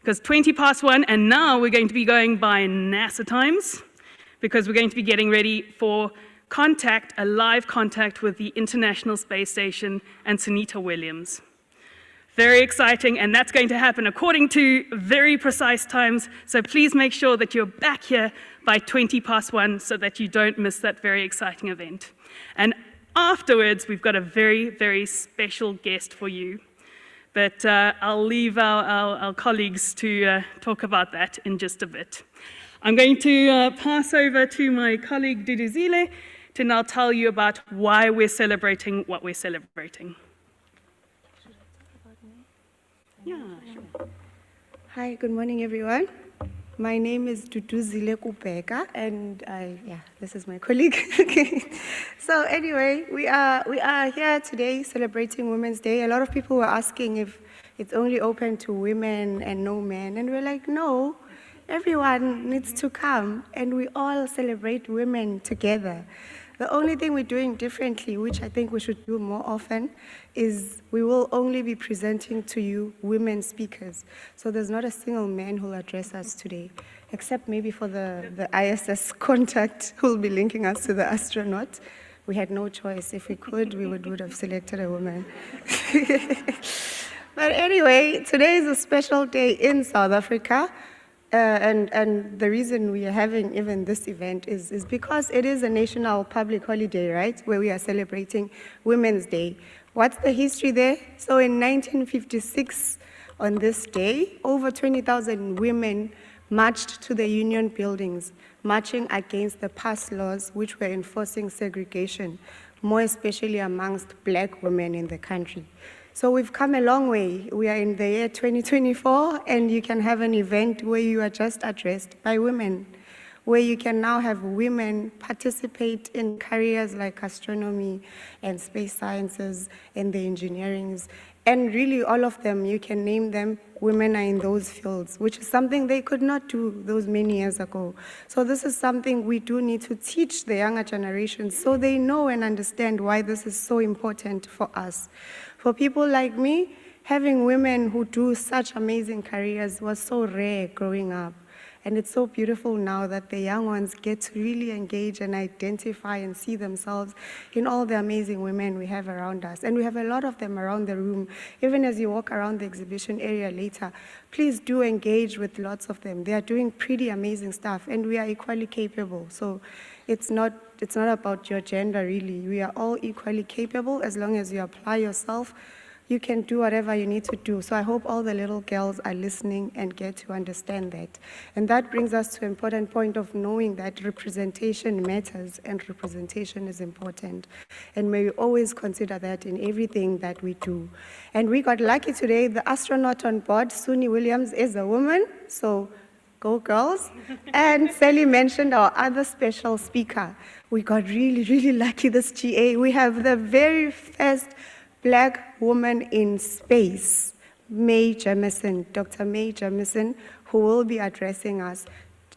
because 20 past 1, and now we're going to be going by NASA times, because we're going to be getting ready for contact, a live contact with the International Space Station and Sunita Williams. Very exciting, and that's going to happen according to very precise times, so please make sure that you're back here by 20 past 1 so that you don't miss that very exciting event. And afterwards, we've got a very, very special guest for you. But I'll leave our colleagues to talk about that in just a bit. I'm going to pass over to my colleague Duduzile to now tell you about why we're celebrating what we're celebrating. Yeah, sure. Hi, good morning, everyone. My name is Duduzile Kupeka, and this is my colleague. So anyway, we are here today celebrating Women's Day. A lot of people were asking if it's only open to women and no men, and we're like, no, everyone needs to come, and we all celebrate women together. The only thing we're doing differently, which I think we should do more often, is we will only be presenting to you women speakers. So there's not a single man who will address us today, except maybe for the ISS contact who will be linking us to the astronaut. We had no choice. If we could, we would have selected a woman. But anyway, today is a special day in South Africa. And the reason we are having even this event is because it is a national public holiday, right, where we are celebrating Women's Day. What's the history there? So in 1956, on this day, over 20,000 women marched to the union buildings, marching against the past laws which were enforcing segregation, more especially amongst black women in the country. So we've come a long way. We are in the year 2024, and you can have an event where you are just addressed by women, where you can now have women participate in careers like astronomy and space sciences and the engineerings. And really, all of them, you can name them, women are in those fields, which is something they could not do those many years ago. So this is something we do need to teach the younger generation so they know and understand why this is so important for us. For people like me, having women who do such amazing careers was so rare growing up. And it's so beautiful now that the young ones get to really engage and identify and see themselves in all the amazing women we have around us. And we have a lot of them around the room. Even as you walk around the exhibition area later, please do engage with lots of them. They are doing pretty amazing stuff, and we are equally capable. So it's not about your gender, really. We are all equally capable as long as you apply yourself. You can do whatever you need to do. So I hope all the little girls are listening and get to understand that. And that brings us to an important point of knowing that representation matters and representation is important. And may we always consider that in everything that we do. And we got lucky today. The astronaut on board, Suni Williams, is a woman. So go girls. And Sally mentioned our other special speaker. We got really, really lucky this GA. We have the very first Black woman in space, May Jemison, Dr. May Jemison, who will be addressing us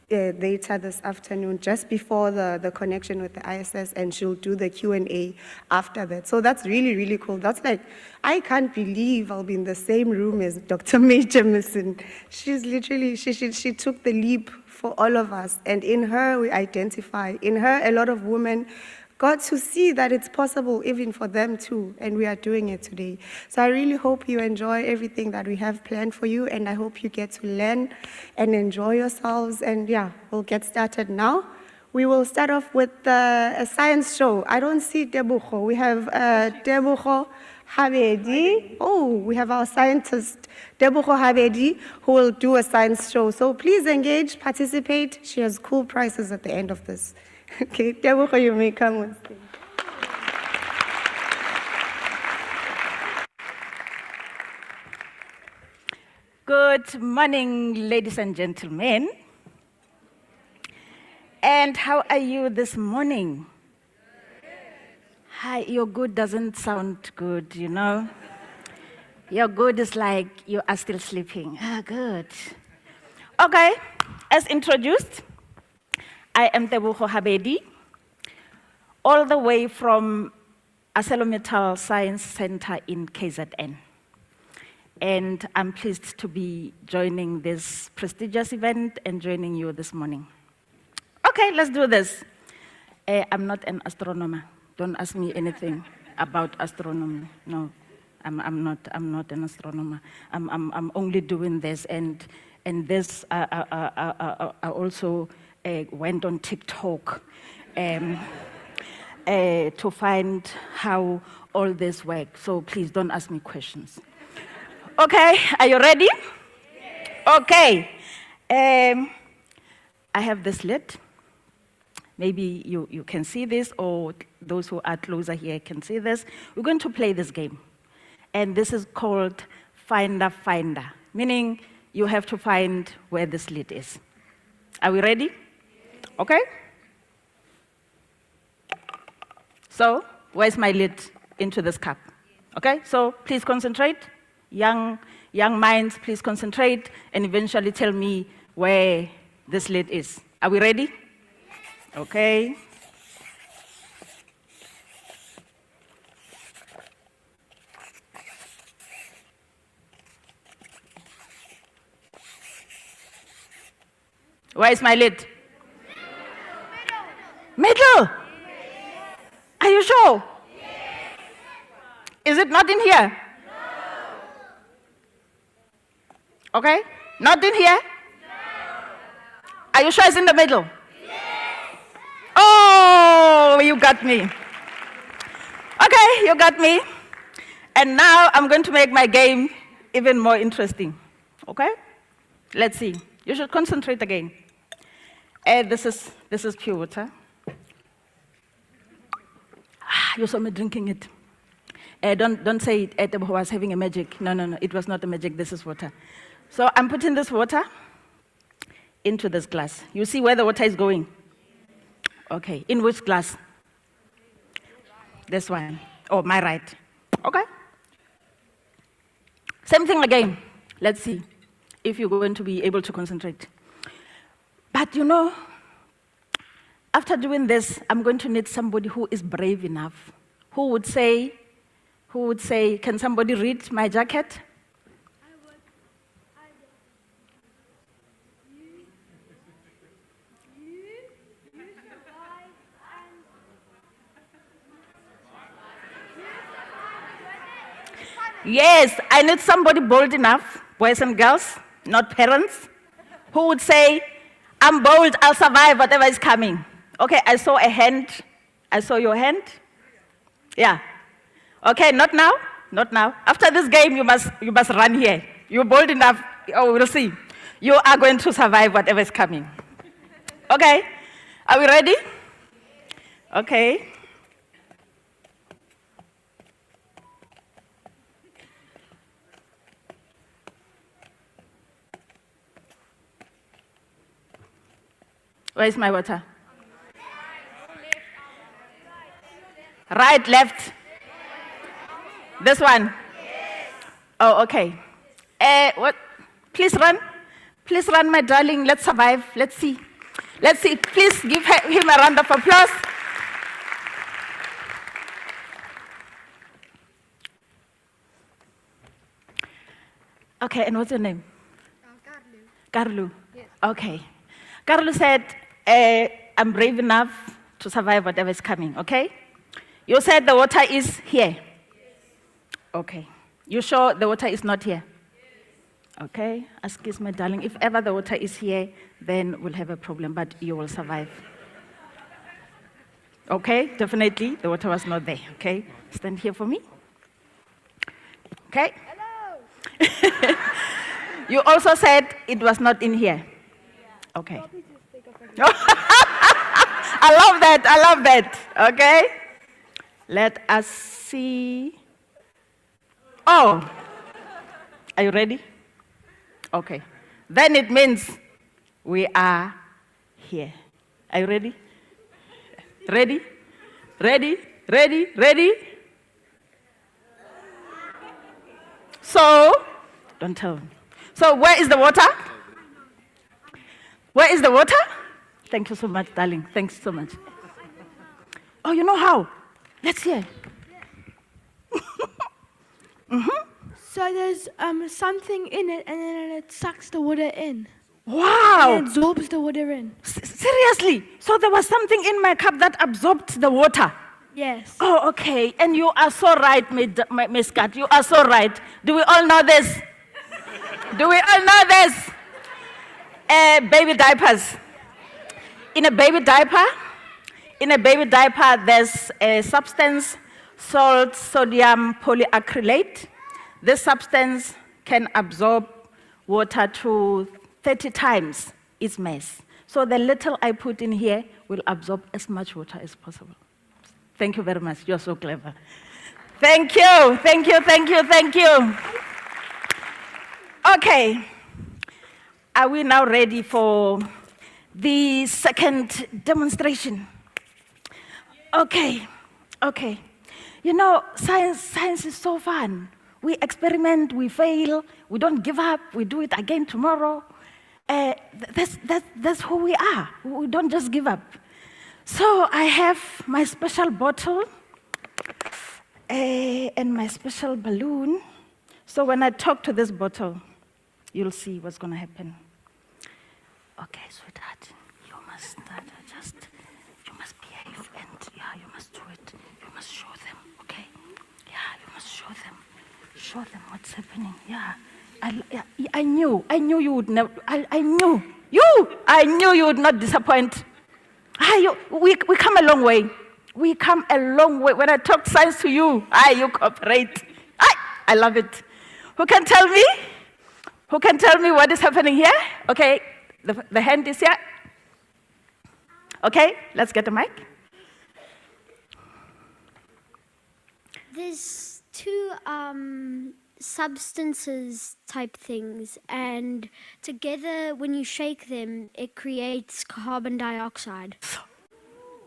later this afternoon, just before the connection with the ISS, and she'll do the Q&A after that. So that's really, really cool. That's like, I can't believe I'll be in the same room as Dr. May Jemison. She's literally, she took the leap for all of us, and in her we identify. In her, a lot of women got to see that it's possible even for them too, and we are doing it today. So I really hope you enjoy everything that we have planned for you, and I hope you get to learn and enjoy yourselves. And yeah, we'll get started now. We will start off with a science show. I don't see Debucho. We have Debucho Habedi. Oh, we have our scientist, Debucho Habedi, who will do a science show. So please engage, participate. She has cool prizes at the end of this. Okay, Debucho, you may come on stage. Good morning, ladies and gentlemen. And how are you this morning? Hi, your good doesn't sound good, you know. Your good is like you are still sleeping. Ah, good. Okay, as introduced, I am Debucho Habedi, all the way from ArcelorMittal Science Center in KZN. and I'm pleased to be joining this prestigious event and joining you this morning. Okay, let's do this. I'm not an astronomer. Don't ask me anything about astronomy. No, I'm not an astronomer. I'm only doing this, and this I also went on TikTok to find how all this works. So please don't ask me questions. Okay, are you ready? Okay. I have this lid. Maybe you can see this, or those who are closer here can see this. We're going to play this game. And this is called Finder, meaning you have to find where this lid is. Are we ready? Okay? So, where's my lid into this cup? Okay, so please concentrate. Young minds, please concentrate and eventually tell me where this lid is. Are we ready? Okay. Where is my lid? Middle. Are you sure? Is it not in here? Okay? Not in here? Are you sure it's in the middle? Oh, you got me. Okay, you got me. And now I'm going to make my game even more interesting. Okay? Let's see. You should concentrate again. This is pure water. You saw me drinking it. Don't say it was having a magic. No, it was not a magic. This is water. So I'm putting this water into this glass. You see where the water is going? Okay, in which glass? This one. Oh, my right. Okay. Same thing again. Let's see if you're going to be able to concentrate. But you know, after doing this, I'm going to need somebody who is brave enough. Who would say, can somebody read my jacket? Yes, I need somebody bold enough, boys and girls, not parents, who would say, I'm bold, I'll survive whatever is coming. Okay, I saw a hand. I saw your hand. Yeah. Okay, not now, not now. After this game, you must run here. You're bold enough. Oh, we'll see. You are going to survive whatever is coming. Okay, are we ready? Okay. Where is my water? Right, left. This one? Oh, okay. What? Please run. Please run, my darling. Let's survive. Let's see. Let's see. Please give him a round of applause. Okay, and what's your name? Carlo. Yes. Okay. Carlo said, I'm brave enough to survive whatever is coming, okay? You said the water is here? Yes. Okay. You sure the water is not here? Yes. Okay. Excuse me, darling. If ever the water is here, then we'll have a problem, but you will survive. Okay, definitely, the water was not there, okay? Stand here for me. Okay? Hello! You also said it was not in here? Okay. I love that, okay? Let us see. Oh, are you ready? Okay. Then it means we are here. Are you ready? Ready? Ready? Ready? Ready? So, don't tell me. So, where is the water? Where is the water? Thank you so much, darling. Thanks so much. Oh, you know how? Let's hear. So there's something in it, and then it sucks the water in. Wow! And absorbs the water in. Seriously? So there was something in my cup that absorbed the water? Yes. Oh, okay. And you are so right, Miss Kat. You are so right. Do we all know this? Do we all know this? Baby diapers. In a baby diaper, there's a substance, salt sodium polyacrylate. This substance can absorb water to 30 times its mass. So the little I put in here will absorb as much water as possible. Thank you very much. You're so clever. Thank you, thank you, thank you, thank you. Okay. Are we now ready for the second demonstration? Okay, okay. You know, science is so fun. We experiment, we fail, we don't give up, we do it again tomorrow. That's who we are. We don't just give up. So I have my special bottle and my special balloon. So when I talk to this bottle, you'll see what's going to happen. Okay, sweetheart, you must behave, and yeah, you must do it. You must show them, okay? Yeah, you must show them. Show them what's happening. Yeah, I knew you would never. I knew you would not disappoint. We come a long way. We come a long way. When I talk science to you, you cooperate. I love it. Who can tell me? Who can tell me what is happening here? Okay, the hand is here. Okay, let's get the mic. There's two substances type things, and together when you shake them, it creates carbon dioxide.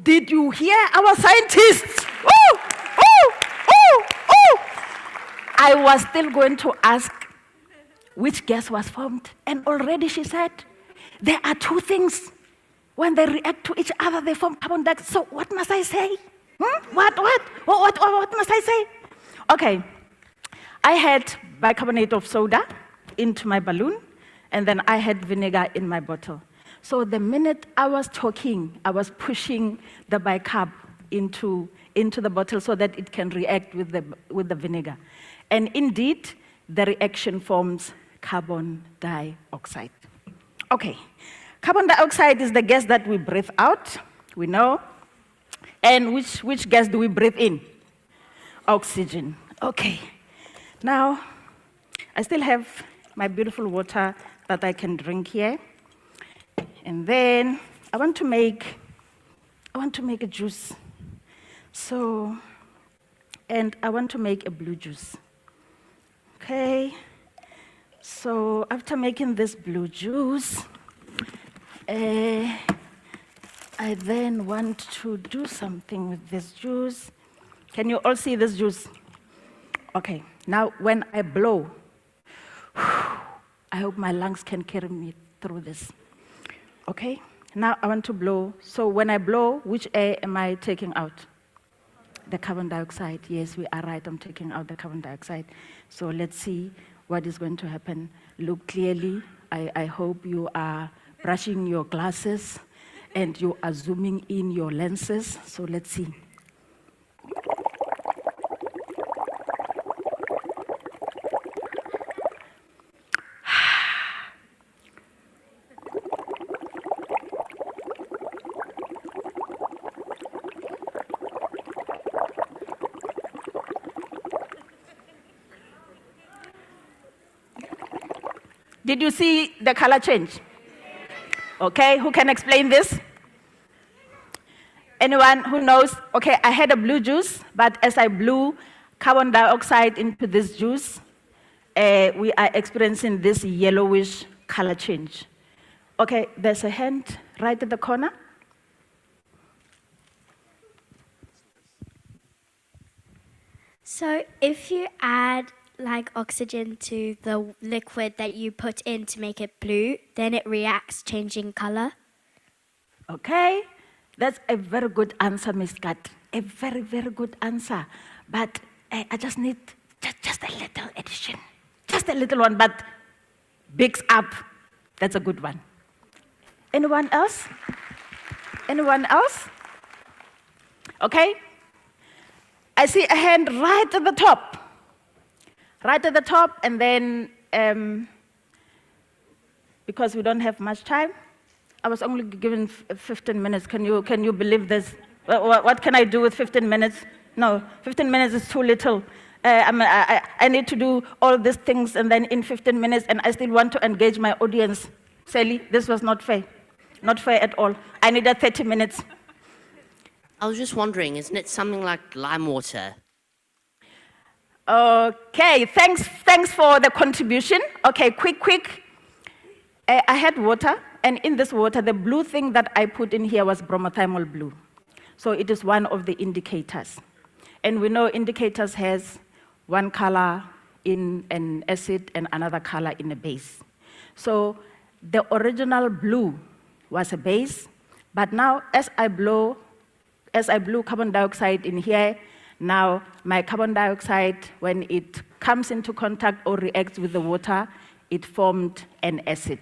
Did you hear our scientists? Ooh, ooh, ooh, ooh. I was still going to ask which gas was formed, and already she said there are two things. When they react to each other, they form carbon dioxide. So what must I say? What must I say? Okay, I had bicarbonate of soda into my balloon, and then I had vinegar in my bottle. So the minute I was talking, I was pushing the bicarb into the bottle so that it can react with the vinegar. And indeed, the reaction forms carbon dioxide. Okay, carbon dioxide is the gas that we breathe out, we know. And which gas do we breathe in? Oxygen. Okay. Now, I still have my beautiful water that I can drink here. And then I want to make a juice. So, and I want to make a blue juice. Okay. So after making this blue juice, I then want to do something with this juice. Can you all see this juice? Okay, now when I blow, I hope my lungs can carry me through this. Okay, now I want to blow. So when I blow, which air am I taking out? The carbon dioxide. Yes, we are right, I'm taking out the carbon dioxide. So let's see what is going to happen. Look clearly. I hope you are brushing your glasses and you are zooming in your lenses. So let's see. Did you see the color change? Okay, who can explain this? Anyone who knows? Okay, I had a blue juice, but as I blew carbon dioxide into this juice, we are experiencing this yellowish color change. Okay, there's a hand right at the corner. So if you add like oxygen to the liquid that you put in to make it blue, then it reacts, changing color. Okay, that's a very good answer, Miss Kat. A very, very good answer. But I just need just a little addition. Just a little one, but bigs up. That's a good one. Anyone else? Anyone else? Okay. I see a hand right at the top. Right at the top, and then, because we don't have much time, I was only given 15 minutes. Can you believe this? What can I do with 15 minutes? No, 15 minutes is too little. I need to do all these things, and then in 15 minutes, and I still want to engage my audience. Sally, this was not fair. Not fair at all. I needed 30 minutes. I was just wondering, isn't it something like lime water? Okay, thanks for the contribution. Okay, quick. I had water, and in this water, the blue thing that I put in here was bromothymol blue. So it is one of the indicators. And we know indicators has one color in an acid and another color in a base. So the original blue was a base, but now as I blew carbon dioxide in here, now my carbon dioxide, when it comes into contact or reacts with the water, it formed an acid.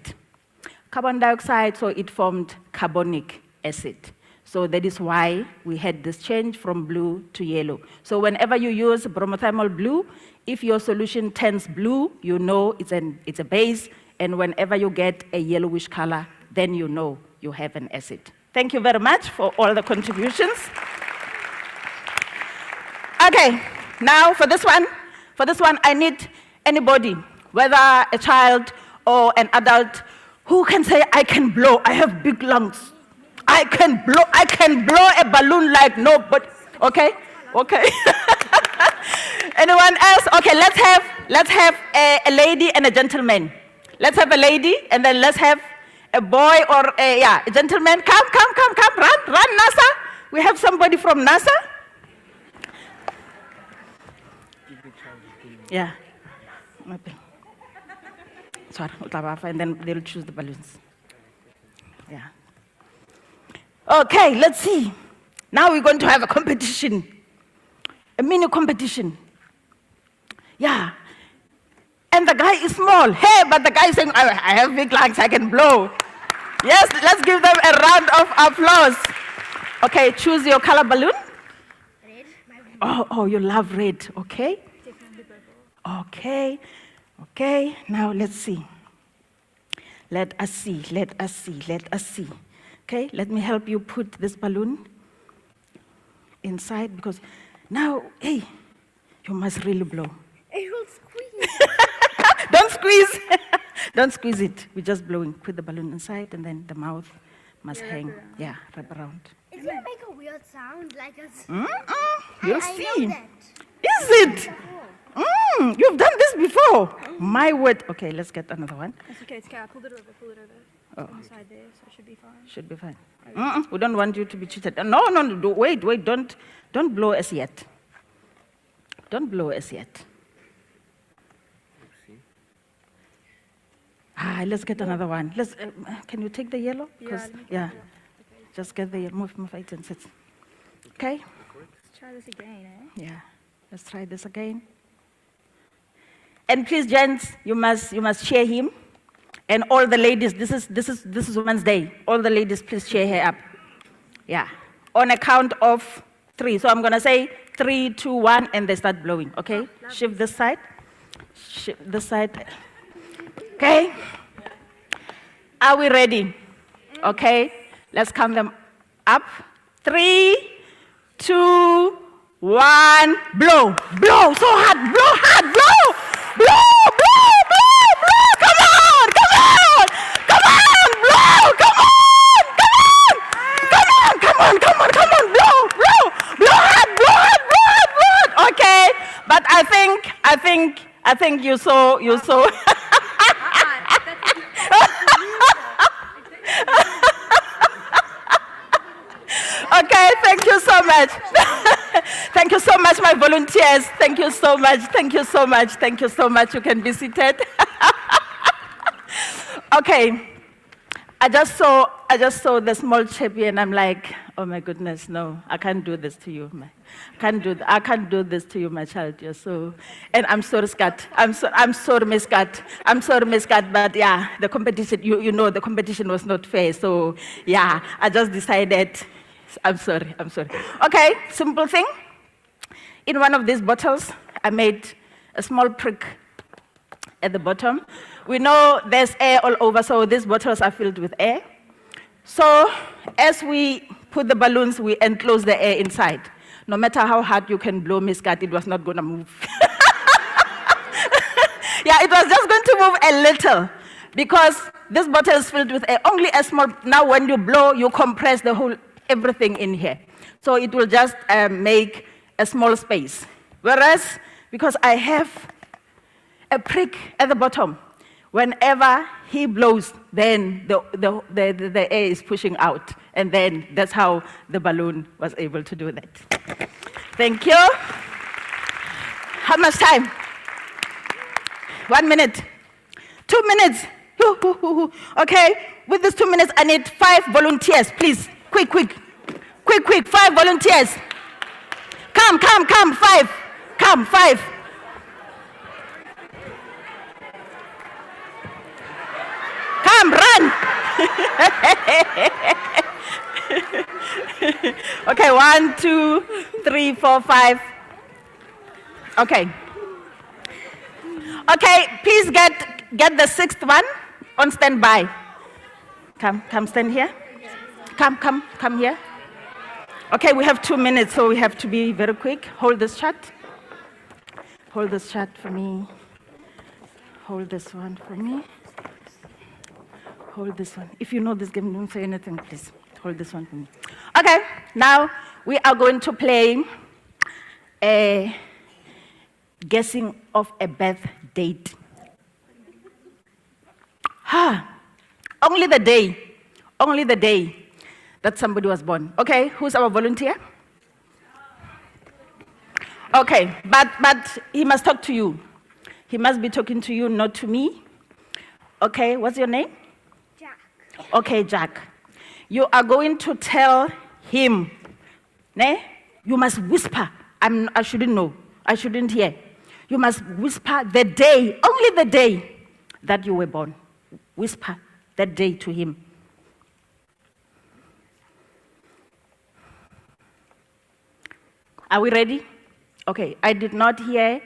Carbon dioxide, so it formed carbonic acid. So that is why we had this change from blue to yellow. So whenever you use bromothymol blue, if your solution turns blue, you know it's a base, and whenever you get a yellowish color, then you know you have an acid. Thank you very much for all the contributions. Okay, now for this one, I need anybody, whether a child or an adult, who can say, I can blow, I have big lungs. I can blow a balloon like nobody. Okay? Anyone else? Okay, let's have a lady and a gentleman. Let's have a lady, and then let's have a boy or a gentleman. Come, run, NASA. We have somebody from NASA. Yeah. Sorry, and then they'll choose the balloons. Yeah. Okay, let's see. Now we're going to have a competition, a mini competition. Yeah. And the guy is small. Hey, but the guy is saying, I have big lungs, I can blow. Yes, let's give them a round of applause. Okay, choose your color balloon. Red. Oh, you love red. Okay. Okay, now let's see. Let us see. Okay, let me help you put this balloon inside, because now, hey, you must really blow. It will squeeze. Don't squeeze it. We're just blowing. Put the balloon inside, and then the mouth must hang. Yeah, wrap around. It's gonna make a weird sound, like a. You'll I see. know that. Is it? You've done this before. My word. Okay, let's get another one. It's okay, I pulled it over. Oh. Inside there, so it should be fine. Should be fine. We don't want you to be cheated. No, wait, don't blow as yet. Don't blow as yet. Let's get another one. Can you take the yellow? Yeah. Just get the yellow. Move it and sit. Okay? Let's try this again, Yeah. Let's try this again. And please, gents, you must cheer him. And all the ladies, this is Women's Day. All the ladies, please cheer her up. Yeah. On a count of 3. So I'm gonna say 3, 2, 1, and they start blowing. Okay? Shift this side. Shift this side. Okay? Are we ready? Okay. Let's count them up. 3, 2, 1. Blow. Blow so hard. Blow hard. Blow. Blow. Come on. Blow. Come on. Blow hard. Okay. But I think you saw. Okay, thank you so much. Thank you so much, my volunteers. Thank you so much. You can be seated. Okay. I just saw the small chap here, and I'm like, Oh my goodness, no, I can't do this to you. I can't do this to you, my child. You're so, and I'm sorry, Scott. I'm sorry, Miss Scott. I'm sorry, Miss Scott. But yeah, the competition, you know, the competition was not fair. So yeah, I just decided. I'm sorry. Okay, simple thing. In one of these bottles, I made a small prick at the bottom. We know there's air all over, so these bottles are filled with air. So as we put the balloons, we enclose the air inside. No matter how hard you can blow, Miss Kat, it was not going to move. Yeah, it was just going to move a little because this bottle is filled with air. Only a small, now when you blow, you compress the whole, everything in here. So it will just make a small space. Whereas, because I have a prick at the bottom, whenever he blows, then the air is pushing out. And then that's how the balloon was able to do that. Thank you. How much time? 1 minute. 2 minutes. Okay, with these 2 minutes, I need 5 volunteers, please. Quick. 5 volunteers. Come, 5. Come, 5. Come, run. Okay, 1, 2, 3, 4, 5. Okay. Okay, please get the 6th one on standby. Come stand here. Come here. Okay, we have 2 minutes, so we have to be very quick. Hold this chart. Hold this chart for me. Hold this one for me. Hold this one. If you know this game, don't say anything, please. Hold this one for me. Okay, now we are going to play a guessing of a birth date. Only the day that somebody was born. Okay, who's our volunteer? Okay, but he must talk to you. He must be talking to you, not to me. Okay, what's your name? Jack. Okay, Jack. You are going to tell him, ne? You must whisper. I shouldn't know. I shouldn't hear. You must whisper the day, only the day that you were born. Whisper that day to him. Are we ready? Okay, I did not hear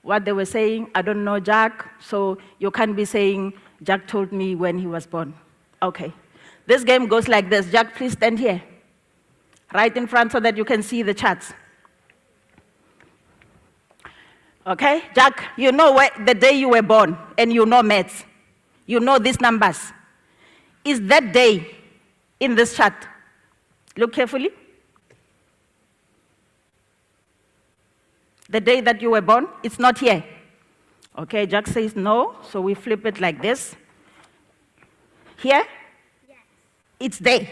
what they were saying. I don't know Jack, so you can't be saying, Jack told me when he was born. Okay. This game goes like this. Jack, please stand here. Right in front so that you can see the charts. Okay, Jack, you know the day you were born, and you know maths. You know these numbers. Is that day in this chart? Look carefully. The day that you were born, it's not here. Okay, Jack says no, so we flip it like this. Here? Yes. It's day.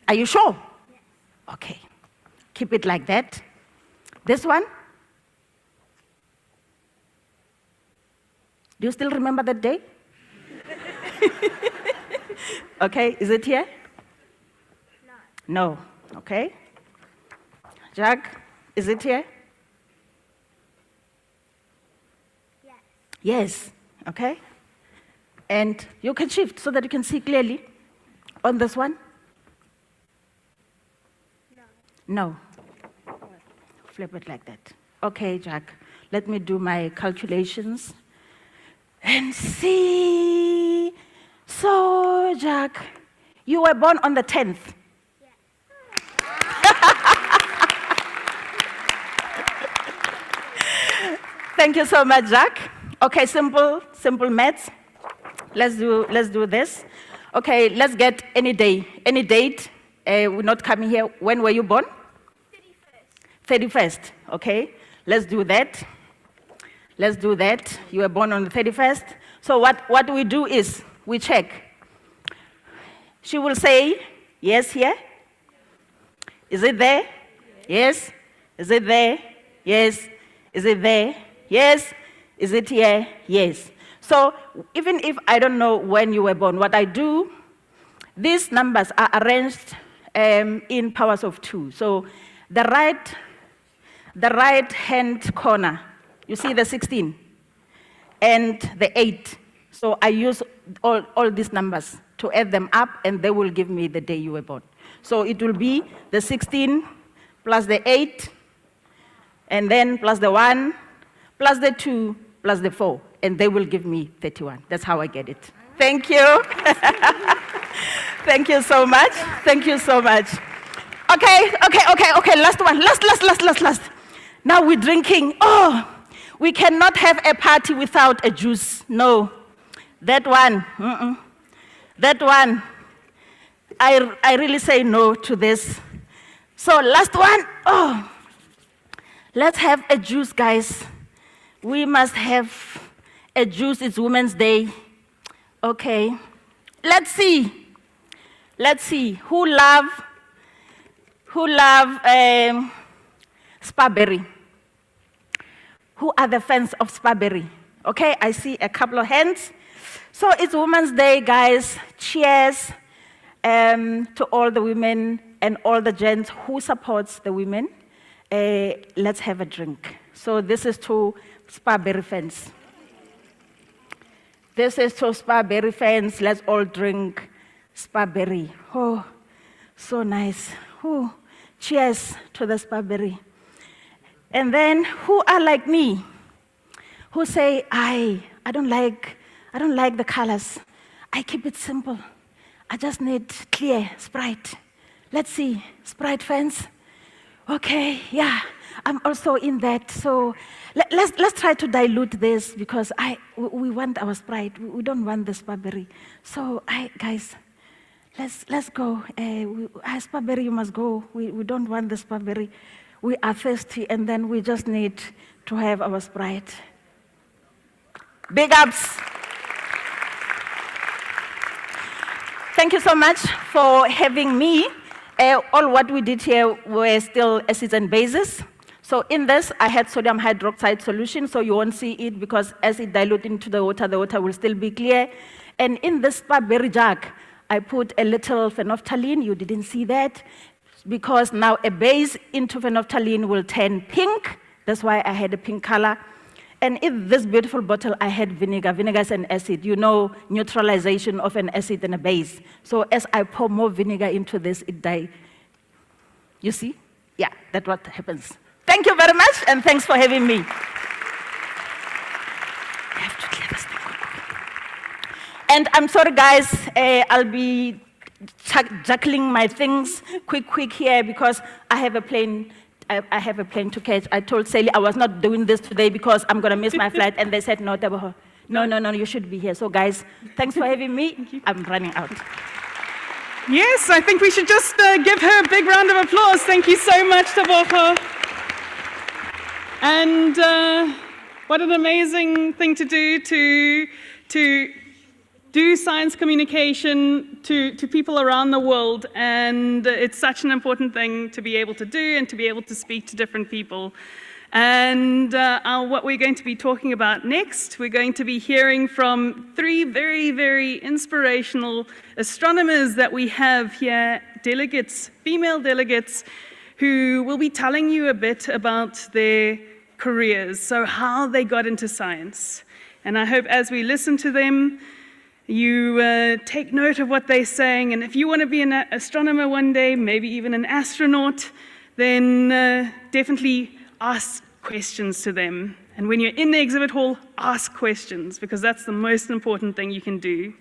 Are you sure? Yes. Okay, keep it like that. This one? Do you still remember that day? Okay, is it here? No. No, okay. Jack, is it here? Yes. Yes, okay. And you can shift so that you can see clearly on this one? No. No. Flip it like that. Okay, Jack, let me do my calculations and see. So, Jack, you were born on the 10th. Yes. Thank you so much, Jack. Okay, simple maths. Let's do this. Okay, let's get any day, any date. We're not coming here. When were you born? 31st. Okay, let's do that. Let's do that. You were born on the 31st. So what we do is we check. She will say, yes, here. Is it there? Yes. Is it there? Yes. Is it there? Yes. Is it here? Yes. So even if I don't know when you were born, what I do, these numbers are arranged in powers of 2. So the right hand corner, you see the 16 and the 8. So I use all these numbers to add them up, and they will give me the day you were born. So it will be the 16 plus the 8, and then plus the 1, plus the 2, plus the 4, and they will give me 31. That's how I get it. Thank you. Thank you so much. Thank you so much. Okay. Last one. Last. Now we're drinking. Oh, we cannot have a party without a juice. No. That one. That one. I really say no to this. So last one. Oh, let's have a juice, guys. We must have a juice. It's Women's Day. Okay. Let's see who love Sparberry. Who are the fans of Sparberry? Okay, I see a couple of hands. So it's Women's Day, guys. Cheers to all the women and all the gents who supports the women. Let's have a drink. So this is to Sparberry fans. This is to Sparberry fans. Let's all drink Sparberry. Oh, so nice. Oh, cheers to the Sparberry. And then who are like me, who say, I don't like the colors. I keep it simple. I just need clear Sprite. Let's see, Sprite fans. Okay, yeah, I'm also in that. So let's try to dilute this, because we want our Sprite. We don't want the Sparberry. So guys, let's go. Sparberry, you must go. We don't want the Sparberry. We are thirsty, and then we just need to have our Sprite. Big ups. Thank you so much for having me. All what we did here were still acids and bases. So in this, I had sodium hydroxide solution, so you won't see it, because as it dilutes into the water will still be clear. And in this Sparberry jug, I put a little phenolphthalein. You didn't see that, because now a base into phenolphthalein will turn pink. That's why I had a pink color. And in this beautiful bottle, I had vinegar. Vinegar is an acid. You know, neutralization of an acid and a base. So as I pour more vinegar into this, it dies. You see? Yeah, that's what happens. Thank you very much, and thanks for having me. I have to clear this thing. And I'm sorry, guys. I'll be juggling my things quick here, because I have a plane to catch. I told Sally I was not doing this today because I'm going to miss my flight, and they said, no, Teboho. No, you should be here. So guys, thanks for having me. I'm running out. Yes, I think we should just give her a big round of applause. Thank you so much, Teboho. And what an amazing thing to do science communication to people around the world, and it's such an important thing to be able to do and to be able to speak to different people. And what we're going to be talking about next, we're going to be hearing from 3 very, very inspirational astronomers that we have here, delegates, female delegates, who will be telling you a bit about their careers, so how they got into science. And I hope as we listen to them, you take note of what they're saying, and if you want to be an astronomer one day, maybe even an astronaut, then definitely ask questions to them. And when you're in the exhibit hall, ask questions, because that's the most important thing you can do.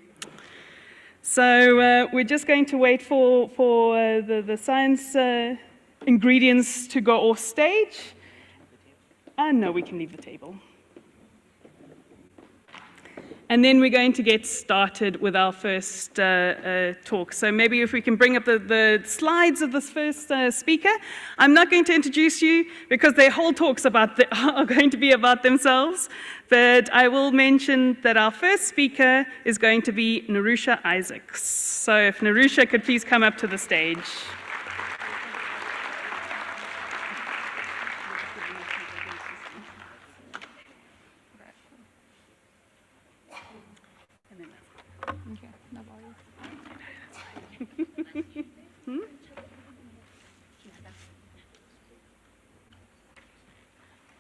So we're just going to wait for the science ingredients to go off stage. And no, we can leave the table. And then we're going to get started with our first talk. So maybe if we can bring up the slides of this first speaker. I'm not going to introduce you because their whole talks are going to be about themselves. But I will mention that our first speaker is going to be Narusha Isaacs. So if Narusha could please come up to the stage.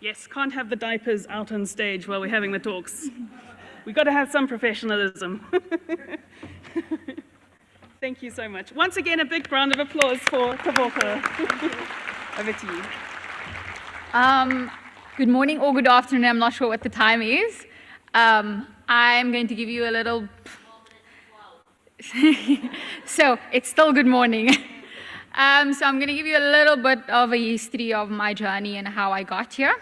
Yes, can't have the diapers out on stage while we're having the talks. We've got to have some professionalism. Thank you so much. Once again, a big round of applause for Tavoka. Over to you. Good morning or good afternoon, I'm not sure what the time is. I'm going to give you a little... So it's still good morning. So I'm going to give you a little bit of a history of my journey and how I got here.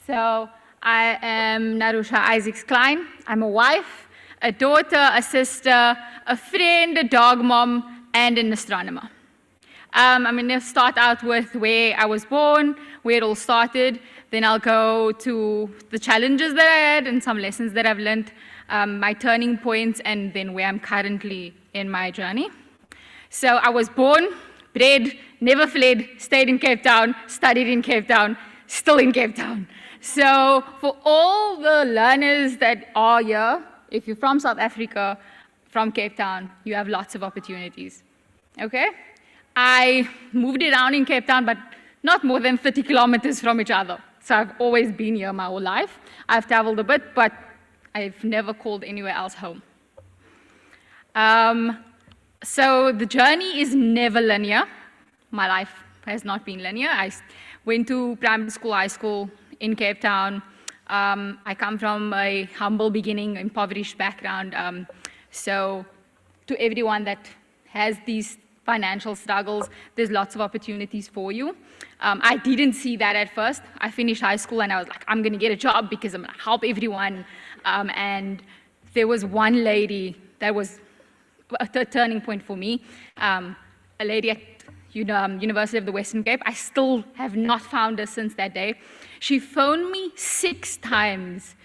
So I am Narusha Isaacs-Klein. I'm a wife, a daughter, a sister, a friend, a dog mom, and an astronomer. I'm going to start out with where I was born, where it all started. Then I'll go to the challenges that I had and some lessons that I've learned, my turning points, and then where I'm currently in my journey. So I was born, bred, never fled, stayed in Cape Town, studied in Cape Town, still in Cape Town. So for all the learners that are here, if you're from South Africa, from Cape Town, you have lots of opportunities, okay? I moved around in Cape Town, but not more than 30 kilometers from each other. So I've always been here my whole life. I've traveled a bit, but I've never called anywhere else home. So the journey is never linear. My life has not been linear. I went to primary school, high school in Cape Town. I come from a humble beginning, impoverished background. So to everyone that has these financial struggles, there's lots of opportunities for you. I didn't see that at first. I finished high school and I was like, I'm going to get a job because I'm going to help everyone. And there was one lady that was a turning point for me, a lady at University of the Western Cape. I still have not found her since that day. She phoned me 6 times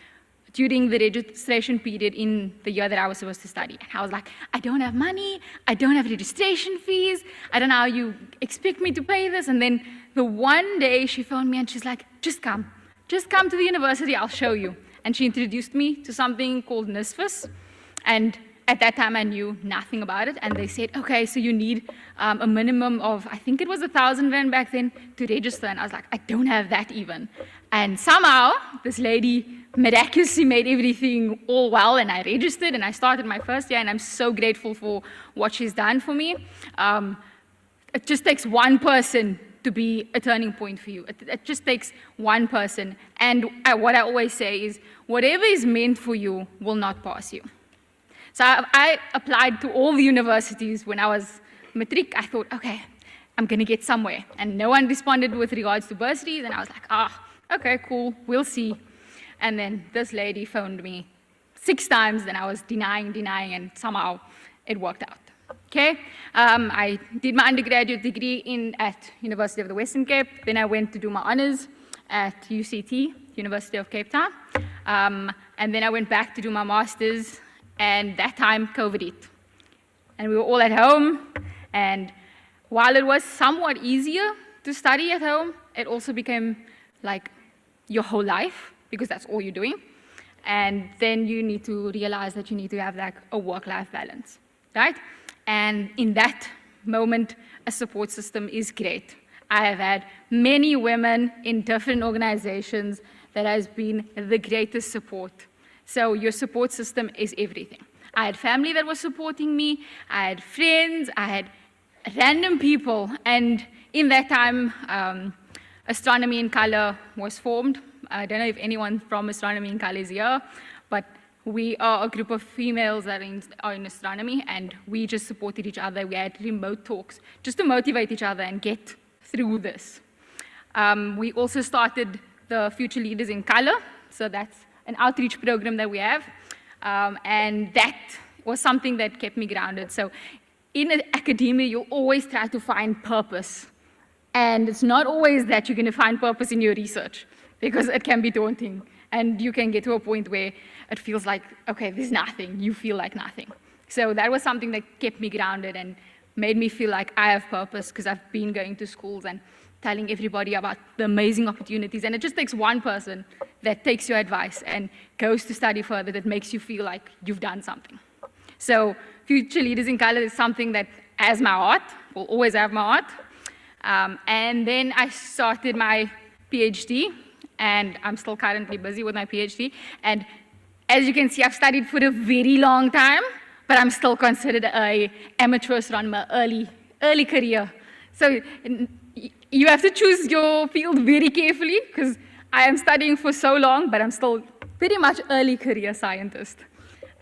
during the registration period in the year that I was supposed to study. And I was like, I don't have money, I don't have registration fees, I don't know how you expect me to pay this. And then the one day she phoned me and she's like, just come to the university, I'll show you. And she introduced me to something called NSFAS. And at that time I knew nothing about it. And they said, okay, so you need a minimum of, I think it was 1,000 Rand back then to register. And I was like, I don't have that even. And somehow this lady miraculously made everything all well, and I registered and I started my first year, and I'm so grateful for what she's done for me. It just takes one person to be a turning point for you. It just takes one person. And what I always say is, whatever is meant for you will not pass you. So I applied to all the universities when I was matric. I thought, okay, I'm going to get somewhere. And no one responded with regards to bursaries, and I was like, okay, cool, we'll see. And then this lady phoned me 6 times, and I was denying, and somehow it worked out. Okay, I did my undergraduate degree at University of the Western Cape. Then I went to do my honors at UCT, University of Cape Town. And then I went back to do my master's, and that time COVID hit. And we were all at home, and while it was somewhat easier to study at home, it also became like your whole life, because that's all you're doing. And then you need to realize that you need to have like a work-life balance, right? And in that moment, a support system is great. I have had many women in different organizations that has been the greatest support. So your support system is everything. I had family that was supporting me, I had friends, I had random people, and in that time, Astronomy in Color was formed. I don't know if anyone from Astronomy in Color is here, but we are a group of females that are in astronomy, and we just supported each other. We had remote talks just to motivate each other and get through this. We also started the Future Leaders in Color, so that's an outreach program that we have, and that was something that kept me grounded. So in academia, you'll always try to find purpose, and it's not always that you're going to find purpose in your research, because it can be daunting, and you can get to a point where it feels like, okay, there's nothing, you feel like nothing. So that was something that kept me grounded and made me feel like I have purpose, because I've been going to schools and telling everybody about the amazing opportunities, and it just takes one person that takes your advice and goes to study further that makes you feel like you've done something. So Future Leaders in Color is something that has my heart, will always have my heart. And then I started my PhD and I'm still currently busy with my PhD. And as you can see, I've studied for a very long time, but I'm still considered an amateur astronomer early career. So you have to choose your field very carefully, because I am studying for so long, but I'm still pretty much early career scientist.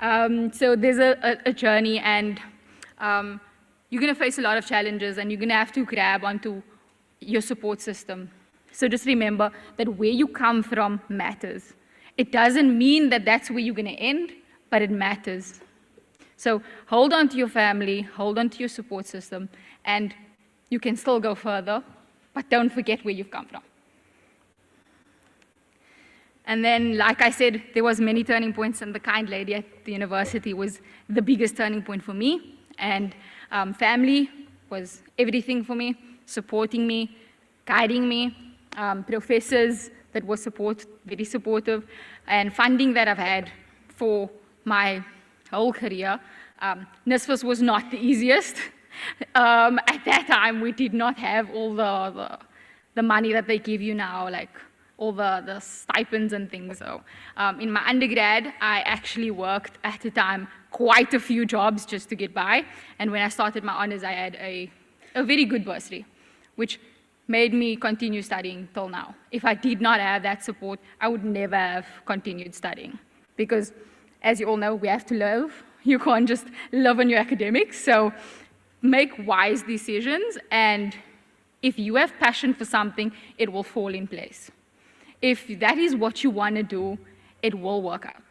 So there's a journey, and you're going to face a lot of challenges, and you're going to have to grab onto your support system. So just remember that where you come from matters. It doesn't mean that that's where you're going to end, but it matters. So hold on to your family, hold on to your support system, and you can still go further, but don't forget where you've come from. And then, like I said, there was many turning points, and the kind lady at the university was the biggest turning point for me. And family was everything for me, supporting me, guiding me, professors that were very supportive, and funding that I've had for my whole career. NSFAS was not the easiest. At that time, we did not have all the money that they give you now, like all the stipends and things. So in my undergrad, I actually worked at the time quite a few jobs just to get by. And when I started my honors, I had a very good bursary, which made me continue studying till now. If I did not have that support, I would never have continued studying. Because as you all know, we have to live. You can't just live on your academics. So make wise decisions, and if you have passion for something, it will fall in place. If that is what you want to do, it will work out.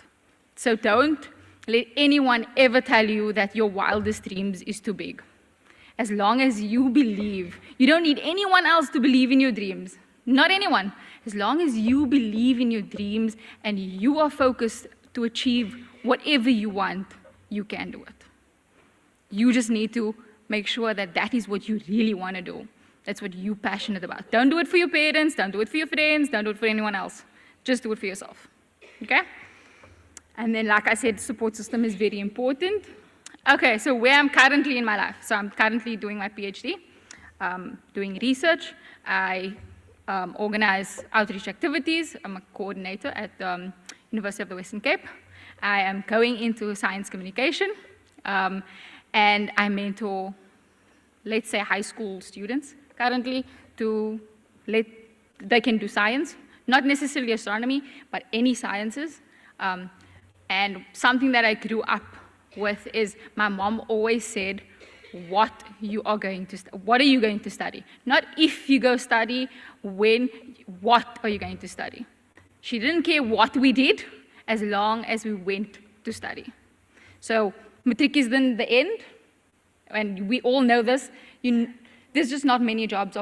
So don't let anyone ever tell you that your wildest dreams is too big. As long as you believe, you don't need anyone else to believe in your dreams. Not anyone. As long as you believe in your dreams and you are focused to achieve whatever you want, you can do it. You just need to make sure that that is what you really want to do. That's what you're passionate about. Don't do it for your parents, don't do it for your friends, don't do it for anyone else. Just do it for yourself, okay? And then, like I said, support system is very important. Okay, so where I'm currently in my life. So I'm currently doing my PhD, doing research. I organize outreach activities. I'm a coordinator at University of the Western Cape. I am going into science communication, and I mentor, let's say, high school students currently they can do science, not necessarily astronomy, but any sciences. And something that I grew up with is my mom always said, what are you going to study? Not if you go study, what are you going to study? She didn't care what we did as long as we went to study. So matric is then the end, and we all know this. There's just not many job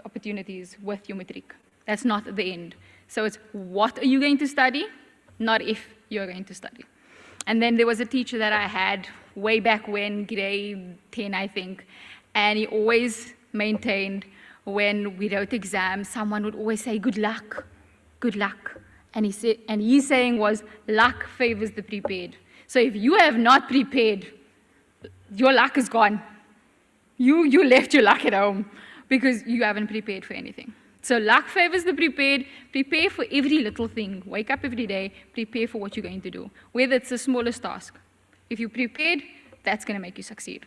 opportunities with your matric. That's not the end. So it's what are you going to study, not if you're going to study. And then there was a teacher that I had way back when, grade 10, I think, and he always maintained when we wrote exams, someone would always say, good luck, good luck. And his saying was, luck favors the prepared. So if you have not prepared, your luck is gone. You left your luck at home because you haven't prepared for anything. So luck favors the prepared. Prepare for every little thing. Wake up every day, prepare for what you're going to do, whether it's the smallest task. If you're prepared, that's going to make you succeed.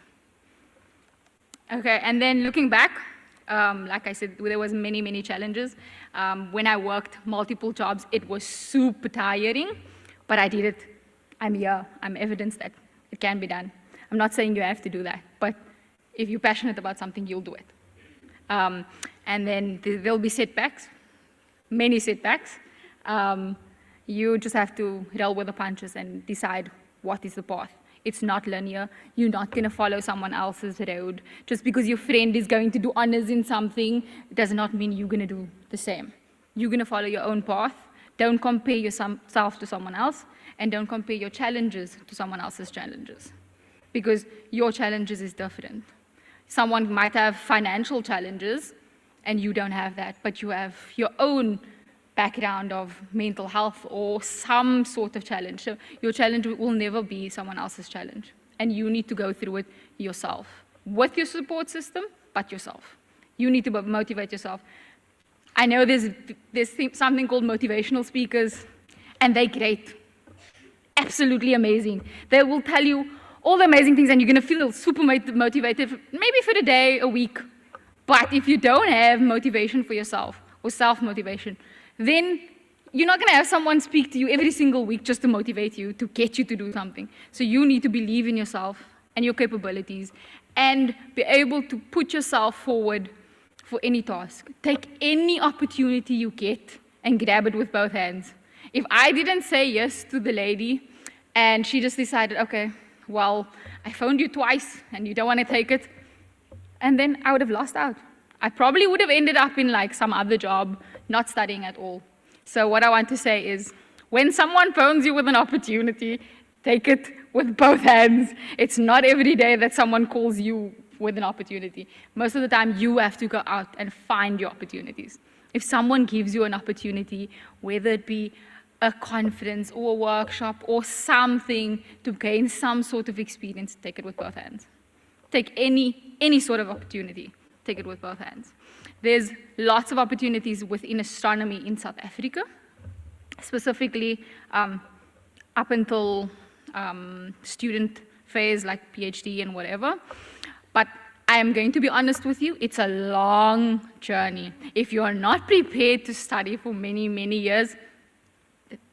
Okay, and then looking back, like I said, there was many, many challenges. When I worked multiple jobs, it was super tiring, but I did it. I'm here. I'm evidence that it can be done. I'm not saying you have to do that, but if you're passionate about something, you'll do it. And then there'll be setbacks, many setbacks. You just have to roll with the punches and decide what is the path. It's not linear. You're not going to follow someone else's road. Just because your friend is going to do honors in something, it does not mean you're going to do the same. You're going to follow your own path. Don't compare yourself to someone else, and don't compare your challenges to someone else's challenges, because your challenges is different. Someone might have financial challenges, and you don't have that, but you have your own background of mental health or some sort of challenge. So your challenge will never be someone else's challenge, and you need to go through it yourself, with your support system, but yourself. You need to motivate yourself. I know there's something called motivational speakers, and they're great. Absolutely amazing. They will tell you all the amazing things, and you're going to feel super motivated, maybe for a day, a week. But if you don't have motivation for yourself, or self-motivation, then you're not going to have someone speak to you every single week just to motivate you, to get you to do something. So you need to believe in yourself and your capabilities, and be able to put yourself forward for any task. Take any opportunity you get and grab it with both hands. If I didn't say yes to the lady, and she just decided, okay, well, I phoned you twice, and you don't want to take it, and then I would have lost out. I probably would have ended up in like some other job, not studying at all. So what I want to say is, when someone phones you with an opportunity, take it with both hands. It's not every day that someone calls you with an opportunity. Most of the time, you have to go out and find your opportunities. If someone gives you an opportunity, whether it be a conference or a workshop or something to gain some sort of experience, take it with both hands. Take any sort of opportunity, take it with both hands. There's lots of opportunities within astronomy in South Africa, specifically up until student phase, like PhD and whatever. But I am going to be honest with you, it's a long journey. If you are not prepared to study for many, many years,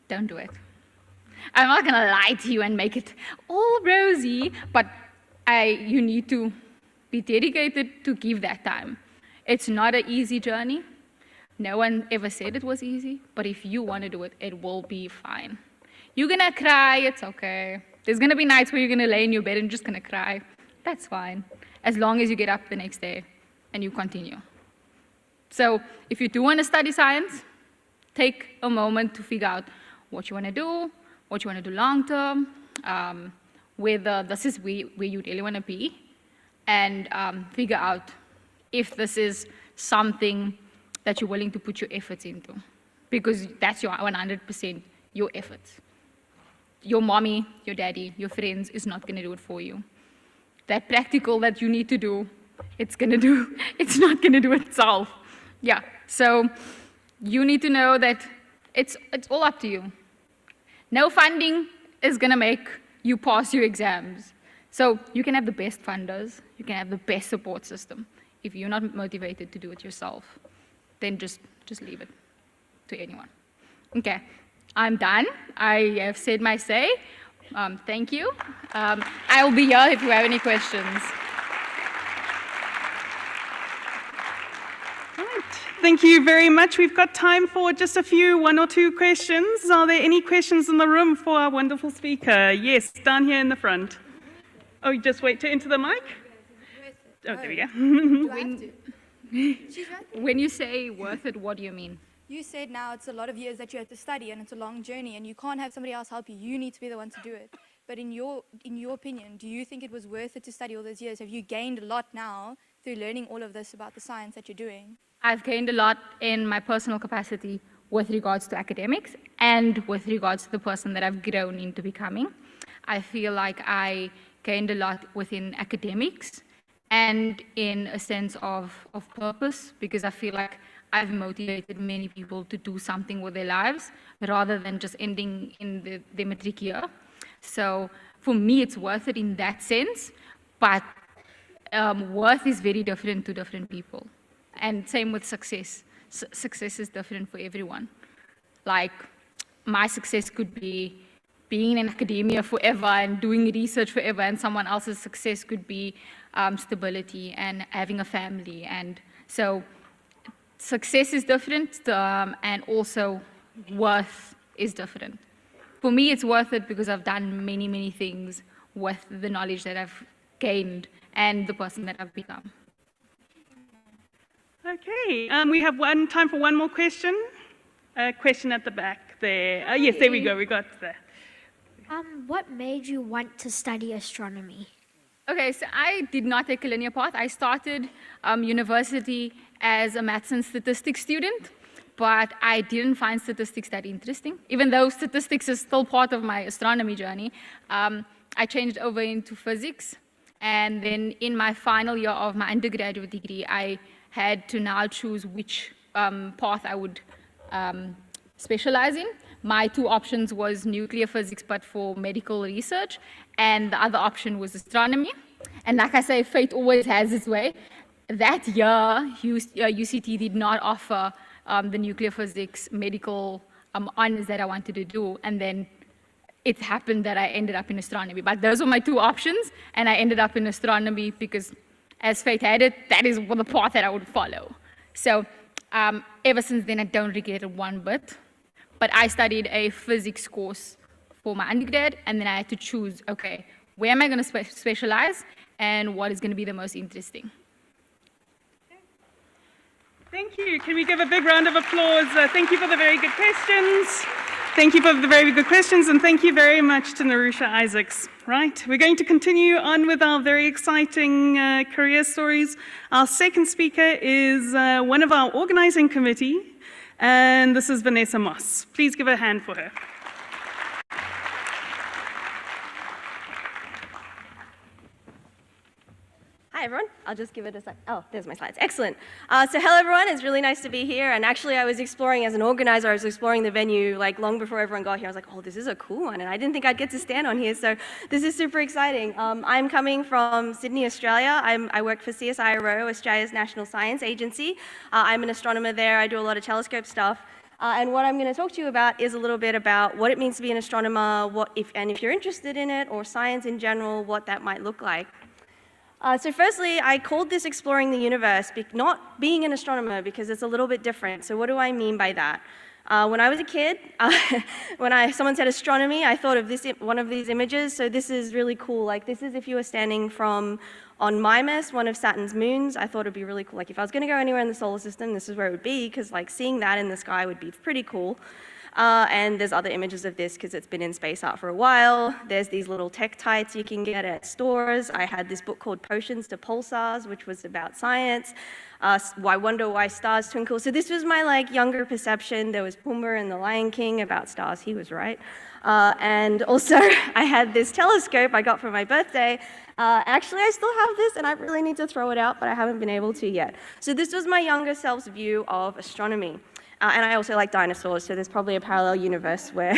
don't do it. I'm not going to lie to you and make it all rosy, but you need to be dedicated to give that time. It's not an easy journey. No one ever said it was easy, but if you want to do it, it will be fine. You're going to cry, it's okay. There's going to be nights where you're going to lay in your bed and just going to cry. That's fine, as long as you get up the next day and you continue. So if you do want to study science, take a moment to figure out what you want to do, what you want to do long term, whether this is where you really want to be, and figure out if this is something that you're willing to put your efforts into, because that's your 100% your efforts. Your mommy, your daddy, your friends is not going to do it for you. That practical that you need to do, it's not going to do itself. Yeah, so you need to know that it's all up to you. No funding is going to make you pass your exams. So you can have the best funders, you can have the best support system. If you're not motivated to do it yourself, then just leave it to anyone. Okay, I'm done. I have said my say. Thank you. I will be here if you have any questions. All right. Thank you very much. We've got time for just one or two questions. Are there any questions in the room for our wonderful speaker? Yes, down here in the front. Oh, you just wait to enter the mic? Oh, there we go. Do I have to? She's right. When you say worth it, what do you mean? You said now it's a lot of years that you have to study and it's a long journey and you can't have somebody else help you. You need to be the one to do it. But in your opinion, do you think it was worth it to study all those years? Have you gained a lot now through learning all of this about the science that you're doing? I've gained a lot in my personal capacity with regards to academics and with regards to the person that I've grown into becoming. I feel like I gained a lot within academics and in a sense of purpose, because I feel like I've motivated many people to do something with their lives rather than just ending in the matric year. So for me, it's worth it in that sense, but worth is very different to different people. And same with success. Success is different for everyone. Like, my success could be being in academia forever and doing research forever, and someone else's success could be stability and having a family. And so success is different, and also worth is different. For me, it's worth it because I've done many, many things with the knowledge that I've gained and the person that I've become. Okay, we have time for one more question. A question at the back there. Yes, there we go, we got there. What made you want to study astronomy? Okay, so I did not take a linear path. I started university as a maths and statistics student, but I didn't find statistics that interesting. Even though statistics is still part of my astronomy journey, I changed over into physics. And then in my final year of my undergraduate degree, I had to now choose which path I would specialize in. My two options was nuclear physics, but for medical research, and the other option was astronomy. And like I say, fate always has its way. That year, UCT did not offer the nuclear physics medical honors that I wanted to do, and then it happened that I ended up in astronomy. But those were my two options, and I ended up in astronomy because, as fate had it, that is the path that I would follow. So ever since then, I don't regret it one bit. But I studied a physics course for my undergrad, and then I had to choose, okay, where am I going to specialize, and what is going to be the most interesting? Thank you. Can we give a big round of applause? Thank you for the very good questions. Thank you for the very good questions, and thank you very much to Narusha Isaacs. Right, we're going to continue on with our very exciting career stories. Our second speaker is one of our organizing committee, and this is Vanessa Moss. Please give a hand for her. Hi, everyone. I'll just give it a sec. Oh, there's my slides. Excellent. So hello, everyone. It's really nice to be here. And actually, I was exploring as an organizer, I was exploring the venue like long before everyone got here. I was like, oh, this is a cool one. And I didn't think I'd get to stand on here. So this is super exciting. I'm coming from Sydney, Australia. I work for CSIRO, Australia's National Science Agency. I'm an astronomer there. I do a lot of telescope stuff. And what I'm going to talk to you about is a little bit about what it means to be an astronomer, and if you're interested in it, or science in general, what that might look like. So firstly, I called this Exploring the Universe, not being an astronomer, because it's a little bit different. So what do I mean by that? When I was a kid, when someone said astronomy, I thought of one of these images. So this is really cool. Like, this is if you were standing on Mimas, one of Saturn's moons. I thought it'd be really cool. Like, if I was going to go anywhere in the solar system, this is where it would be, because like seeing that in the sky would be pretty cool. And there's other images of this because it's been in space art for a while. There's these little tektites you can get at stores. I had this book called Potions to Pulsars, which was about science. I wonder why stars twinkle. So this was my like younger perception. There was Pumbaa in The Lion King about stars. He was right. And also I had this telescope I got for my birthday. Actually, I still have this, and I really need to throw it out, but I haven't been able to yet. So this was my younger self's view of astronomy. And I also like dinosaurs, so there's probably a parallel universe where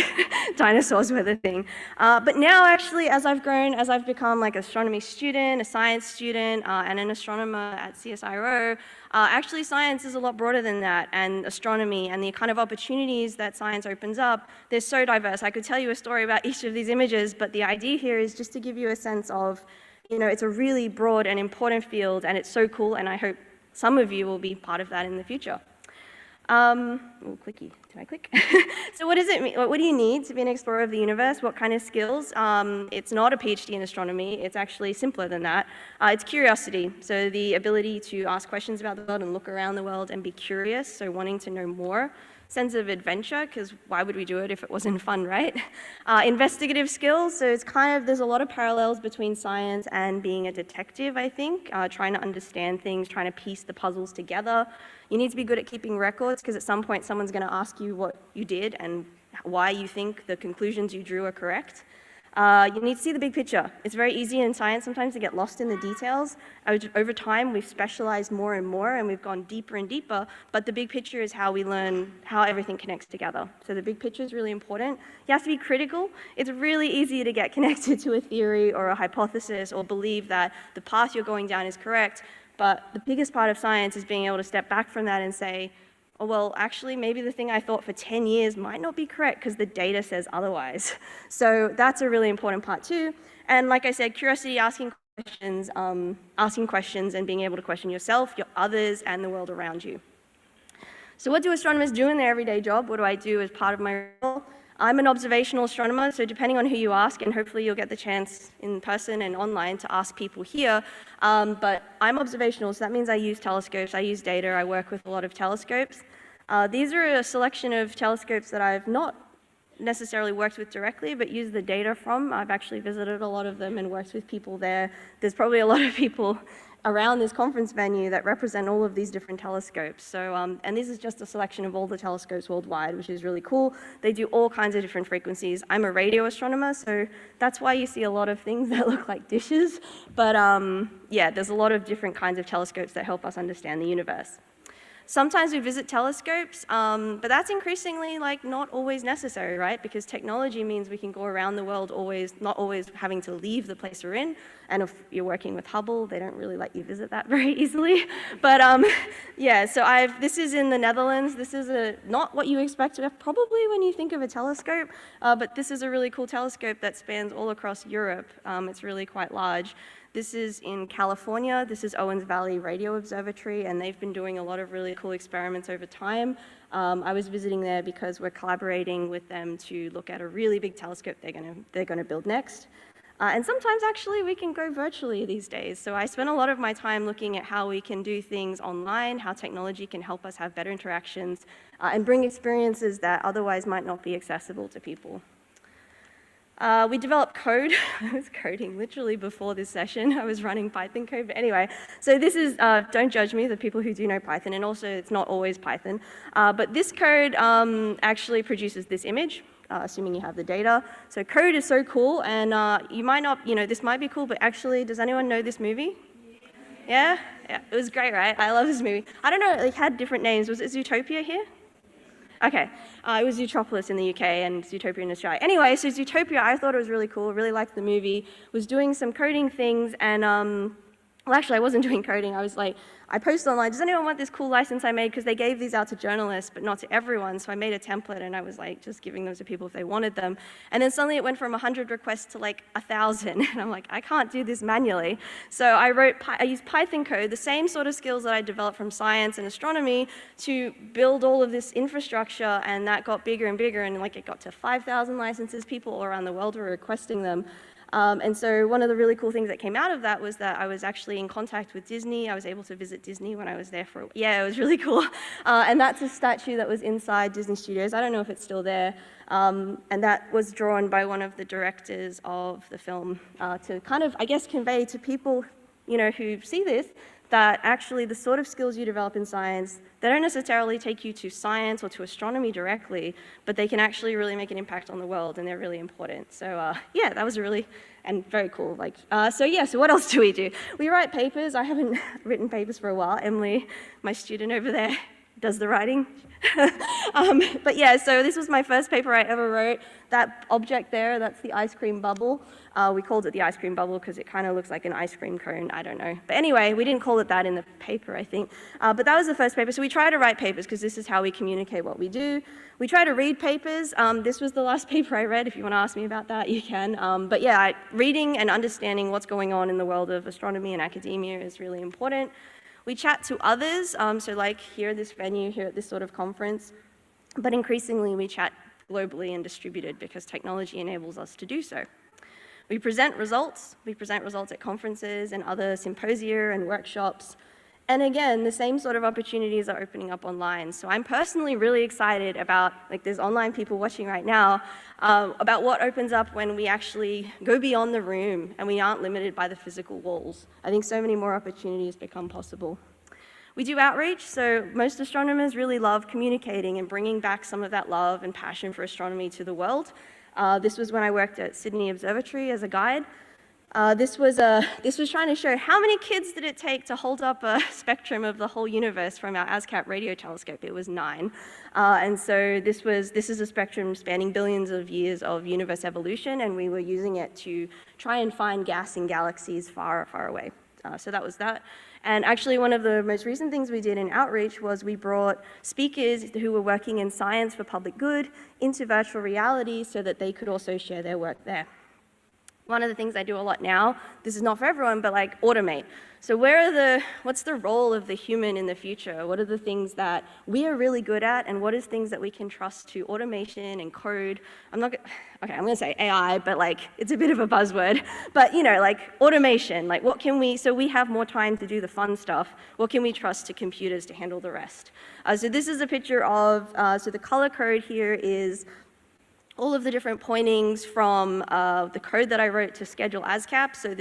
dinosaurs were the thing. But now, actually, as I've grown, as I've become like an astronomy student, a science student, and an astronomer at CSIRO, actually science is a lot broader than that, and astronomy and the kind of opportunities that science opens up, they're so diverse. I could tell you a story about each of these images, but the idea here is just to give you a sense of, it's a really broad and important field, and it's so cool, and I hope some of you will be part of that in the future. Clicky, did I click? So what does it mean? What do you need to be an explorer of the universe? What kind of skills? It's not a PhD in astronomy. It's actually simpler than that. It's curiosity. So the ability to ask questions about the world and look around the world and be curious, so wanting to know more. Sense of adventure, because why would we do it if it wasn't fun, right? Investigative skills, so it's there's a lot of parallels between science and being a detective, I think, trying to understand things, trying to piece the puzzles together. You need to be good at keeping records, because at some point someone's going to ask you what you did and why you think the conclusions you drew are correct. You need to see the big picture. It's very easy in science sometimes to get lost in the details. Over time, we've specialized more and more, and we've gone deeper and deeper, but the big picture is how we learn how everything connects together. So the big picture is really important. You have to be critical. It's really easy to get connected to a theory or a hypothesis or believe that the path you're going down is correct, but the biggest part of science is being able to step back from that and say, oh, well, actually, maybe the thing I thought for 10 years might not be correct because the data says otherwise. So that's a really important part too. And like I said, curiosity, asking questions and being able to question yourself, your others, and the world around you. So what do astronomers do in their everyday job? What do I do as part of my role? I'm an observational astronomer, so depending on who you ask, and hopefully you'll get the chance in person and online to ask people here, but I'm observational, so that means I use telescopes, I use data, I work with a lot of telescopes. These are a selection of telescopes that I've not necessarily worked with directly, but used the data from. I've actually visited a lot of them and worked with people there. There's probably a lot of people around this conference venue that represent all of these different telescopes. So, and this is just a selection of all the telescopes worldwide, which is really cool. They do all kinds of different frequencies. I'm a radio astronomer, so that's why you see a lot of things that look like dishes. But yeah, there's a lot of different kinds of telescopes that help us understand the universe. Sometimes we visit telescopes, but that's increasingly like not always necessary, right? Because technology means we can go around the world not always having to leave the place we're in. And if you're working with Hubble, they don't really let you visit that very easily. But yeah, so this is in the Netherlands. This is not what you expect probably when you think of a telescope, but this is a really cool telescope that spans all across Europe. It's really quite large. This is in California. This is Owens Valley Radio Observatory, and they've been doing a lot of really cool experiments over time. I was visiting there because we're collaborating with them to look at a really big telescope they're gonna build next. And sometimes actually we can go virtually these days. So I spent a lot of my time looking at how we can do things online, how technology can help us have better interactions, and bring experiences that otherwise might not be accessible to people. We developed code. I was coding literally before this session. I was running Python code, but anyway. So this is, don't judge me, the people who do know Python, and also it's not always Python. But this code actually produces this image, assuming you have the data. So code is so cool, and you might not, this might be cool, but actually, does anyone know this movie? Yeah? Yeah, it was great, right? I love this movie. I don't know, it had different names. Was it Zootopia here? Okay, it was Zootropolis in the UK and Zootopia in Australia. Anyway, so Zootopia, I thought it was really cool, really liked the movie, was doing some coding things, and well, actually, I wasn't doing coding. I was like, I posted online, does anyone want this cool license I made? Because they gave these out to journalists, but not to everyone. So I made a template, and I was like, just giving them to people if they wanted them. And then suddenly it went from 100 requests to like 1,000. And I'm like, I can't do this manually. So I used Python code, the same sort of skills that I developed from science and astronomy, to build all of this infrastructure. And that got bigger and bigger. And like it got to 5,000 licenses. People all around the world were requesting them. And so one of the really cool things that came out of that was that I was actually in contact with Disney. I was able to visit Disney when I was there yeah, it was really cool. And that's a statue that was inside Disney Studios. I don't know if it's still there. And that was drawn by one of the directors of the film to kind of, I guess, convey to people, who see this, that actually the sort of skills you develop in science, they don't necessarily take you to science or to astronomy directly, but they can actually really make an impact on the world, and they're really important. So yeah, that was and very cool. So what else do we do? We write papers. I haven't written papers for a while. Emily, my student over there, does the writing. But yeah, so this was my first paper I ever wrote. That object there, that's the ice cream bubble. We called it the ice cream bubble because it kind of looks like an ice cream cone, I don't know. But anyway, we didn't call it that in the paper, I think. But that was the first paper. So we try to write papers because this is how we communicate what we do. We try to read papers. This was the last paper I read. If you want to ask me about that, you can. But yeah, reading and understanding what's going on in the world of astronomy and academia is really important. We chat to others, so like here at this venue, here at this sort of conference, but increasingly we chat globally and distributed because technology enables us to do so. We present results. We present results at conferences and other symposia and workshops. And again, the same sort of opportunities are opening up online. So I'm personally really excited about, there's online people watching right now, about what opens up when we actually go beyond the room and we aren't limited by the physical walls. I think so many more opportunities become possible. We do outreach, so most astronomers really love communicating and bringing back some of that love and passion for astronomy to the world. This was when I worked at Sydney Observatory as a guide. This was trying to show how many kids did it take to hold up a spectrum of the whole universe from our ASCAP radio telescope. It was 9. And so this is a spectrum spanning billions of years of universe evolution, and we were using it to try and find gas in galaxies far, far away. So that was that. And actually one of the most recent things we did in outreach was we brought speakers who were working in science for public good into virtual reality so that they could also share their work there. One of the things I do a lot now, this is not for everyone, but automate. So what's the role of the human in the future? What are the things that we are really good at, and what is things that we can trust to automation and code? I'm going to say AI, but it's a bit of a buzzword. But automation, what can so we have more time to do the fun stuff. What can we trust to computers to handle the rest? So this is a picture of, so the color code here is all of the different pointings from the code that I wrote to schedule ASCAP. So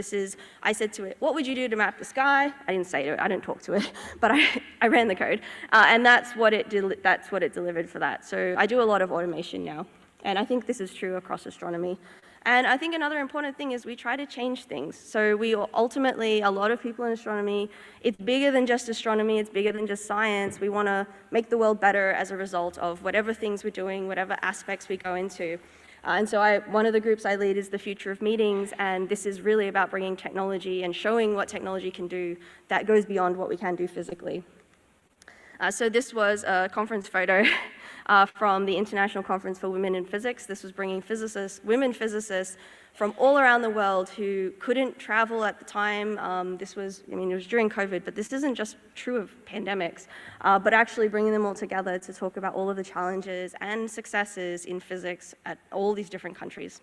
I said to it, what would you do to map the sky? I didn't say to it, I didn't talk to it, but I ran the code. And that's what it delivered for that. So I do a lot of automation now. And I think this is true across astronomy. And I think another important thing is we try to change things. So we ultimately, a lot of people in astronomy, it's bigger than just astronomy, it's bigger than just science. We want to make the world better as a result of whatever things we're doing, whatever aspects we go into. And so one of the groups I lead is the Future of Meetings, and this is really about bringing technology and showing what technology can do that goes beyond what we can do physically. So this was a conference photo from the International Conference for Women in Physics. This was bringing women physicists from all around the world who couldn't travel at the time. It was during COVID, but this isn't just true of pandemics, but actually bringing them all together to talk about all of the challenges and successes in physics at all these different countries.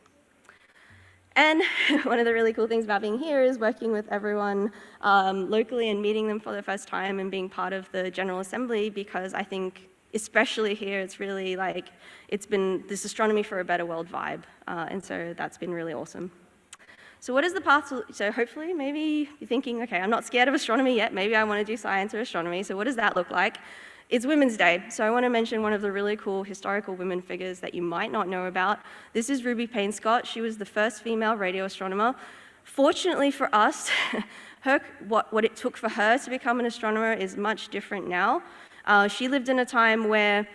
And one of the really cool things about being here is working with everyone locally and meeting them for the first time and being part of the General Assembly, because I think, especially here, it's really like, it's been this astronomy for a better world vibe. And so that's been really awesome. So what is the path to, so hopefully maybe you're thinking, okay, I'm not scared of astronomy yet, maybe I want to do science or astronomy, so what does that look like? It's Women's Day, so I want to mention one of the really cool historical women figures that you might not know about. This is Ruby Payne-Scott. She was the first female radio astronomer. Fortunately for us, what it took for her to become an astronomer is much different now. She lived in a time where,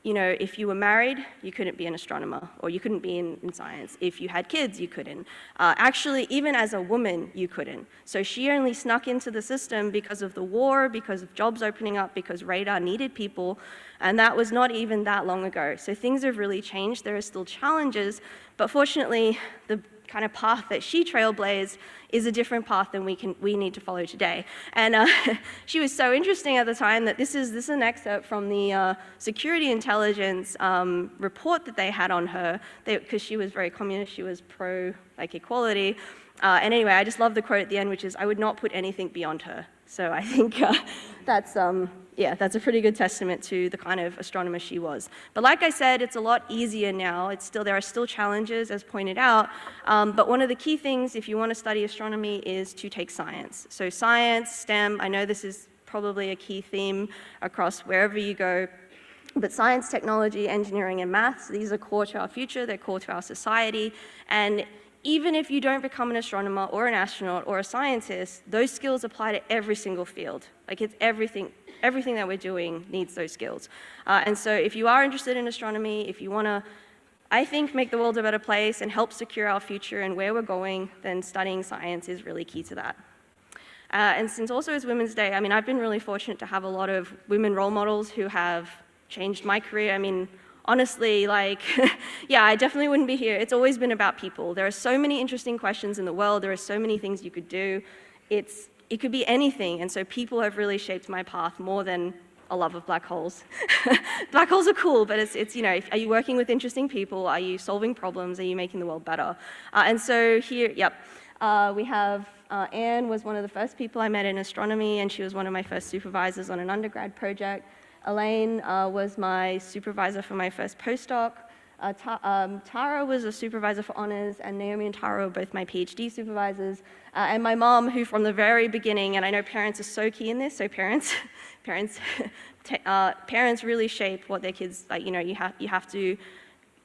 if you were married, you couldn't be an astronomer, or you couldn't be in science. If you had kids, you couldn't. Actually, even as a woman, you couldn't. So she only snuck into the system because of the war, because of jobs opening up, because radar needed people, and that was not even that long ago. So things have really changed. There are still challenges, but fortunately, the kind of path that she trailblazed is a different path than we need to follow today. And she was so interesting at the time that this is an excerpt from the security intelligence report that they had on her, because she was very communist, she was pro equality. And anyway, I just love the quote at the end, which is, "I would not put anything beyond her." So I think that's a pretty good testament to the kind of astronomer she was. But like I said, it's a lot easier now. There are still challenges, as pointed out. But one of the key things, if you want to study astronomy, is to take science. So science, STEM, I know this is probably a key theme across wherever you go. But science, technology, engineering, and maths, these are core to our future, they're core to our society. And even if you don't become an astronomer or an astronaut or a scientist, those skills apply to every single field. It's everything that we're doing needs those skills. And so if you are interested in astronomy, if you want to, I think, make the world a better place and help secure our future and where we're going, then studying science is really key to that. And since also it's Women's Day, I've been really fortunate to have a lot of women role models who have changed my career. Honestly, yeah, I definitely wouldn't be here. It's always been about people. There are so many interesting questions in the world. There are so many things you could do. It could be anything. And so people have really shaped my path more than a love of black holes. Black holes are cool, but are you working with interesting people? Are you solving problems? Are you making the world better? And so here, we have Anne was one of the first people I met in astronomy, and she was one of my first supervisors on an undergrad project. Elaine was my supervisor for my first postdoc. Tara was a supervisor for honors, and Naomi and Tara were both my PhD supervisors. And my mom, who from the very beginning, and I know parents are so key in this, so parents really shape what their kids, you have to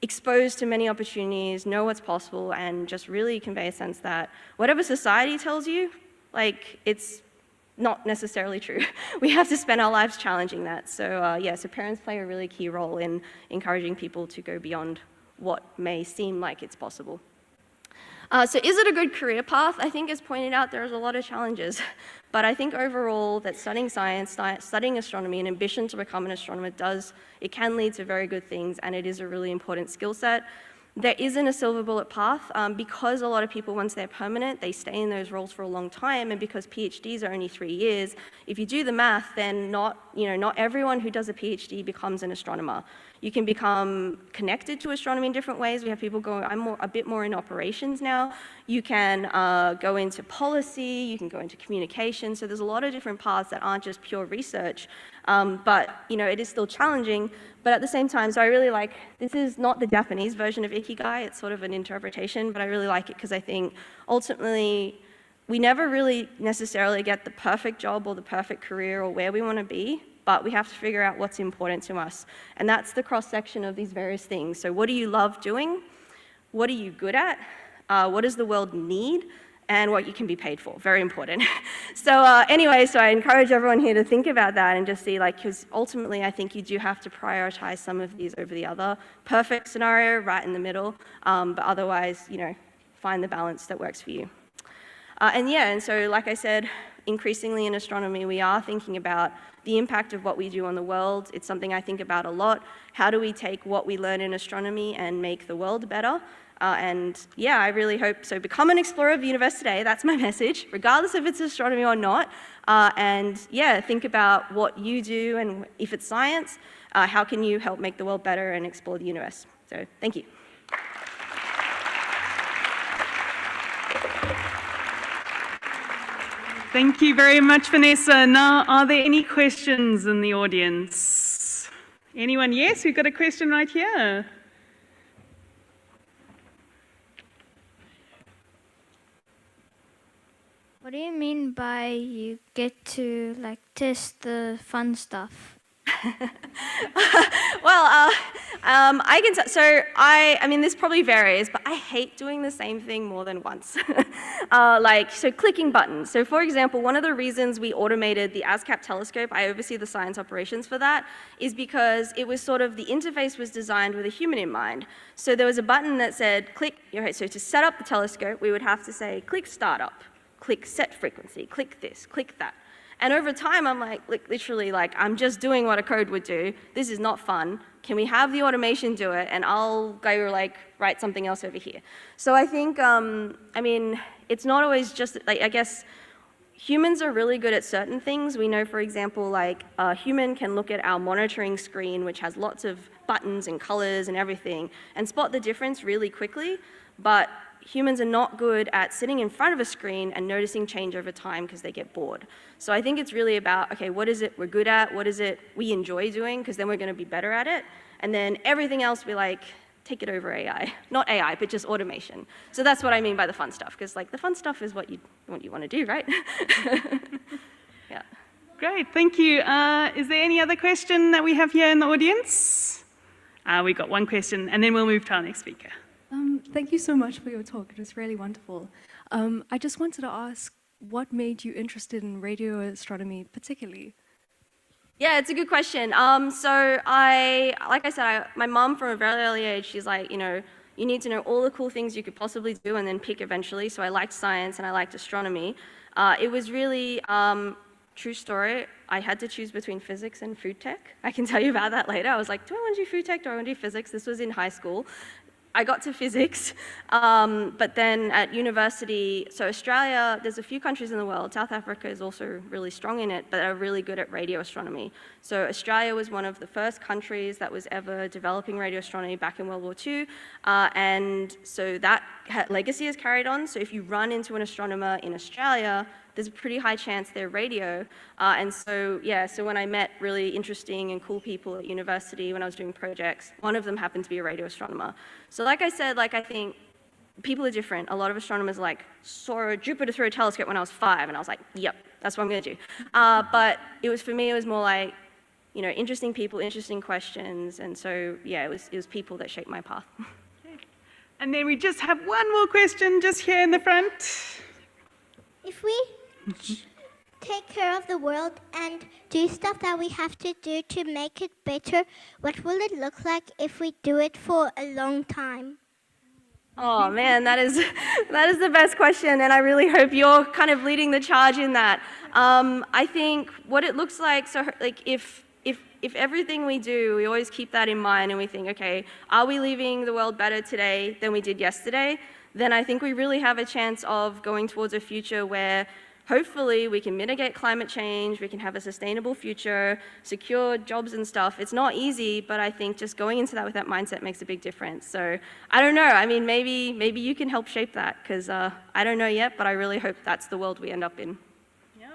expose to many opportunities, know what's possible, and just really convey a sense that whatever society tells you, it's not necessarily true. We have to spend our lives challenging that. So so parents play a really key role in encouraging people to go beyond what may seem like it's possible. So is it a good career path? I think, as pointed out, there's a lot of challenges. But I think overall that studying science, studying astronomy, and ambition to become an astronomer it can lead to very good things, and it is a really important skill set. There isn't a silver bullet path because a lot of people, once they're permanent, they stay in those roles for a long time, and because PhDs are only 3 years, if you do the math, then not everyone who does a PhD becomes an astronomer. You can become connected to astronomy in different ways. We have people going, I'm a bit more in operations now. You can go into policy, you can go into communication, so there's a lot of different paths that aren't just pure research, but it is still challenging. But at the same time, so I really this is not the Japanese version of Ikigai, it's sort of an interpretation, but I really like it because I think ultimately we never really necessarily get the perfect job or the perfect career or where we want to be, but we have to figure out what's important to us. And that's the cross-section of these various things. So what do you love doing? What are you good at? what does the world need, and what you can be paid for. Very important. So anyway, so I encourage everyone here to think about that and just see, like, because ultimately I think you do have to prioritize some of these over the other. Perfect scenario, right in the middle, but otherwise, you know, find the balance that works for you. And so like I said, increasingly in astronomy, we are thinking about the impact of what we do on the world. It's something I think about a lot. How do we take what we learn in astronomy and make the world better? I really hope so. Become an explorer of the universe today. That's my message, regardless if it's astronomy or not. Think about what you do, and if it's science, how can you help make the world better and explore the universe? So, thank you. Thank you very much, Vanessa. Now, are there any questions in the audience? Anyone? Yes, we've got a question right here. What do you mean by you get to like test the fun stuff? I mean, this probably varies, but I hate doing the same thing more than once. So clicking buttons. So for example, one of the reasons we automated the ASCAP telescope, I oversee the science operations for that, is because it was sort of, the interface was designed with a human in mind. So there was a button that said, click, so to set up the telescope, we would have to say, click startup, click set frequency, click this, click that. And over time, I'm like, literally, like, I'm just doing what a code would do. This is not fun. Can we have the automation do it? And I'll go, like, write something else over here. So I think, I mean, it's not always just, like, I guess humans are really good at certain things. We know, for example, like, a human can look at our monitoring screen, which has lots of buttons and colors and everything, and spot the difference really quickly. But humans are not good at sitting in front of a screen and noticing change over time because they get bored. So I think it's really about, okay, what is it we're good at? What is it we enjoy doing? Because then we're going to be better at it. And then everything else, we like, take it over AI. Not AI, but just automation. So that's what I mean by the fun stuff, because like the fun stuff is what you want to do, right? Yeah. Great, thank you. Is there any other question that we have here in the audience? We got one question, and then we'll move to our next speaker. Thank you so much for your talk. It was really wonderful. I just wanted to ask, what made you interested in radio astronomy particularly? Yeah, it's a good question. Like I said, my mom from a very early age, she's like, you know, you need to know all the cool things you could possibly do and then pick eventually. So I liked science and I liked astronomy. It was really, true story, I had to choose between physics and food tech. I can tell you about that later. I was like, do I want to do food tech? Do I want to do physics? This was in high school. I got to physics, but then at university, so Australia, there's a few countries in the world, South Africa is also really strong in it, but are really good at radio astronomy. So Australia was one of the first countries that was ever developing radio astronomy back in World War II, and so that legacy is carried on. So if you run into an astronomer in Australia, there's a pretty high chance they're radio. So when I met really interesting and cool people at university when I was doing projects, one of them happened to be a radio astronomer. So like I said, like I think people are different. A lot of astronomers saw Jupiter through a telescope when I was 5, and I was like, yep, that's what I'm gonna do. But for me, it was more like, you know, interesting people, interesting questions, and so yeah, it was people that shaped my path. And then we just have one more question just here in the front. If we take care of the world and do stuff that we have to do to make it better, what will it look like if we do it for a long time? Oh man, that is the best question, and I really hope you're kind of leading the charge in that. I think what it looks like, so like if everything we do, we always keep that in mind and we think, okay, are we leaving the world better today than we did yesterday? Then I think we really have a chance of going towards a future where hopefully we can mitigate climate change, we can have a sustainable future, secure jobs and stuff. It's not easy, but I think just going into that with that mindset makes a big difference. So I don't know, I mean, maybe you can help shape that, because I don't know yet, but I really hope that's the world we end up in. Yeah.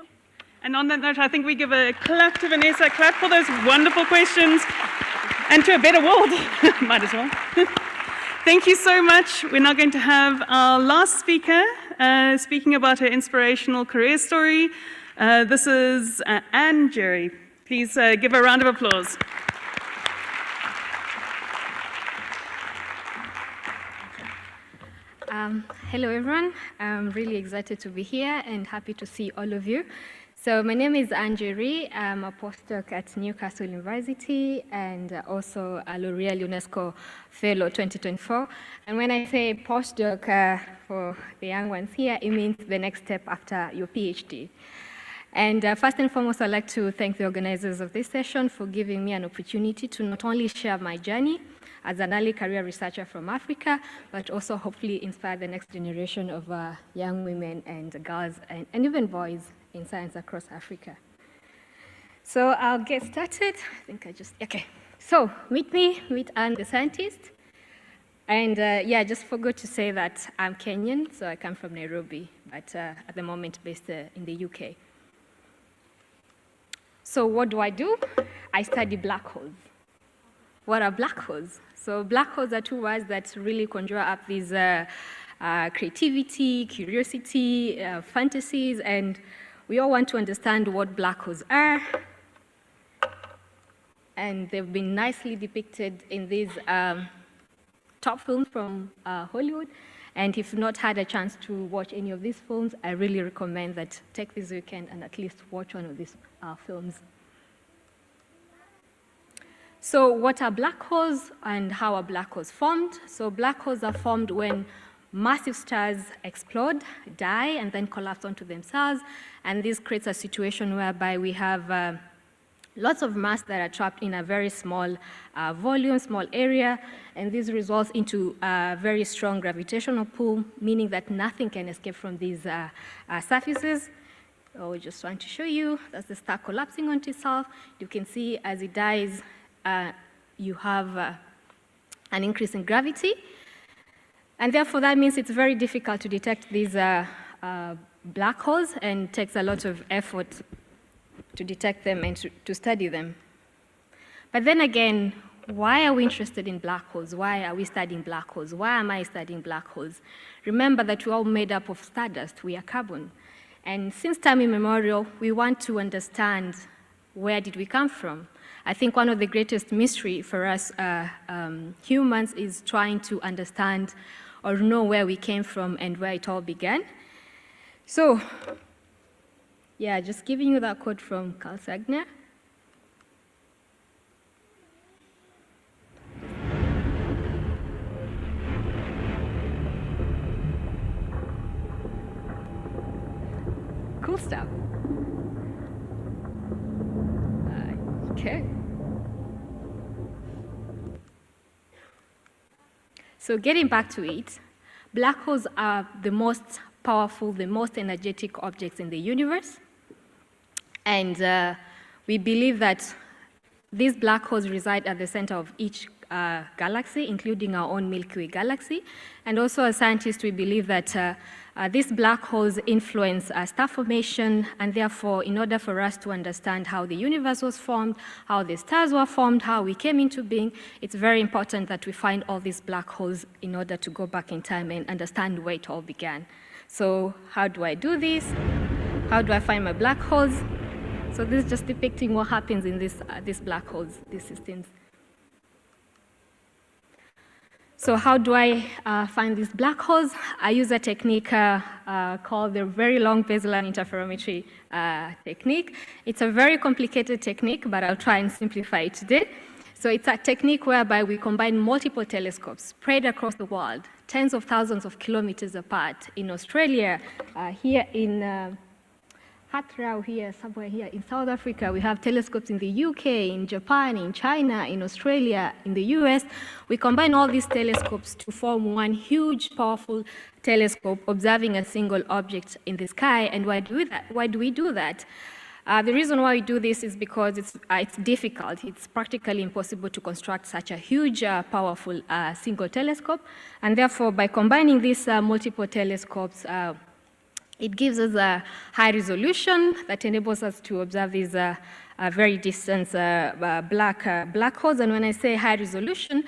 And on that note, I think we give a clap to Vanessa, clap for those wonderful questions, and to a better world, might as well. Thank you so much. We're now going to have our last speaker speaking about her inspirational career story. This is Anne Jerry. Please give her a round of applause. Hello, everyone. I'm really excited to be here and happy to see all of you. So my name is Anjeri. I'm a postdoc at Newcastle University and also a L'Oreal UNESCO Fellow 2024. And when I say postdoc for the young ones here, it means the next step after your PhD. And first and foremost, I'd like to thank the organizers of this session for giving me an opportunity to not only share my journey as an early career researcher from Africa, but also hopefully inspire the next generation of young women and girls and even boys in science across Africa. So I'll get started. Okay. So meet Anne, the scientist. And I just forgot to say that I'm Kenyan, so I come from Nairobi, but at the moment based in the UK. So what do? I study black holes. What are black holes? So black holes are two words that really conjure up these creativity, curiosity, fantasies, and we all want to understand what black holes are. And they've been nicely depicted in these top films from Hollywood. And if you've not had a chance to watch any of these films, I really recommend that take this weekend and at least watch one of these films. So what are black holes and how are black holes formed? So black holes are formed when massive stars explode, die, and then collapse onto themselves. And this creates a situation whereby we have lots of mass that are trapped in a very small volume, small area, and this results into a very strong gravitational pull, meaning that nothing can escape from these surfaces. So I just want to show you, that's the star collapsing onto itself. You can see as it dies, you have an increase in gravity, and therefore that means it's very difficult to detect these black holes and takes a lot of effort to detect them and to study them. But then again, why are we interested in black holes? Why are we studying black holes? Why am I studying black holes? Remember that we're all made up of stardust, we are carbon. And since time immemorial, we want to understand where did we come from. I think one of the greatest mystery for us humans is trying to understand or know where we came from and where it all began. So, just giving you that quote from Carl Sagan. Cool stuff. Okay. So getting back to it, black holes are the most powerful, the most energetic objects in the universe. And we believe that these black holes reside at the center of each galaxy, including our own Milky Way galaxy. And also as scientists, we believe that these black holes influence star formation, and therefore, in order for us to understand how the universe was formed, how the stars were formed, how we came into being, it's very important that we find all these black holes in order to go back in time and understand where it all began. So how do I do this? How do I find my black holes? So this is just depicting what happens in these black holes, these systems. So how do I find these black holes? I use a technique called the very long baseline interferometry technique. It's a very complicated technique, but I'll try and simplify it today. So it's a technique whereby we combine multiple telescopes spread across the world, tens of thousands of kilometers apart, in Australia, here in Hatrao here, somewhere here in South Africa. We have telescopes in the UK, in Japan, in China, in Australia, in the US. We combine all these telescopes to form one huge, powerful telescope observing a single object in the sky. And why do we do that? The reason why we do this is because it's difficult. It's practically impossible to construct such a huge, powerful single telescope. And therefore, by combining these multiple telescopes, it gives us a high resolution that enables us to observe these very distant black holes. And when I say high resolution,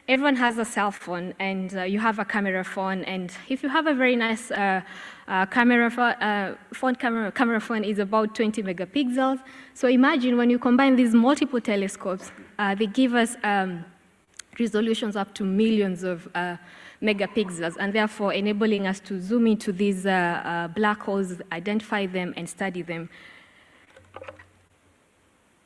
everyone has a cell phone and you have a camera phone. And if you have a very nice camera phone is about 20 megapixels. So imagine when you combine these multiple telescopes, they give us resolutions up to millions of megapixels, and therefore enabling us to zoom into these black holes, identify them, and study them,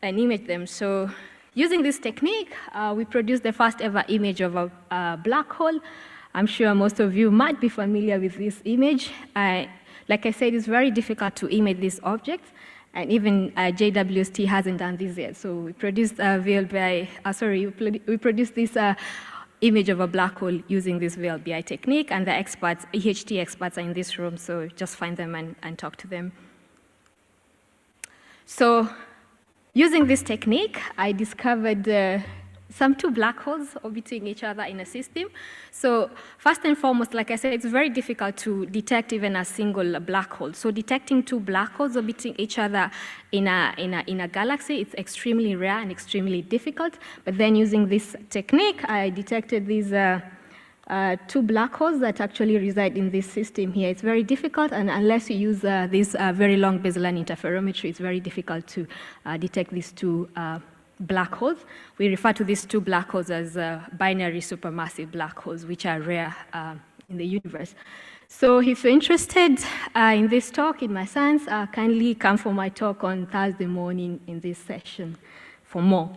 and image them. So using this technique, we produced the first ever image of a black hole. I'm sure most of you might be familiar with this image. Like I said, it's very difficult to image these objects, and even JWST hasn't done this yet. So we produced we produced this image of a black hole using this VLBI technique, and the experts, EHT experts, are in this room, so just find them and talk to them. So using this technique, I discovered some two black holes orbiting each other in a system. So first and foremost, like I said, it's very difficult to detect even a single black hole. So detecting two black holes orbiting each other in a galaxy, it's extremely rare and extremely difficult. But then using this technique, I detected these two black holes that actually reside in this system here. It's very difficult, and unless you use this very long baseline interferometry, it's very difficult to detect these two black holes. We refer to these two black holes as binary supermassive black holes, which are rare in the universe. So if you're interested in this talk, in my science, kindly come for my talk on Thursday morning in this session for more.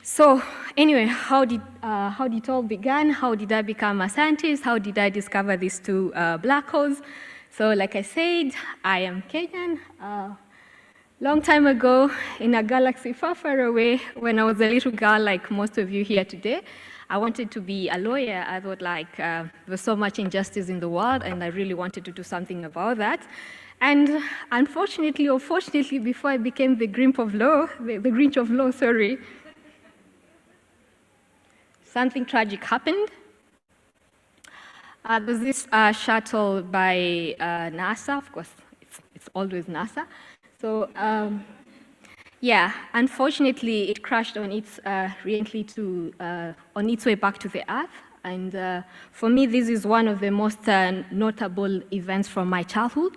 So anyway, how did it all begin? How did I become a scientist? How did I discover these two black holes? So like I said, I am Kenyan. Long time ago, in a galaxy far, far away, when I was a little girl, like most of you here today, I wanted to be a lawyer. I thought there was so much injustice in the world, and I really wanted to do something about that. And unfortunately, or fortunately, before I became the Grinch of law, sorry, something tragic happened. There was this shuttle by NASA. Of course, it's always NASA. So yeah, unfortunately, it crashed on its on its way back to the Earth. And for me, this is one of the most notable events from my childhood.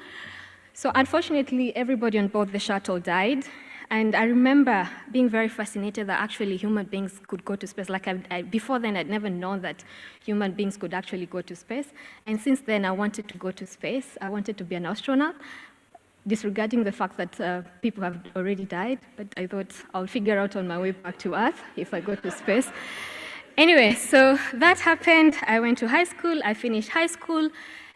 So unfortunately, everybody on board the shuttle died. And I remember being very fascinated that actually human beings could go to space. Before then, I'd never known that human beings could actually go to space. And since then, I wanted to go to space. I wanted to be an astronaut, disregarding the fact that people have already died. But I thought I'll figure out on my way back to Earth if I go to space. Anyway, so that happened. I went to high school. I finished high school.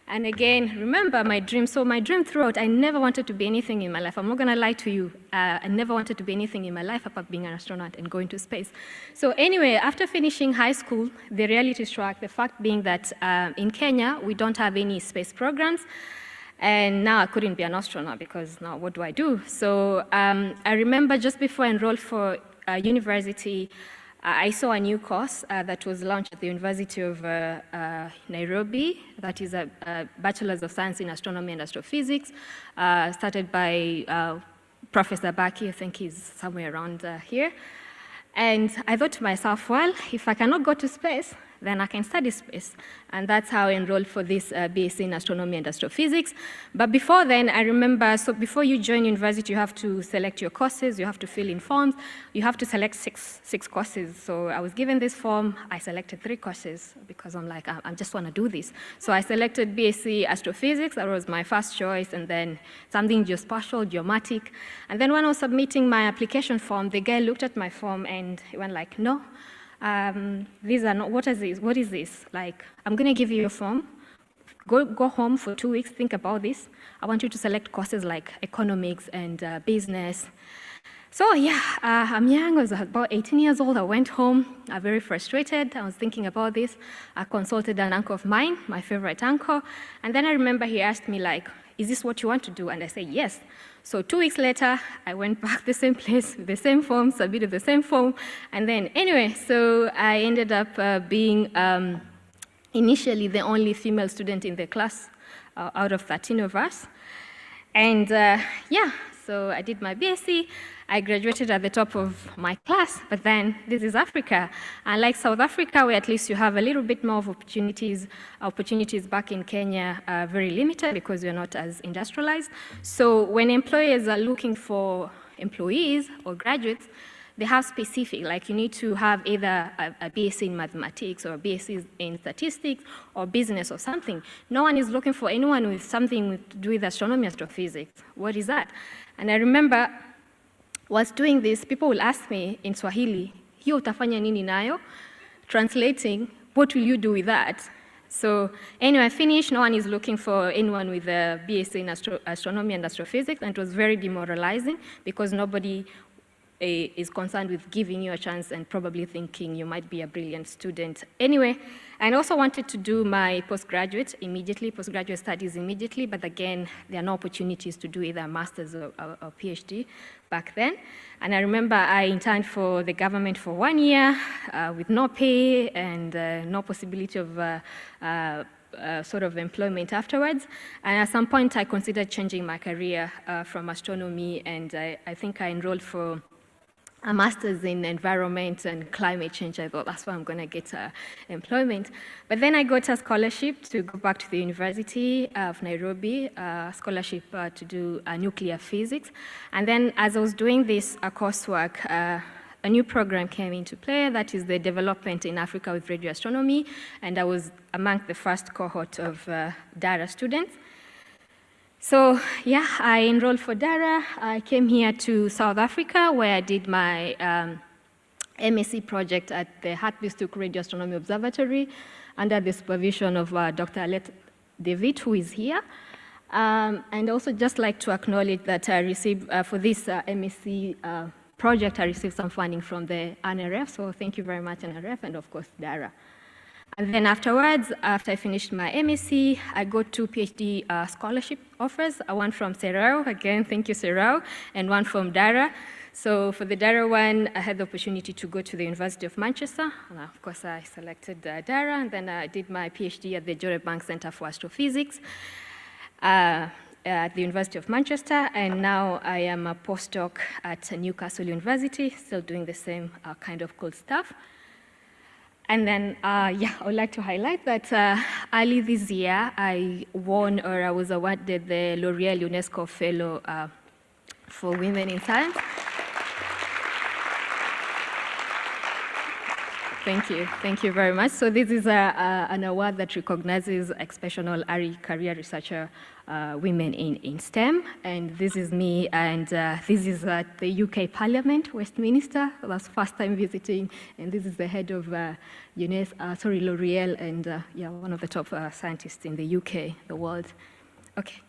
And again, remember my dream. So my dream throughout, I never wanted to be anything in my life. I'm not going to lie to you. I never wanted to be anything in my life apart being an astronaut and going to space. So anyway, after finishing high school, the reality struck, the fact being that in Kenya, we don't have any space programs. And now I couldn't be an astronaut because now what do I do? So I remember just before I enrolled for university, I saw a new course that was launched at the University of Nairobi. That is a Bachelor's of Science in Astronomy and Astrophysics, started by Professor Baki. I think he's somewhere around here. And I thought to myself, well, if I cannot go to space, then I can study space. And that's how I enrolled for this BSc in Astronomy and Astrophysics. But before then, I remember, so before you join university, you have to select your courses, you have to fill in forms, you have to select six courses. So I was given this form, I selected 3 courses because I'm like, I just want to do this. So I selected BSc Astrophysics, that was my first choice, and then something geospatial, geomatic. And then when I was submitting my application form, the guy looked at my form and he went like, no, these are not, what is this? What is this? Like, I'm going to give you your form. Go home for 2 weeks, think about this. I want you to select courses like economics and business. So yeah, I'm young, I was about 18 years old. I went home, very frustrated. I was thinking about this. I consulted an uncle of mine, my favorite uncle. And then I remember he asked me like, is this what you want to do? And I said, yes. So 2 weeks later, I went back the same place with the same form, submitted the same form. And then anyway, so I ended up being initially the only female student in the class out of 13 of us. And yeah, so I did my BSc. I graduated at the top of my class, but then this is Africa. Unlike South Africa, where at least you have a little bit more of opportunities back in Kenya are very limited because you're not as industrialized. So when employers are looking for employees or graduates, they have specific, like you need to have either a BSc in mathematics or a BSc in statistics or business or something. No one is looking for anyone with something to do with astronomy, astrophysics. What is that? And I remember, whilst doing this, people will ask me in Swahili, hiyo utafanya nini nayo? Translating, what will you do with that? So anyway, I finished. No one is looking for anyone with a BSc in astronomy and astrophysics, and it was very demoralizing because nobody is concerned with giving you a chance and probably thinking you might be a brilliant student. Anyway, I also wanted to do my postgraduate studies immediately, but again, there are no opportunities to do either a master's or PhD back then. And I remember I interned for the government for 1 year with no pay and no possibility of sort of employment afterwards. And at some point, I considered changing my career from astronomy, and I think I enrolled for a master's in environment and climate change. I thought that's where I'm going to get employment. But then I got a scholarship to go back to the University of Nairobi, a scholarship to do nuclear physics. And then as I was doing this coursework, a new program came into play, that is the development in Africa with radio astronomy, and I was among the first cohort of DARA students. So yeah, I enrolled for DARA. I came here to South Africa where I did my MSc project at the Hartbeespoort Radio Astronomy Observatory under the supervision of Dr. Alet David, who is here. And also just like to acknowledge that I received, for this MSc project, I received some funding from the NRF, so thank you very much NRF, and of course DARA. And then afterwards, after I finished my MSc, I got 2 PhD scholarship offers, one from Serao, again, thank you Serao, and one from DARA. So for the DARA one, I had the opportunity to go to the University of Manchester, and of course I selected DARA, and then I did my PhD at the Jore Bank Center for Astrophysics at the University of Manchester, and now I am a postdoc at Newcastle University, still doing the same kind of cool stuff. And then, yeah, I would like to highlight that early this year, I won, or I was awarded the L'Oreal UNESCO Fellow for Women in Science. Thank you very much. So this is an award that recognizes exceptional early career researcher women in STEM, and this is me, and this is at the UK Parliament, Westminster. That's first time visiting, and this is the head of L'Oreal, and yeah, one of the top scientists in the UK, the world. Okay.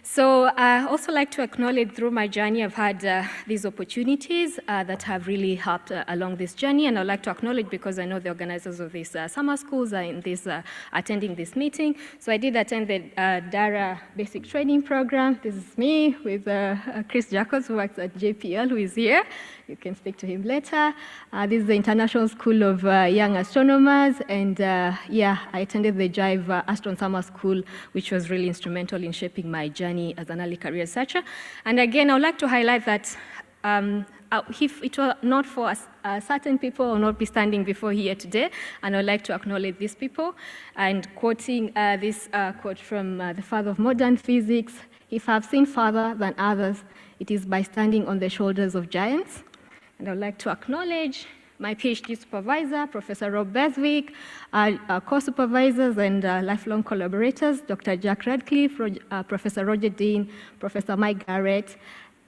So I also like to acknowledge through my journey, I've had these opportunities that have really helped along this journey, and I'd like to acknowledge because I know the organizers of these summer schools are in this, attending this meeting. So I did attend the DARA Basic Training Program. This is me with Chris Jacobs, who works at JPL, who is here. You can speak to him later. This is the International School of Young Astronomers, and yeah, I attended the Jive Astron Summer School, which was really instrumental in shaping my journey as an early career researcher. And again, I would like to highlight that if it were not for certain people, I would not be standing before here today, and I'd like to acknowledge these people. And quoting this quote from the father of modern physics, "If I've seen farther than others, it is by standing on the shoulders of giants." And I would like to acknowledge my PhD supervisor, Professor Rob Beswick, our co-supervisors and lifelong collaborators, Dr. Jack Radcliffe, Professor Roger Dean, Professor Mike Garrett.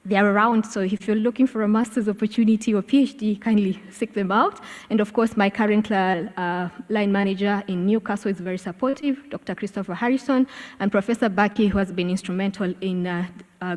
They are around, so if you're looking for a master's opportunity or PhD, kindly seek them out. And of course, my current line manager in Newcastle is very supportive, Dr. Christopher Harrison, and Professor Baki, who has been instrumental in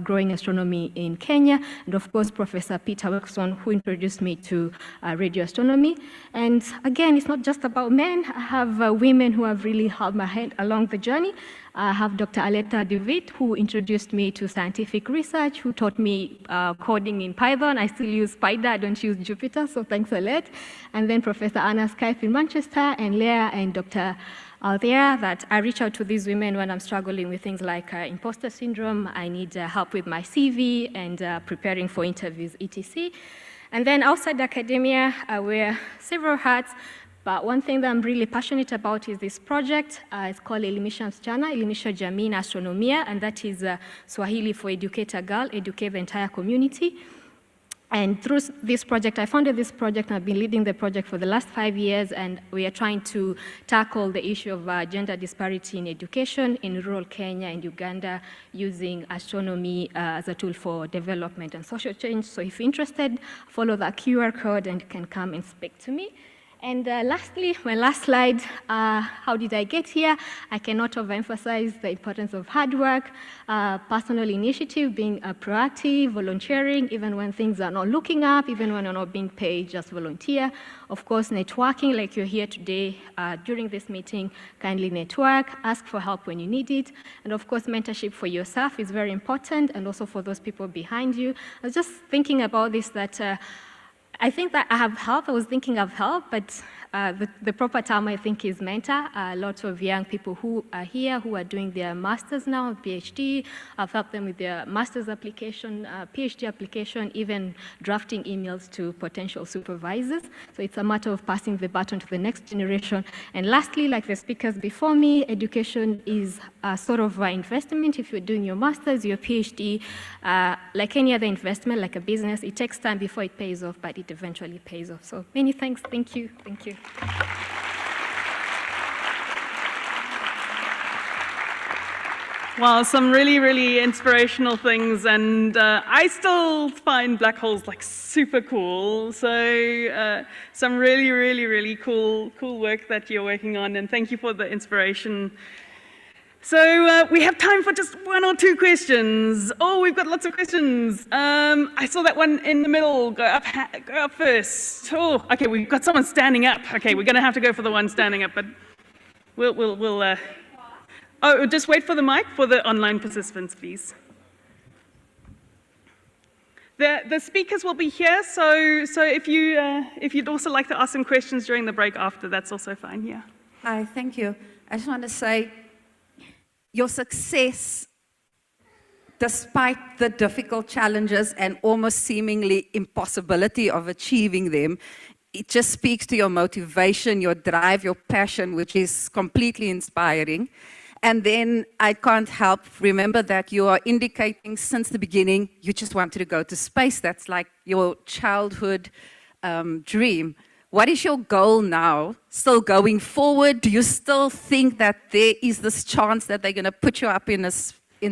growing astronomy in Kenya, and of course, Professor Peter Wilson, who introduced me to radio astronomy. And again, it's not just about men. I have women who have really held my hand along the journey. I have Dr. Aleta David, who introduced me to scientific research, who taught me coding in Python. I still use Spider, I don't use Jupyter, so thanks a lot. And then Professor Anna Skype in Manchester, and Leah and Dr. Althea, that I reach out to these women when I'm struggling with things like imposter syndrome, I need help with my CV and preparing for interviews, etc. And then outside academia, I wear several hats, but one thing that I'm really passionate about is this project. It's called Elimisha Msichana, Elimisha Jamii na Astronomia, and that is Swahili for educate a girl, educate the entire community. And through this project, I founded this project, and I've been leading the project for the last 5 years, and we are trying to tackle the issue of gender disparity in education in rural Kenya and Uganda using astronomy as a tool for development and social change. So if you're interested, follow that QR code and you can come and speak to me. And lastly, my last slide, how did I get here? I cannot overemphasize the importance of hard work, personal initiative, being proactive, volunteering, even when things are not looking up, even when you're not being paid, just volunteer. Of course, networking, like you're here today during this meeting, kindly network, ask for help when you need it. And of course, mentorship for yourself is very important, and also for those people behind you. I was just thinking about this, that I think that I have help. I was thinking of help, but the proper term, I think, is mentor. Lots of young people who are here who are doing their masters now, PhD. I've helped them with their master's application, PhD application, even drafting emails to potential supervisors. So it's a matter of passing the baton to the next generation. And lastly, like the speakers before me, education is a sort of an investment. If you're doing your master's, your PhD, like any other investment, like a business, it takes time before it pays off, but it eventually pays off. So many thanks. Thank you. Thank you. Wow, some really, really inspirational things, and I still find black holes like super cool. So some really, really, really cool work that you're working on, and thank you for the inspiration. So we have time for just 1 or 2 questions. Oh, we've got lots of questions. I saw that one in the middle. Go up first. Oh, okay, we've got someone standing up. Okay, we're going to have to go for the one standing up, but we'll oh, just wait for the mic for the online participants, please. The speakers will be here, so if you'd also like to ask some questions during the break after, that's also fine. Yeah. Hi, thank you. I just want to say, your success, despite the difficult challenges and almost seemingly impossibility of achieving them, it just speaks to your motivation, your drive, your passion, which is completely inspiring. And then I can't help remember that you are indicating since the beginning you just wanted to go to space. That's like your childhood dream. What is your goal now, still going forward? Do you still think that there is this chance that they're going to put you up in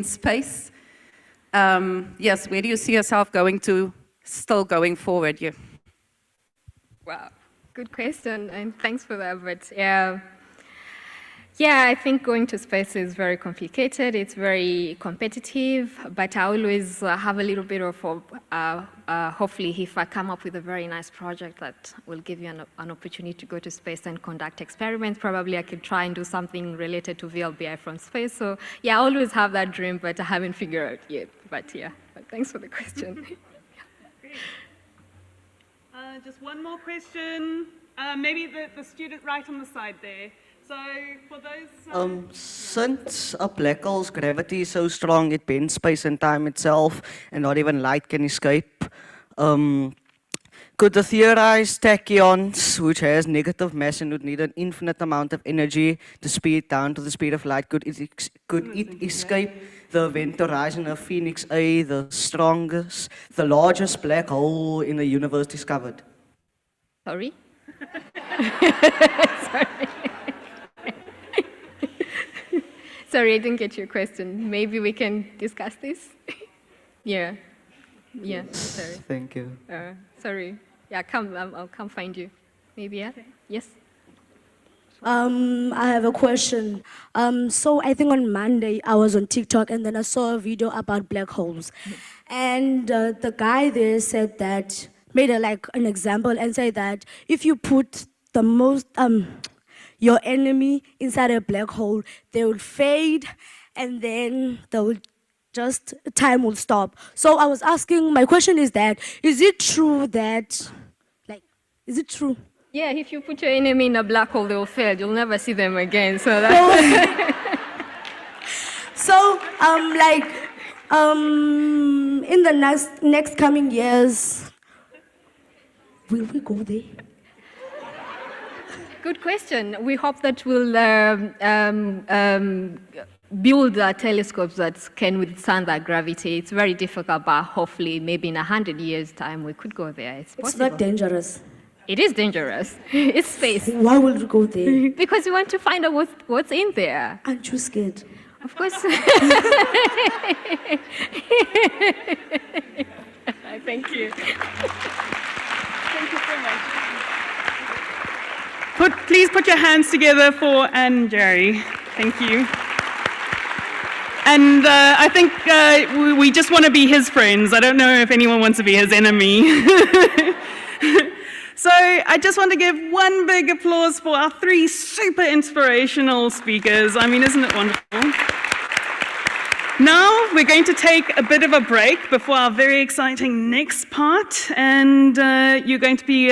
space? Yes, where do you see yourself going to, still going forward? Yeah. Wow, good question, and thanks for that. But yeah, I think going to space is very complicated. It's very competitive, but I always have a little bit of hope. Hopefully, if I come up with a very nice project that will give you an opportunity to go to space and conduct experiments, probably I could try and do something related to VLBI from space. So yeah, I always have that dream, but I haven't figured out yet. But yeah, but thanks for the question. Just one more question. Maybe the student right on the side there. So for those... Since a black hole's gravity is so strong, it bends space and time itself, and not even light can escape, could the theorized tachyons, which has negative mass and would need an infinite amount of energy to speed down to the speed of light, could it escape the event horizon of Phoenix A, the largest black hole in the universe discovered? Sorry? Sorry, I didn't get your question. Maybe we can discuss this? Yeah, sorry. Thank you. Sorry. Yeah, I'll come find you. Maybe, yeah? Yes? I have a question. So I think on Monday, I was on TikTok, and then I saw a video about black holes. And the guy there said that, made an example and said that if you put the most, your enemy inside a black hole, they will fade, and then time will stop. So I was asking, my question is that, is it true that, is it true? Yeah, if you put your enemy in a black hole, they will fail. You'll never see them again. So that's... So, in the next coming years, will we go there? build telescopes that can withstand that gravity. It's very difficult, but hopefully, maybe in 100 years' time, we could go there. It's possible. It's not dangerous. It is dangerous. It's space. Why would we go there? Because we want to find out what's in there. Aren't you scared? Of course. Thank you. Thank you so much. Please put your hands together for Anne Jerry. Thank you. And I think we just want to be his friends. I don't know if anyone wants to be his enemy. So I just want to give one big applause for our 3 super inspirational speakers. I mean, isn't it wonderful? Now we're going to take a bit of a break before our very exciting next part. And you're going to be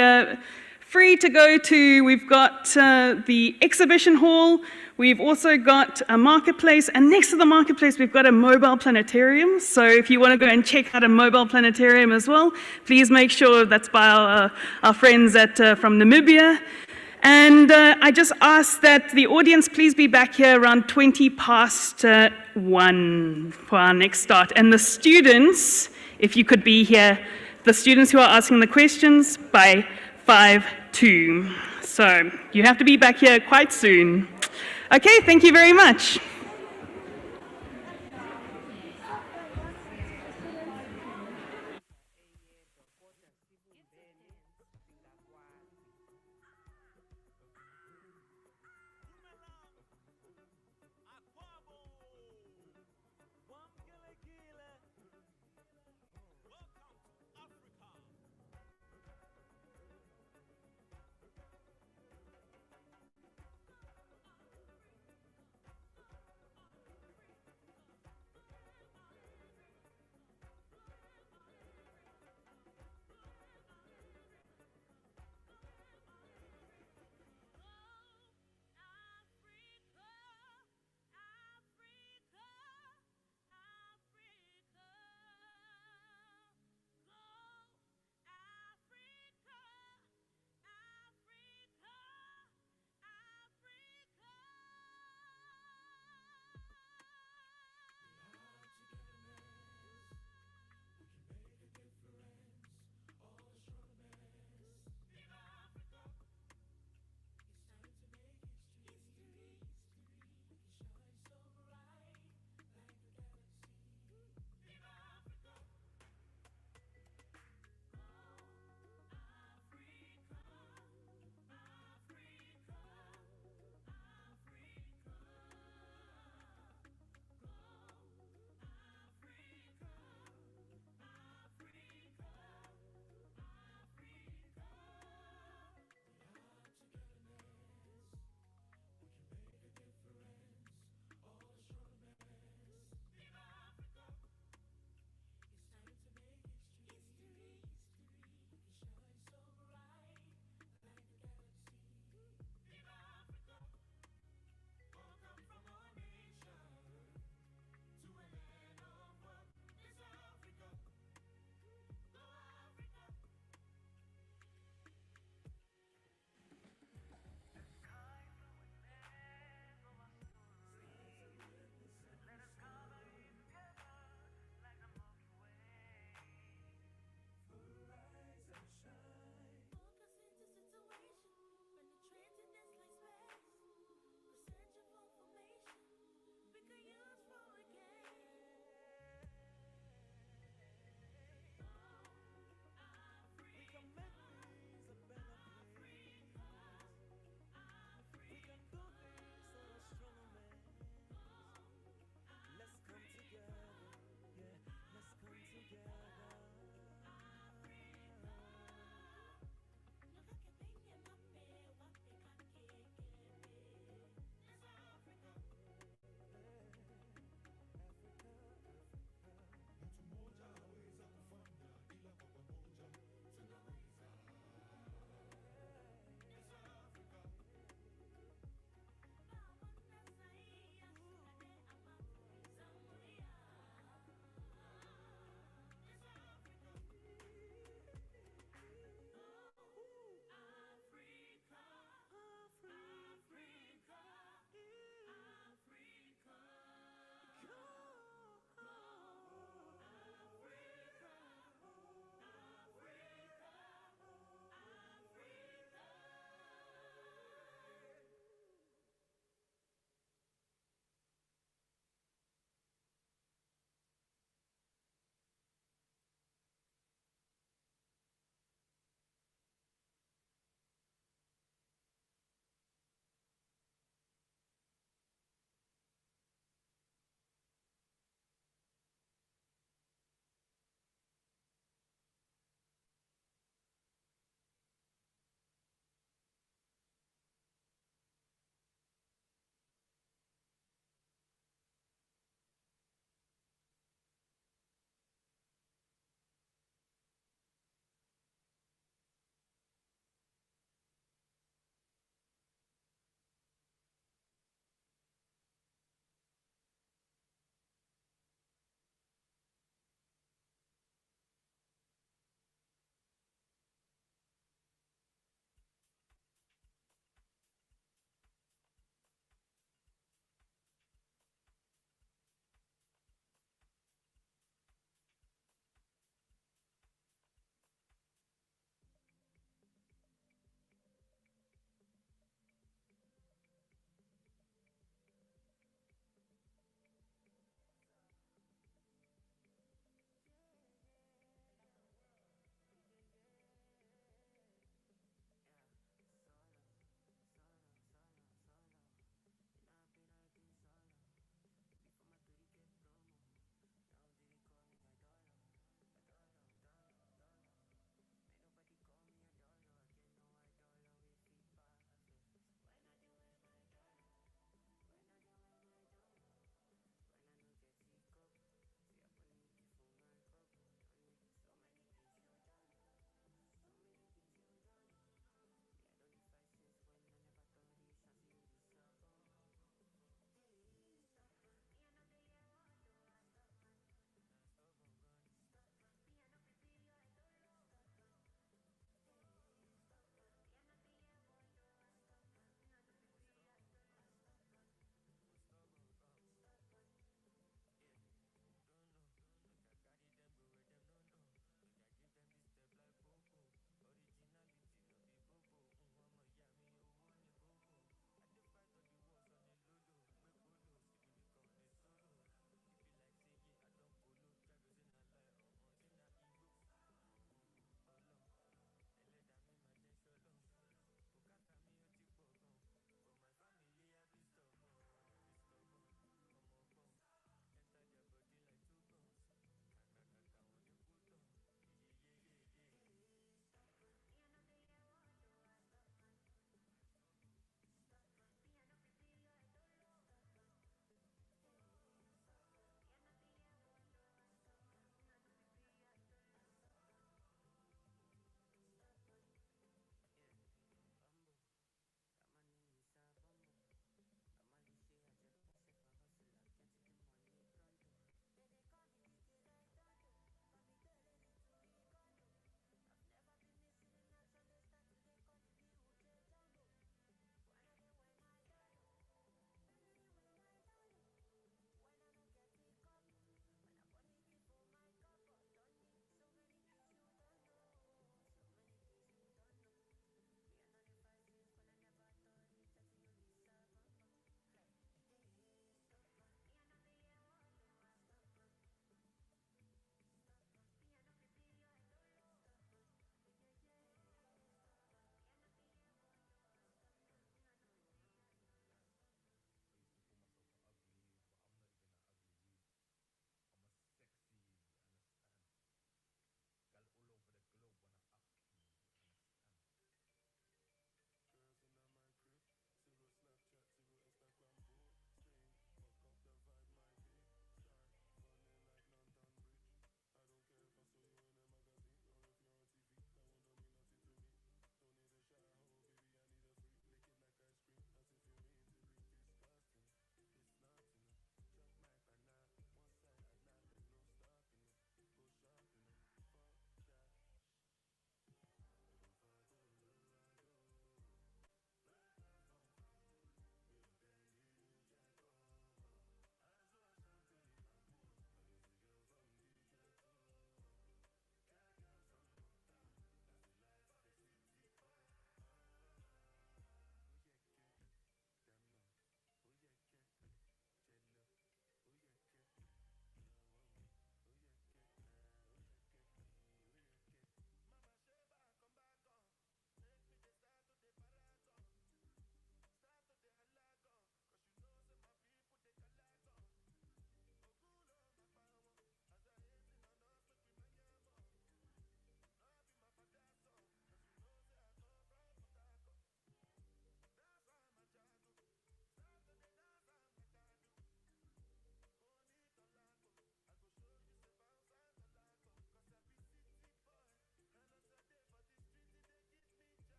free to go to, we've got the exhibition hall. We've also got a marketplace, and next to the marketplace, we've got a mobile planetarium. So if you want to go and check out a mobile planetarium as well, please make sure that's by our friends from Namibia. And I just ask that the audience please be back here around 1:20 for our next start. And the students, if you could be here, the students who are asking the questions by 5:02. So you have to be back here quite soon. Okay, thank you very much.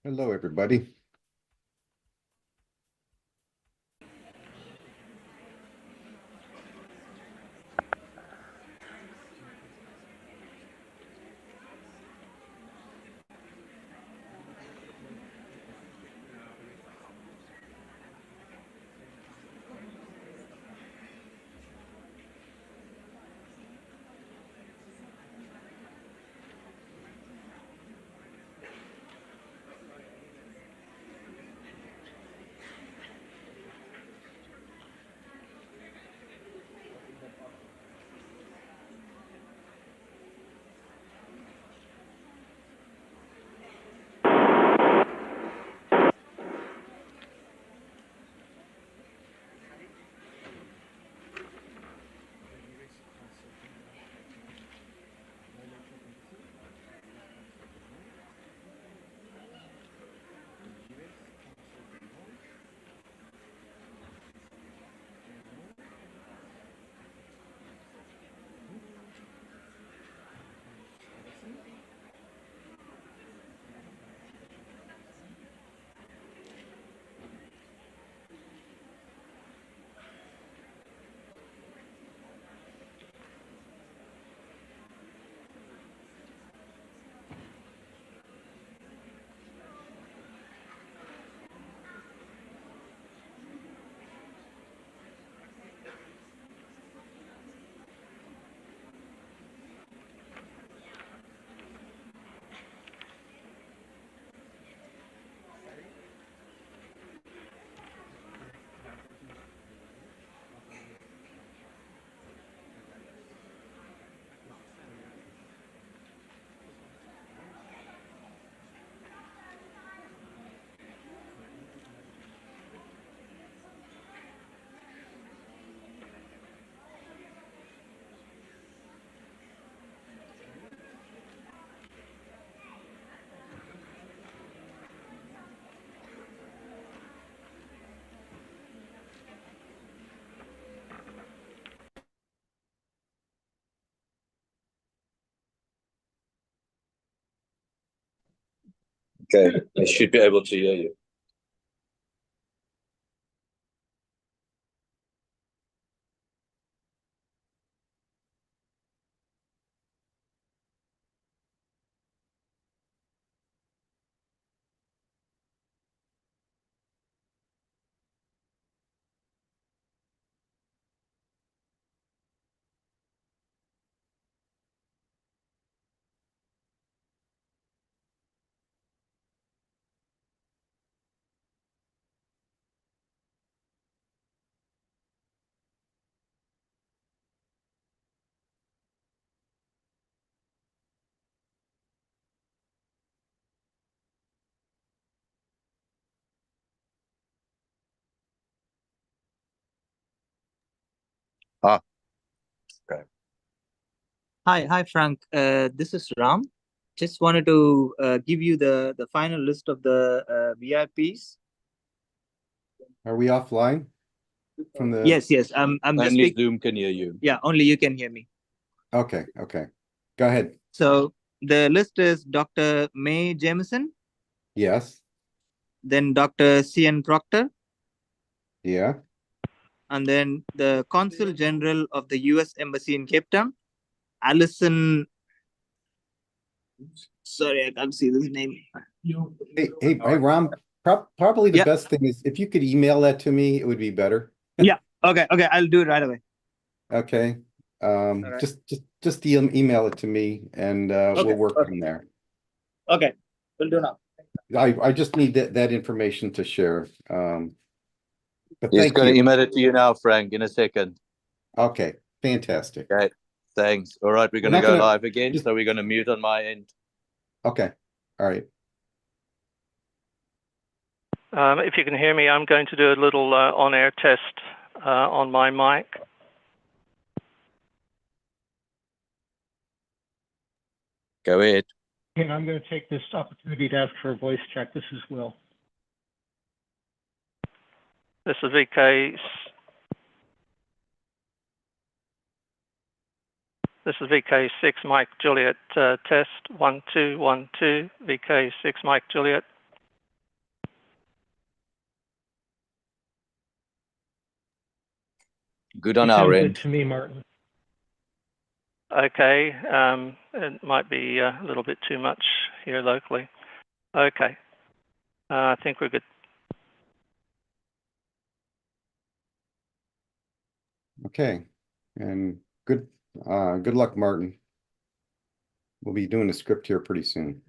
Hello, everybody. Okay, I should be able to hear you. Ah, okay. Hi, Frank. This is Ram. Just wanted to give you the final list of the VIPs. Are we offline from the? Yes. I'm just Only Zoom can hear you. Yeah, only you can hear me. Okay. Go ahead. So the list is Dr. May Jemison, Yes. then Dr. C.N. Proctor, Yeah. and then the Consul General of the U.S. Embassy in Cape Town, Alison. Sorry, I can't see this name. Hey, Ram. Probably the best thing is if you could email that to me, it would be better. Yeah. Okay. I'll do it right away. Okay. right. Just email it to me, and we'll work from there. Okay, we'll do now. I just need that information to share. But He's thank going to you. email it to you now, Frank, in a second. Okay, fantastic. Okay, thanks. All right, we're going to go live again, so we're going to mute on my end. Okay, all right. If you can hear me, I'm going to do a little on-air test on my mic. Go ahead. And I'm going to take this opportunity to ask for a voice check. This is Will. This is VK. This is VK6 Mike Juliet test 1 2 1 2. VK6 Mike Juliet. Good on You our sound end. good to me, Martin. Okay, it might be a little bit too much here locally. Okay, I think we're good. Okay, and good luck, Martin. We'll be doing a script here pretty soon.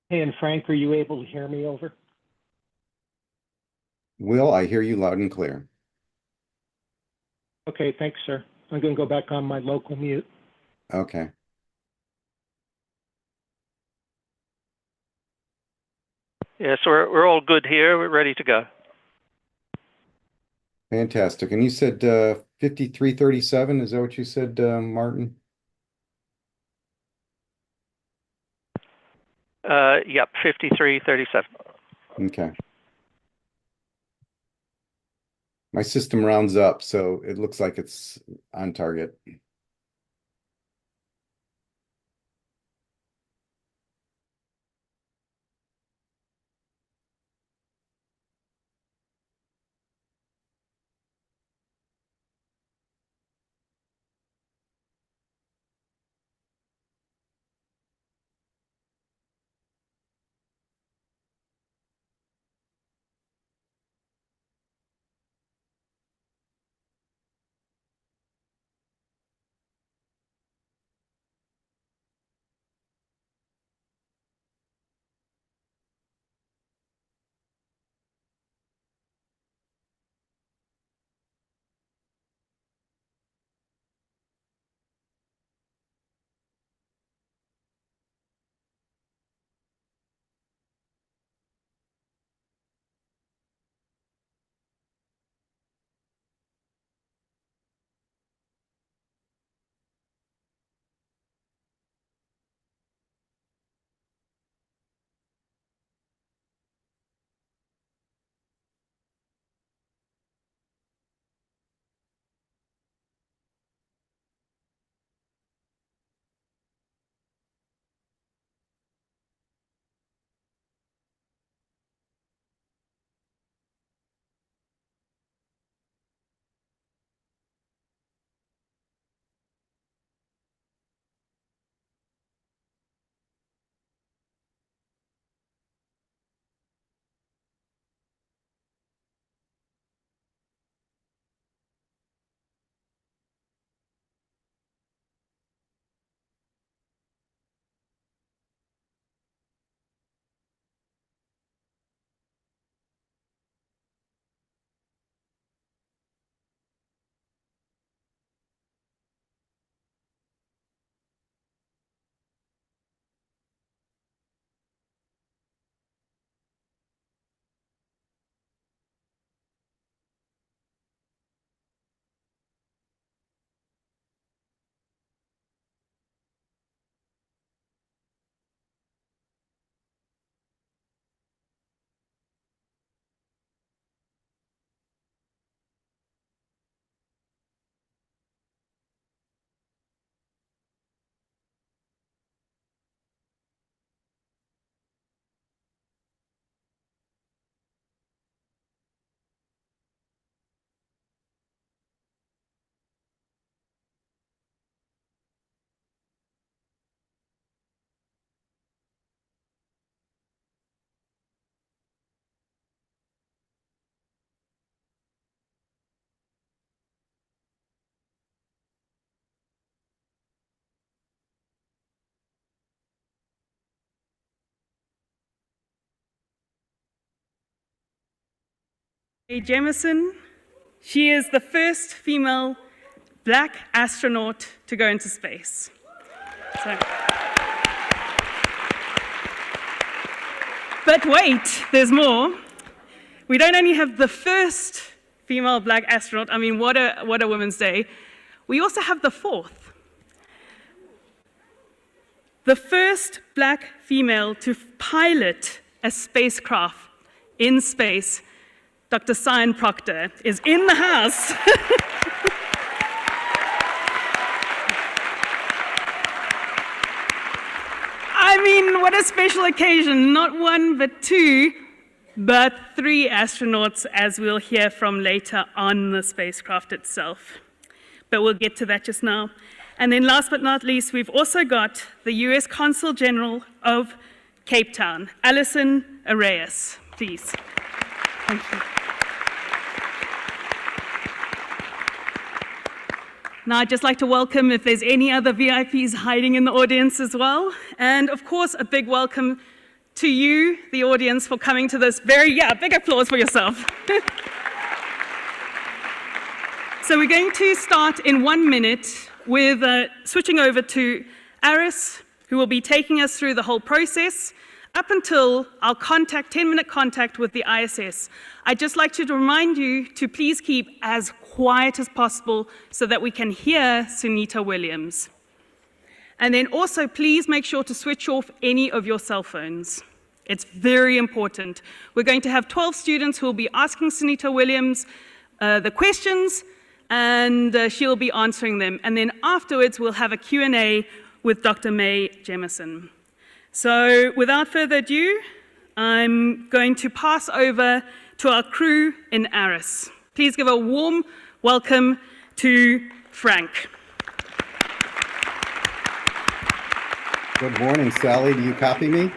Hey, and Frank, are you able to hear me over? Will, I hear you loud and clear. Okay, thanks, sir. I'm going to go back on my local mute. Okay. Yeah, so we're all good here. We're ready to go. Fantastic. And you said 5337, is that what you said, Martin? Yep, 5337. Okay. My system rounds up, so it looks like it's on target. Jemison, she is the first female black astronaut to go into space. But wait, there's more. We don't only have the first female black astronaut, I mean, what a Women's Day. We also have the fourth. The first black female to pilot a spacecraft in space, Dr. Cyan Proctor, is in the house. I mean, what a special occasion. Not one, but two but 3 astronauts, as we'll hear from later on the spacecraft itself. But we'll get to that just now. And then last but not least, we've also got the US Consul General of Cape Town, Alison Arrayas, please. Thank you. Now, I'd just like to welcome if there's any other VIPs hiding in the audience as well. And of course, a big welcome to you, the audience, for coming to this big applause for yourself. So we're going to start in 1 minute with switching over to Aris, who will be taking us through the whole process up until our 10-minute contact with the ISS. I'd just like to remind you to please keep as quiet as possible so that we can hear Sunita Williams. And then also, please make sure to switch off any of your cell phones. It's very important. We're going to have 12 students who will be asking Sunita Williams the questions, and she'll be answering them. And then afterwards, we'll have a Q&A with Dr. May Jemison. So without further ado, I'm going to pass over to our crew in Aris. Please give a warm welcome to Frank. Good morning, Sally. Do you copy me?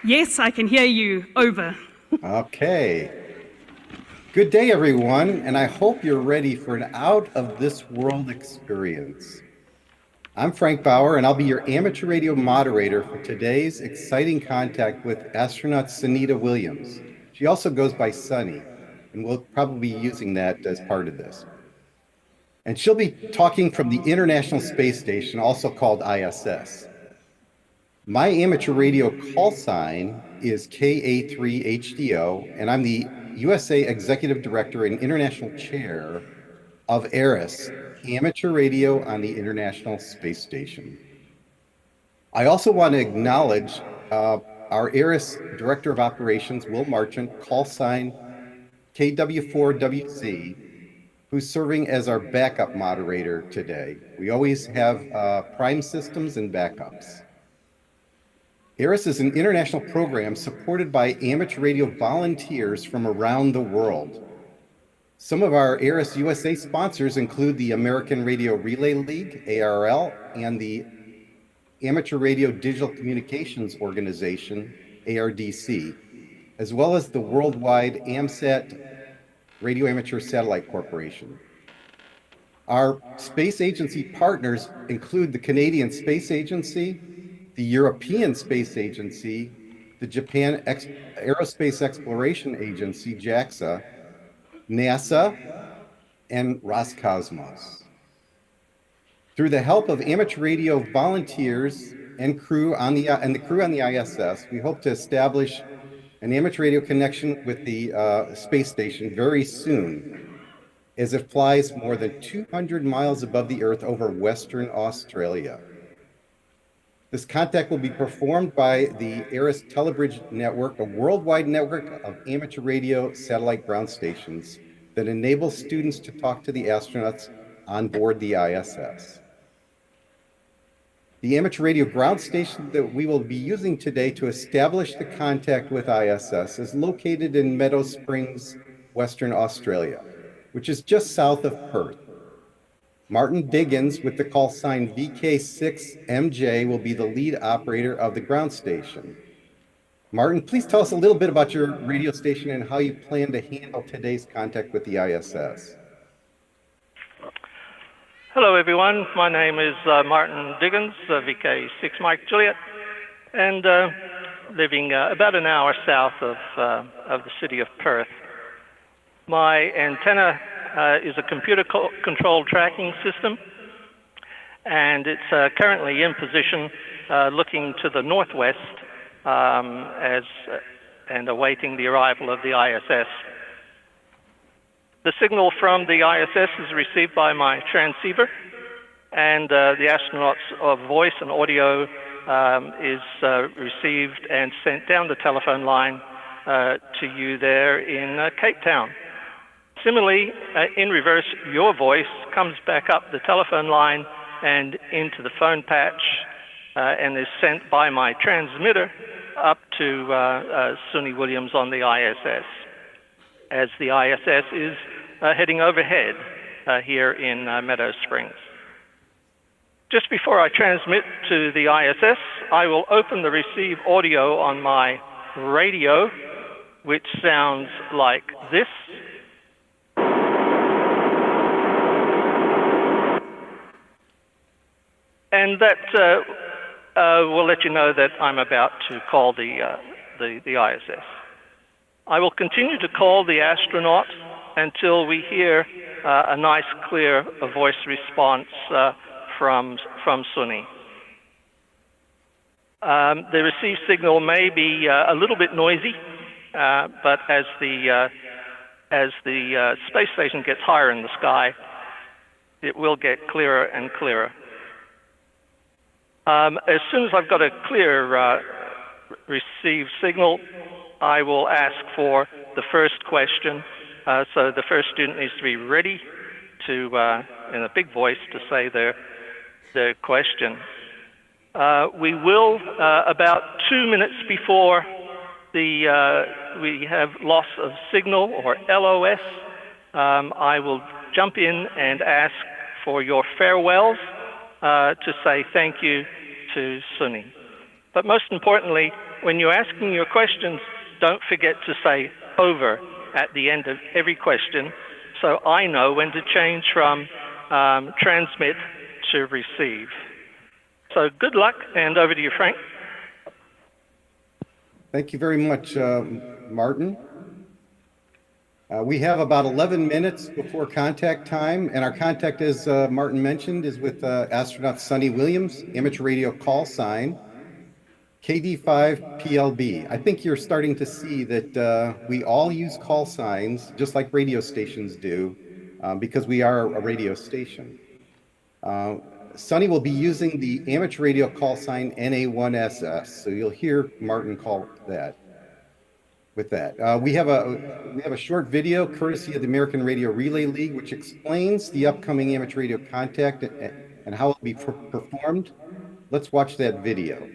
Yes, I can hear you. Over. Okay. Good day, everyone, and I hope you're ready for an out-of-this-world experience. I'm Frank Bauer, and I'll be your amateur radio moderator for today's exciting contact with astronaut Sunita Williams. She also goes by Sunny, and we'll probably be using that as part of this. And she'll be talking from the International Space Station, also called ISS. My amateur radio call sign is KA3HDO, and I'm the USA Executive Director and International Chair of ARIS, Amateur Radio on the International Space Station. I also want to acknowledge our ARIS Director of Operations, Will Marchant, call sign KW4WZ, who's serving as our backup moderator today. We always have prime systems and backups. ARIS is an international program supported by amateur radio volunteers from around the world. Some of our ARIS USA sponsors include the American Radio Relay League, ARL, and the Amateur Radio Digital Communications Organization, ARDC, as well as the worldwide AMSAT Radio Amateur Satellite Corporation. Our space agency partners include the Canadian Space Agency, the European Space Agency, the Japan Aerospace Exploration Agency, JAXA, NASA, and Roscosmos. Through the help of amateur radio volunteers and the crew on the ISS, we hope to establish an amateur radio connection with the space station very soon, as it flies more than 200 miles above the Earth over Western Australia. This contact will be performed by the ARIS Telebridge Network, a worldwide network of amateur radio satellite ground stations that enables students to talk to the astronauts on board the ISS. The amateur radio ground station that we will be using today to establish the contact with ISS is located in Meadow Springs, Western Australia, which is just south of Perth. Martin Diggins, with the call sign VK6MJ, will be the lead operator of the ground station. Martin, please tell us a little bit about your radio station and how you plan to handle today's contact with the ISS. Hello, everyone. My name is Martin Diggins, VK6 Mike Juliet, and living about an hour south of the city of Perth. My antenna is a computer-controlled tracking system, and it's currently in position looking to the northwest and awaiting the arrival of the ISS. The signal from the ISS is received by my transceiver, and the astronaut's voice and audio is received and sent down the telephone line to you there in Cape Town. Similarly, in reverse, your voice comes back up the telephone line and into the phone patch and is sent by my transmitter up to SUNY Williams on the ISS, as the ISS is heading overhead here in Meadow Springs. Just before I transmit to the ISS, I will open the receive audio on my radio, which sounds like this. And that will let you know that I'm about to call the ISS. I will continue to call the astronaut until we hear a nice, clear voice response from SUNY. The receive signal may be a little bit noisy, but as the space station gets higher in the sky, it will get clearer and clearer. As soon as I've got a clear receive signal, I will ask for the first question. So the first student needs to be ready to, in a big voice, to say their question. We will, about 2 minutes before we have loss of signal, or LOS, I will jump in and ask for your farewells to say thank you to SUNY. But most importantly, when you're asking your questions, don't forget to say over at the end of every question, so I know when to change from transmit to receive. So good luck, and over to you, Frank. Thank you very much, Martin. We have about 11 minutes before contact time, and our contact, as Martin mentioned, is with astronaut SUNY Williams, amateur radio call sign, KD5PLB. I think you're starting to see that we all use call signs, just like radio stations do, because we are a radio station. SUNY will be using the amateur radio call sign NA1SS, so you'll hear Martin call that. With that, we have a short video courtesy of the American Radio Relay League, which explains the upcoming amateur radio contact and how it will be performed. Let's watch that video.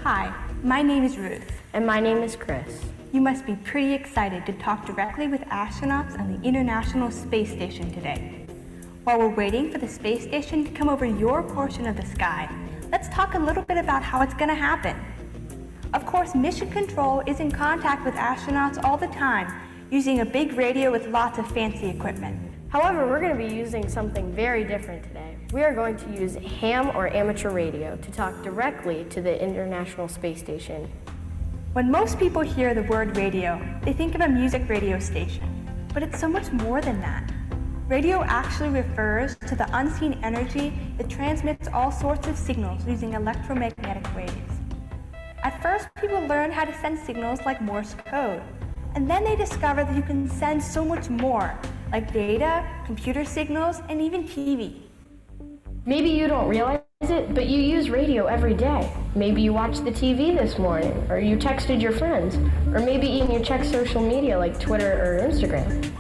Hi, my name is Ruth. And my name is Chris. You must be pretty excited to talk directly with astronauts on the International Space Station today. While we're waiting for the space station to come over your portion of the sky, let's talk a little bit about how it's going to happen. Of course, Mission Control is in contact with astronauts all the time, using a big radio with lots of fancy equipment. However, we're going to be using something very different today. We are going to use ham or amateur radio to talk directly to the International Space Station. When most people hear the word radio, they think of a music radio station, but it's so much more than that. Radio actually refers to the unseen energy that transmits all sorts of signals using electromagnetic waves. At first, people learned how to send signals like Morse code, and then they discovered that you can send so much more, like data, computer signals, and even TV. Maybe you don't realize it, but you use radio every day. Maybe you watched the TV this morning, or you texted your friends, or maybe even you check social media like Twitter or Instagram.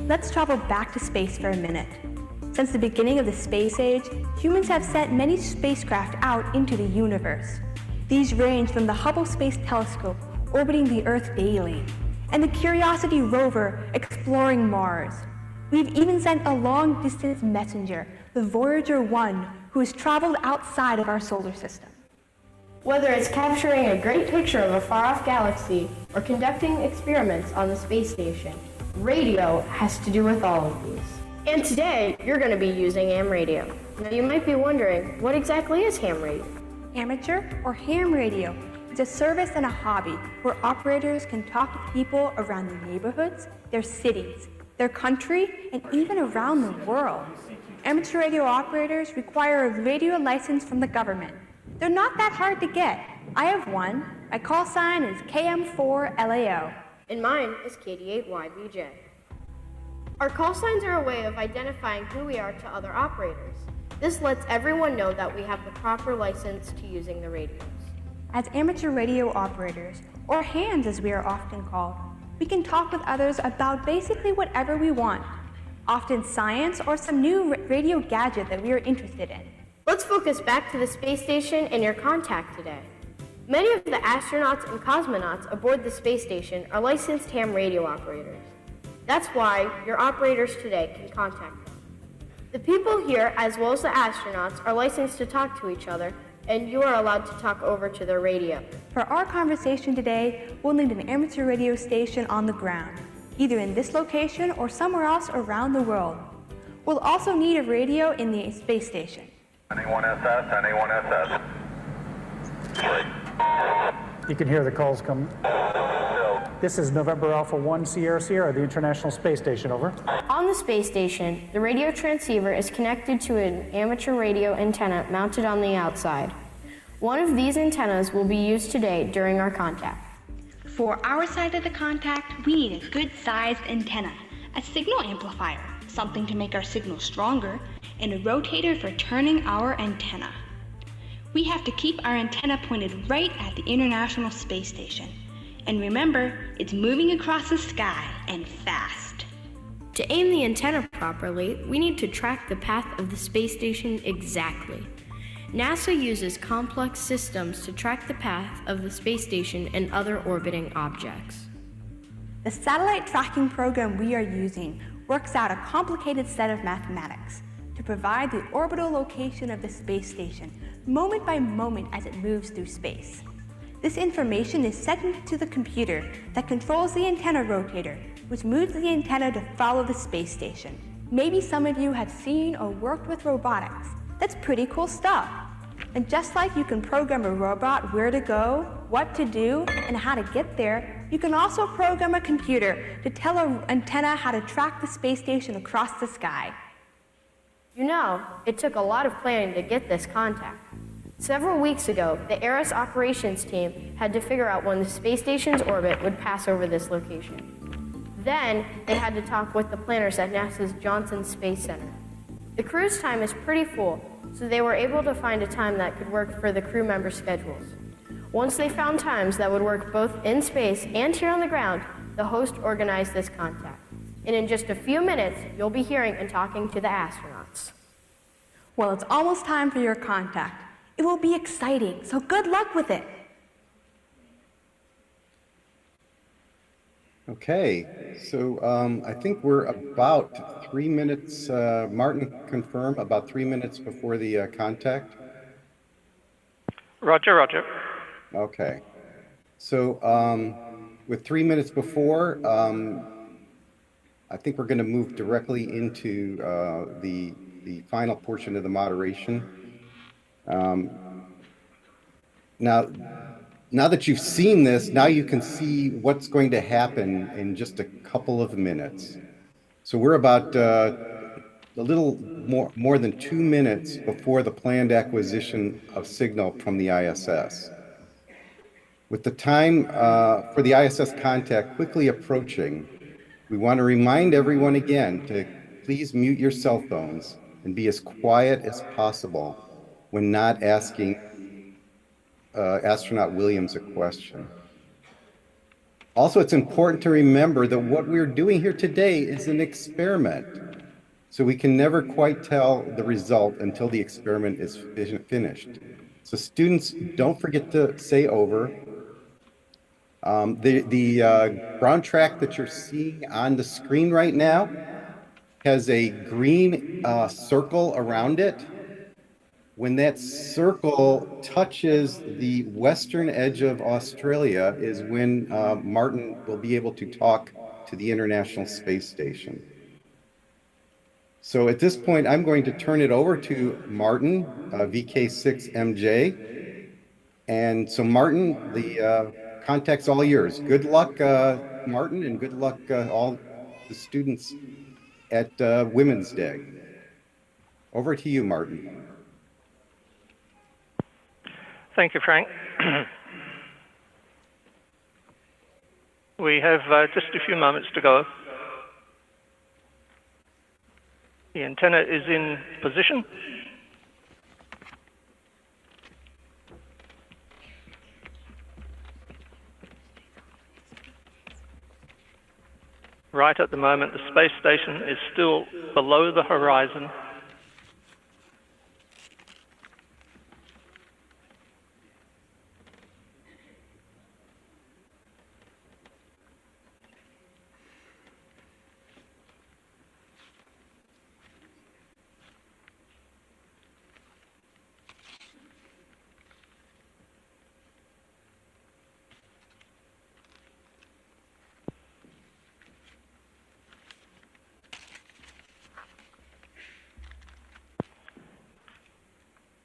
Let's travel back to space for a minute. Since the beginning of the space age, humans have sent many spacecraft out into the universe. These range from the Hubble Space Telescope, orbiting the Earth daily, and the Curiosity rover exploring Mars. We've even sent a long-distance messenger, the Voyager 1, who has traveled outside of our solar system. Whether it's capturing a great picture of a far-off galaxy or conducting experiments on the space station, radio has to do with all of these. And today, you're going to be using ham radio. Now you might be wondering, what exactly is ham radio? Amateur or ham radio is a service and a hobby where operators can talk to people around their neighborhoods, their cities, their country, and even around the world. Amateur radio operators require a radio license from the government. They're not that hard to get. I have one. My call sign is KM4LAO. And mine is KD8YBJ. Our call signs are a way of identifying who we are to other operators. This lets everyone know that we have the proper license to using the radios. As amateur radio operators, or hands as we are often called, we can talk with others about basically whatever we want, often science or some new radio gadget that we are interested in. Let's focus back to the space station and your contact today. Many of the astronauts and cosmonauts aboard the space station are licensed ham radio operators. That's why your operators today can contact them. The people here, as well as the astronauts, are licensed to talk to each other, and you are allowed to talk over to their radio. For our conversation today, we'll need an amateur radio station on the ground, either in this location or somewhere else around the world. We'll also need a radio in the space station. Anyone SS, anyone SS. You can hear the calls coming. This is November Alpha 1 Sierra Sierra, the International Space Station, over. On the space station, the radio transceiver is connected to an amateur radio antenna mounted on the outside. One of these antennas will be used today during our contact. For our side of the contact, we need a good-sized antenna, a signal amplifier, something to make our signal stronger, and a rotator for turning our antenna. We have to keep our antenna pointed right at the International Space Station. And remember, it's moving across the sky and fast. To aim the antenna properly, we need to track the path of the space station exactly. NASA uses complex systems to track the path of the space station and other orbiting objects. The satellite tracking program we are using works out a complicated set of mathematics to provide the orbital location of the space station moment by moment as it moves through space. This information is sent into the computer that controls the antenna rotator, which moves the antenna to follow the space station. Maybe some of you have seen or worked with robotics. That's pretty cool stuff. And just like you can program a robot where to go, what to do, and how to get there, you can also program a computer to tell an antenna how to track the space station across the sky. You know, it took a lot of planning to get this contact. Several weeks ago, the ARIS operations team had to figure out when the space station's orbit would pass over this location. Then, they had to talk with the planners at NASA's Johnson Space Center. The crew's time is pretty full, so they were able to find a time that could work for the crew members' schedules. Once they found times that would work both in space and here on the ground, the host organized this contact. And in just a few minutes, you'll be hearing and talking to the astronauts. Well, it's almost time for your contact. It will be exciting, so good luck with it. Okay, so I think we're about 3 minutes, Martin, confirm, about 3 minutes before the contact? Roger, roger. Okay, so with 3 minutes before, I think we're going to move directly into the final portion of the moderation. Now that you've seen this, now you can see what's going to happen in just a couple of minutes. So we're about a little more than 2 minutes before the planned acquisition of signal from the ISS. With the time for the ISS contact quickly approaching, we want to remind everyone again to please mute your cell phones and be as quiet as possible when not asking astronaut Williams a question. Also, it's important to remember that what we're doing here today is an experiment. So we can never quite tell the result until the experiment is finished. So students, don't forget to say over. The ground track that you're seeing on the screen right now has a green circle around it. When that circle touches the western edge of Australia is when Martin will be able to talk to the International Space Station. So at this point, I'm going to turn it over to Martin, VK6MJ. And so Martin, the contact's all yours. Good luck, Martin, and good luck all the students at Women's Day. Over to you, Martin. Thank you, Frank. We have just a few moments to go. The antenna is in position. Right at the moment, the space station is still below the horizon.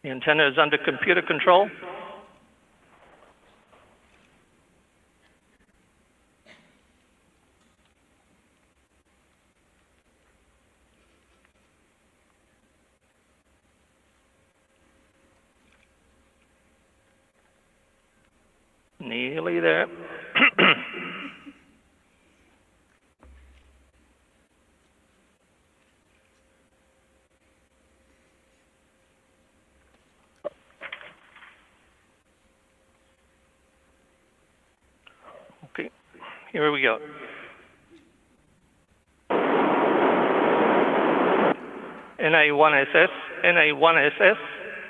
The antenna is under computer control. Nearly there. Okay, here we go. NA1SS, NA1SS,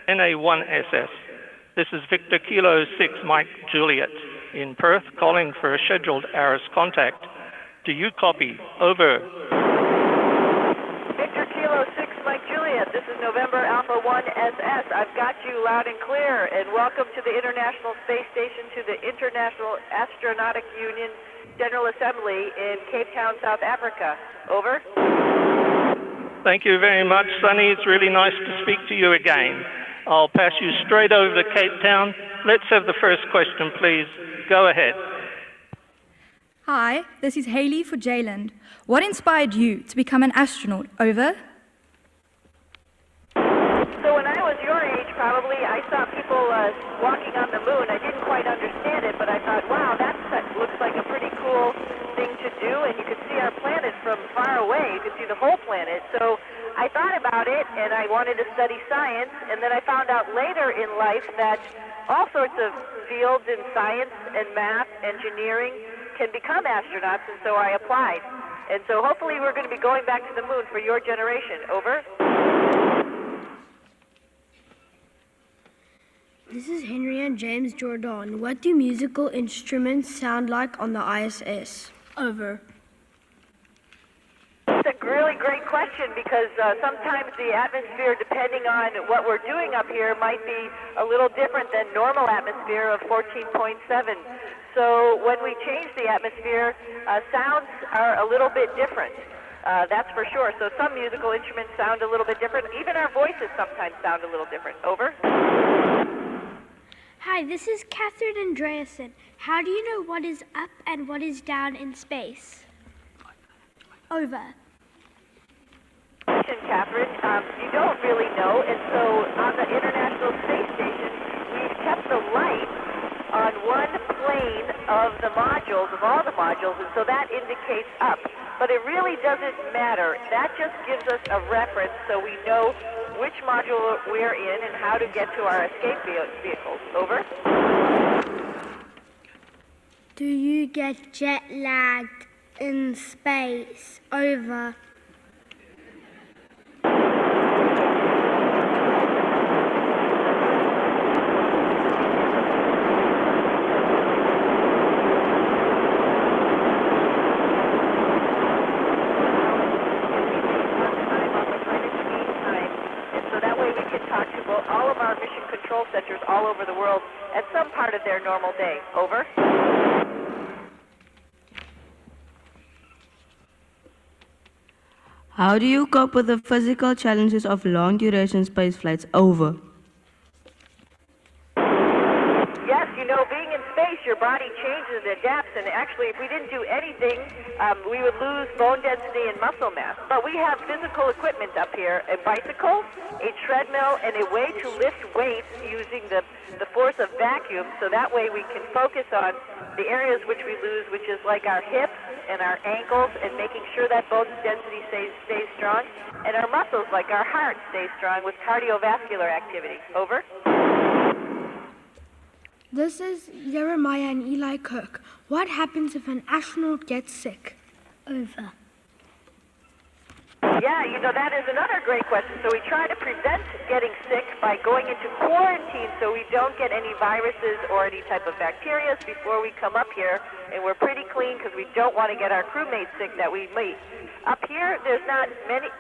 NA1SS. This is Victor Kilo 6 Mike Juliet in Perth, calling for a scheduled ARIS contact. Do you copy? Over. Victor Kilo 6 Mike Juliet, this is November Alpha 1 SS. I've got you loud and clear, and welcome to the International Space Station, to the International Astronomical Union General Assembly in Cape Town, South Africa. Over. Thank you very much, Sonny. It's really nice to speak to you again. I'll pass you straight over to Cape Town. Let's have the first question, please. Go ahead. Hi, this is Haley for Jayland. What inspired you to become an astronaut? Over. So when I was your age, probably, I saw people walking on the moon. I didn't quite understand it, but I thought, wow, that looks like a pretty cool thing to do, and you could see our planet from far away. You could see the whole planet. So I thought about it, and I wanted to study science, and then I found out later in life that all sorts of fields in science and math, engineering, can become astronauts, and so I applied. And so hopefully we're going to be going back to the moon for your generation. Over. This is Henry and James Jordan. What do musical instruments sound like on the ISS? Over. It's a really great question, because sometimes the atmosphere, depending on what we're doing up here, might be a little different than normal atmosphere of 14.7. So when we change the atmosphere, sounds are a little bit different. That's for sure. So some musical instruments sound a little bit different. Even our voices sometimes sound a little different. Over. Hi, this is Catherine Andreasen. How do you know what is up and what is down in space? Over. Catherine, you don't really know, and so on the International Space Station, we've kept the light on one plane of the modules, of all the modules, and so that indicates up. But it really doesn't matter. That just gives us a reference so we know which module we're in and how to get to our escape vehicles. Over. Do you get jet lagged in space? Over. All of our mission control centers all over the world at some part of their normal day. Over. How do you cope with the physical challenges of long-duration space flights? Over. Yes, you know, being in space, your body changes and adapts, and actually, if we didn't do anything, we would lose bone density and muscle mass. But we have physical equipment up here, a bicycle, a treadmill, and a way to lift weights using the force of vacuum, so that way we can focus on the areas which we lose, which is like our hips and our ankles, and making sure that bone density stays strong, and our muscles, like our heart, stay strong with cardiovascular activity. Over. This is Jeremiah and Eli Kirk. What happens if an astronaut gets sick? Over. Yeah, you know, that is another great question. So we try to prevent getting sick by going into quarantine so we don't get any viruses or any type of bacteria before we come up here. And we're pretty clean because we don't want to get our crewmates sick that we meet. Up here, there's not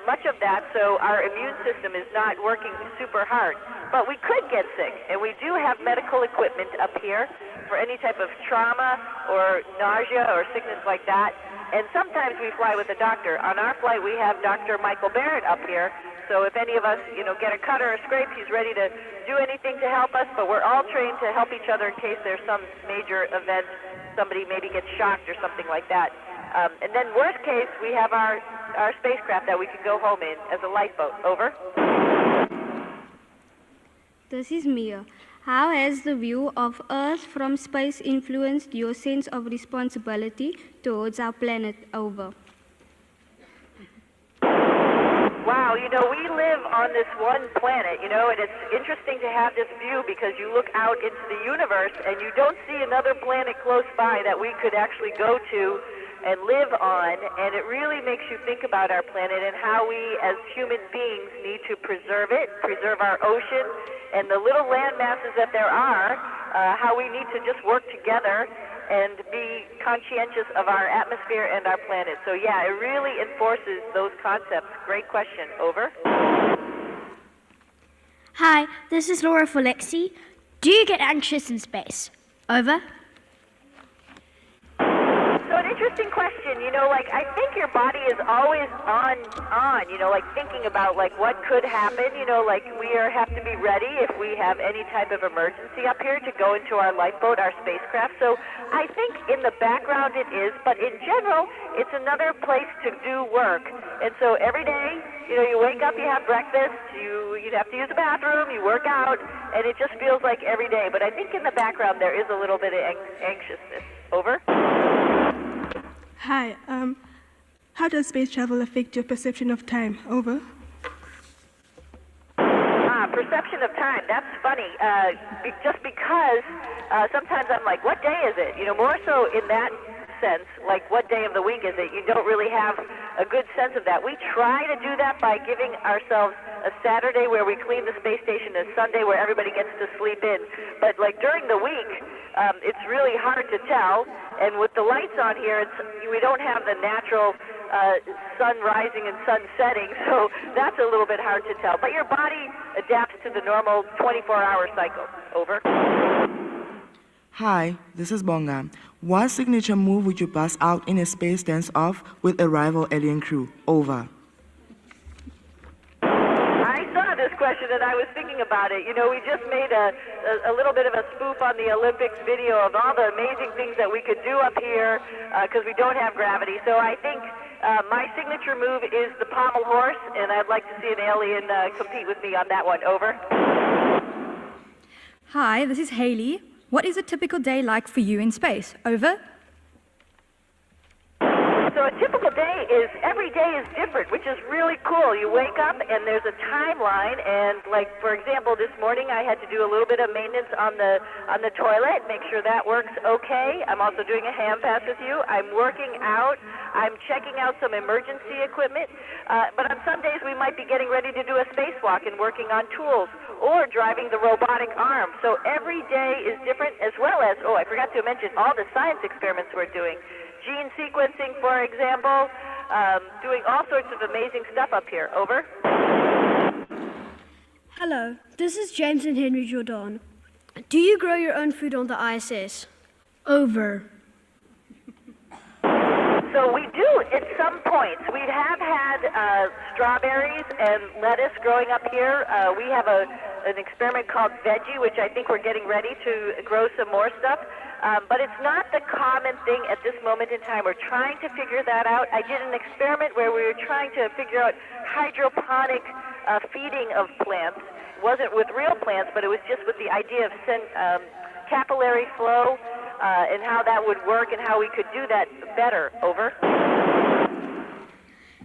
much of that, so our immune system is not working super hard. But we could get sick, and we do have medical equipment up here for any type of trauma or nausea or sickness like that. And sometimes we fly with a doctor. On our flight, we have Dr. Michael Barrett up here. So if any of us, get a cut or a scrape, he's ready to do anything to help us. But we're all trained to help each other in case there's some major event, somebody maybe gets shocked or something like that. And then worst case, we have our spacecraft that we can go home in as a lifeboat. Over. This is Mia. How has the view of Earth from space influenced your sense of responsibility towards our planet? Over. Wow, we live on this one planet, and it's interesting to have this view because you look out into the universe and you don't see another planet close by that we could actually go to and live on, and it really makes you think about our planet and how we as human beings need to preserve it, preserve our ocean, and the little land masses that there are, how we need to just work together and be conscientious of our atmosphere and our planet. So yeah, it really enforces those concepts. Great question. Over. Hi, this is Laura for Lexi. Do you get anxious in space? Over. So an interesting question. I think your body is always on, thinking about, what could happen. We have to be ready if we have any type of emergency up here to go into our lifeboat, our spacecraft. So I think in the background it is, but in general, it's another place to do work. And so every day, you wake up, you have breakfast, you have to use the bathroom, you work out, and it just feels like every day. But I think in the background there is a little bit of anxiousness. Over. Hi, how does space travel affect your perception of time? Over. Perception of time, that's funny. Just because sometimes I'm like, what day is it? More so in that sense, like what day of the week is it? You don't really have a good sense of that. We try to do that by giving ourselves a Saturday where we clean the space station, a Sunday where everybody gets to sleep in. But during the week, it's really hard to tell. And with the lights on here, we don't have the natural sun rising and sun setting, so that's a little bit hard to tell. But your body adapts to the normal 24-hour cycle. Over. Hi, this is Bonga. What signature move would you bust out in a space dance-off with a rival alien crew? Over. I saw this question and I was thinking about it. We just made a little bit of a spoof on the Olympics video of all the amazing things that we could do up here because we don't have gravity. So I think my signature move is the pommel horse, and I'd like to see an alien compete with me on that one. Over. Hi, this is Haley. What is a typical day like for you in space? Over. So a typical day is, every day is different, which is really cool. You wake up and there's a timeline, and for example, this morning I had to do a little bit of maintenance on the toilet, make sure that works okay. I'm also doing a hand pass with you. I'm working out. I'm checking out some emergency equipment. But on some days we might be getting ready to do a spacewalk and working on tools or driving the robotic arm. So every day is different, as well as, I forgot to mention all the science experiments we're doing. Gene sequencing, for example, doing all sorts of amazing stuff up here. Over. Hello, this is James and Henry Jordan. Do you grow your own food on the ISS? Over. So we do at some points. We have had strawberries and lettuce growing up here. We have an experiment called Veggie, which I think we're getting ready to grow some more stuff. But it's not the common thing at this moment in time. We're trying to figure that out. I did an experiment where we were trying to figure out hydroponic feeding of plants. It wasn't with real plants, but it was just with the idea of capillary flow and how that would work and how we could do that better. Over.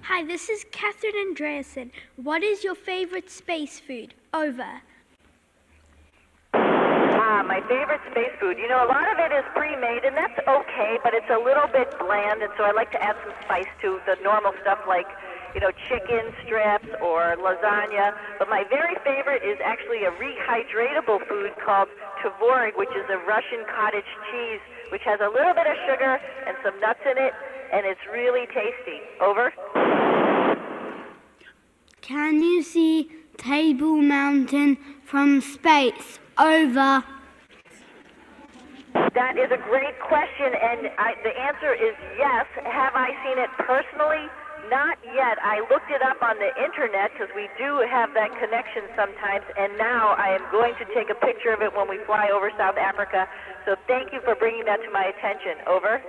Hi, this is Catherine Andreasen. What is your favorite space food? Over. My favorite space food. You know, a lot of it is pre-made, and that's okay, but it's a little bit bland, and so I like to add some spice to the normal stuff like, you know, chicken strips or lasagna. But my very favorite is actually a rehydratable food called tvorig, which is a Russian cottage cheese, which has a little bit of sugar and some nuts in it, and it's really tasty. Over. Can you see Table Mountain from space? Over. That is a great question, and the answer is yes. Have I seen it personally? Not yet. I looked it up on the internet because we do have that connection sometimes, and now I am going to take a picture of it when we fly over South Africa. So thank you for bringing that to my attention. Over.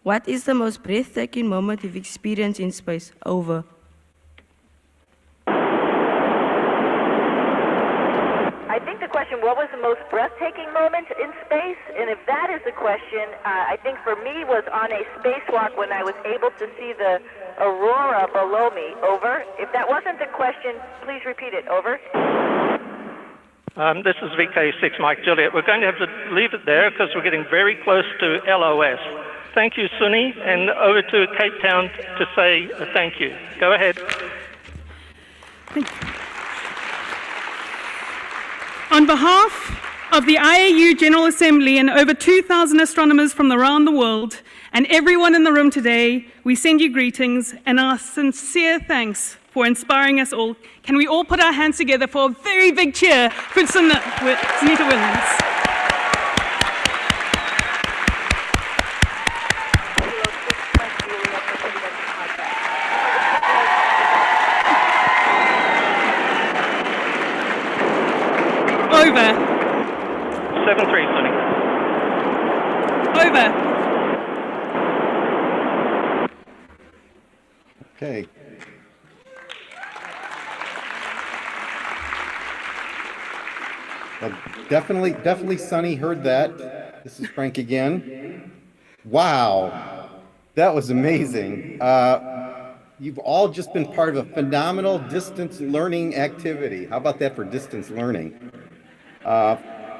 What is the most breathtaking moment you've experienced in space? Over. I think the question, what was the most breathtaking moment in space? And if that is the question, I think for me was on a spacewalk when I was able to see the aurora below me. Over. If that wasn't the question, please repeat it. Over. This is VK6 Mike Juliet. We're going to have to leave it there because we're getting very close to LOS. Thank you, Suni, and over to Cape Town to say thank you. Go ahead. On behalf of the IAU General Assembly and over 2,000 astronomers from around the world, and everyone in the room today, we send you greetings and our sincere thanks for inspiring us all. Can we all put our hands together for a very big cheer for Sunita Williams? Over. 7-3, Sonny. Over. Okay. Well, definitely Sonny heard that. This is Frank again. Wow, that was amazing. You've all just been part of a phenomenal distance learning activity. How about that for distance learning?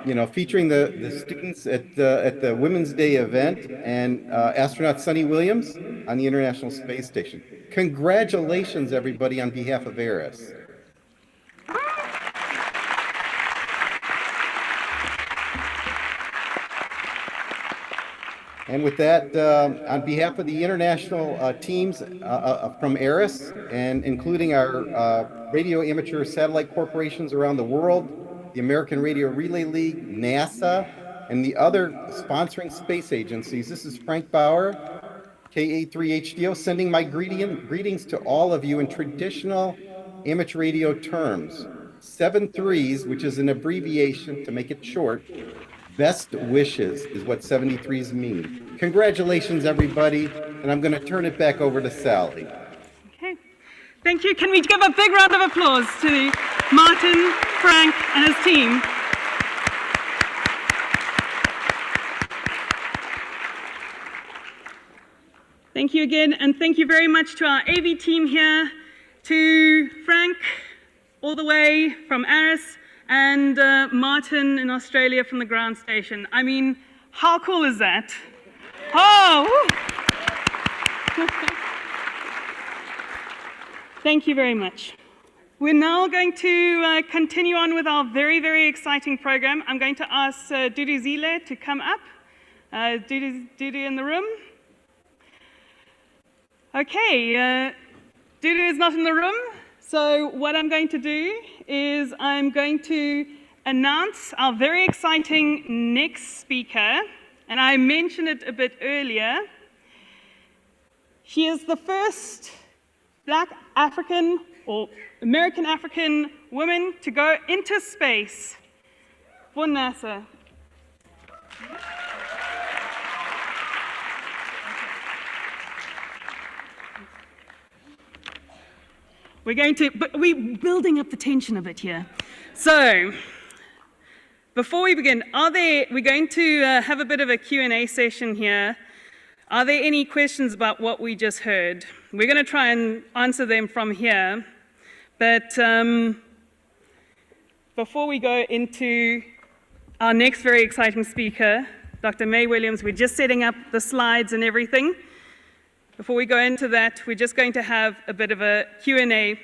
You know, featuring the students at the Women's Day event and astronaut Sunny Williams on the International Space Station. Congratulations, everybody, on behalf of ARIS. And with that, on behalf of the international teams from ARIS, and including our radio amateur satellite corporations around the world, the American Radio Relay League, NASA, and the other sponsoring space agencies, this is Frank Bauer, KA3HDO, sending my greetings to all of you in traditional amateur radio terms. 7 3s, which is an abbreviation, to make it short, best wishes is what 73s mean. Congratulations, everybody, and I'm going to turn it back over to Sally. Okay, thank you. Can we give a big round of applause to Martin, Frank, and his team? Thank you again, and thank you very much to our AV team here, to Frank, all the way from ARIS, and Martin in Australia from the ground station. I mean, how cool is that? Oh! Thank you very much. We're now going to continue on with our very, very exciting program. I'm going to ask Dudu Zile to come up. Dudu in the room? Okay, Dudu is not in the room, so what I'm going to do is I'm going to announce our very exciting next speaker, and I mentioned it a bit earlier. She is the first Black African or American African woman to go into space for NASA. We're building up the tension a bit here. So, before we begin, we're going to have a bit of a Q&A session here. Are there any questions about what we just heard? We're going to try and answer them from here, but before we go into our next very exciting speaker, Dr. May Williams, we're just setting up the slides and everything. Before we go into that, we're just going to have a bit of a Q&A.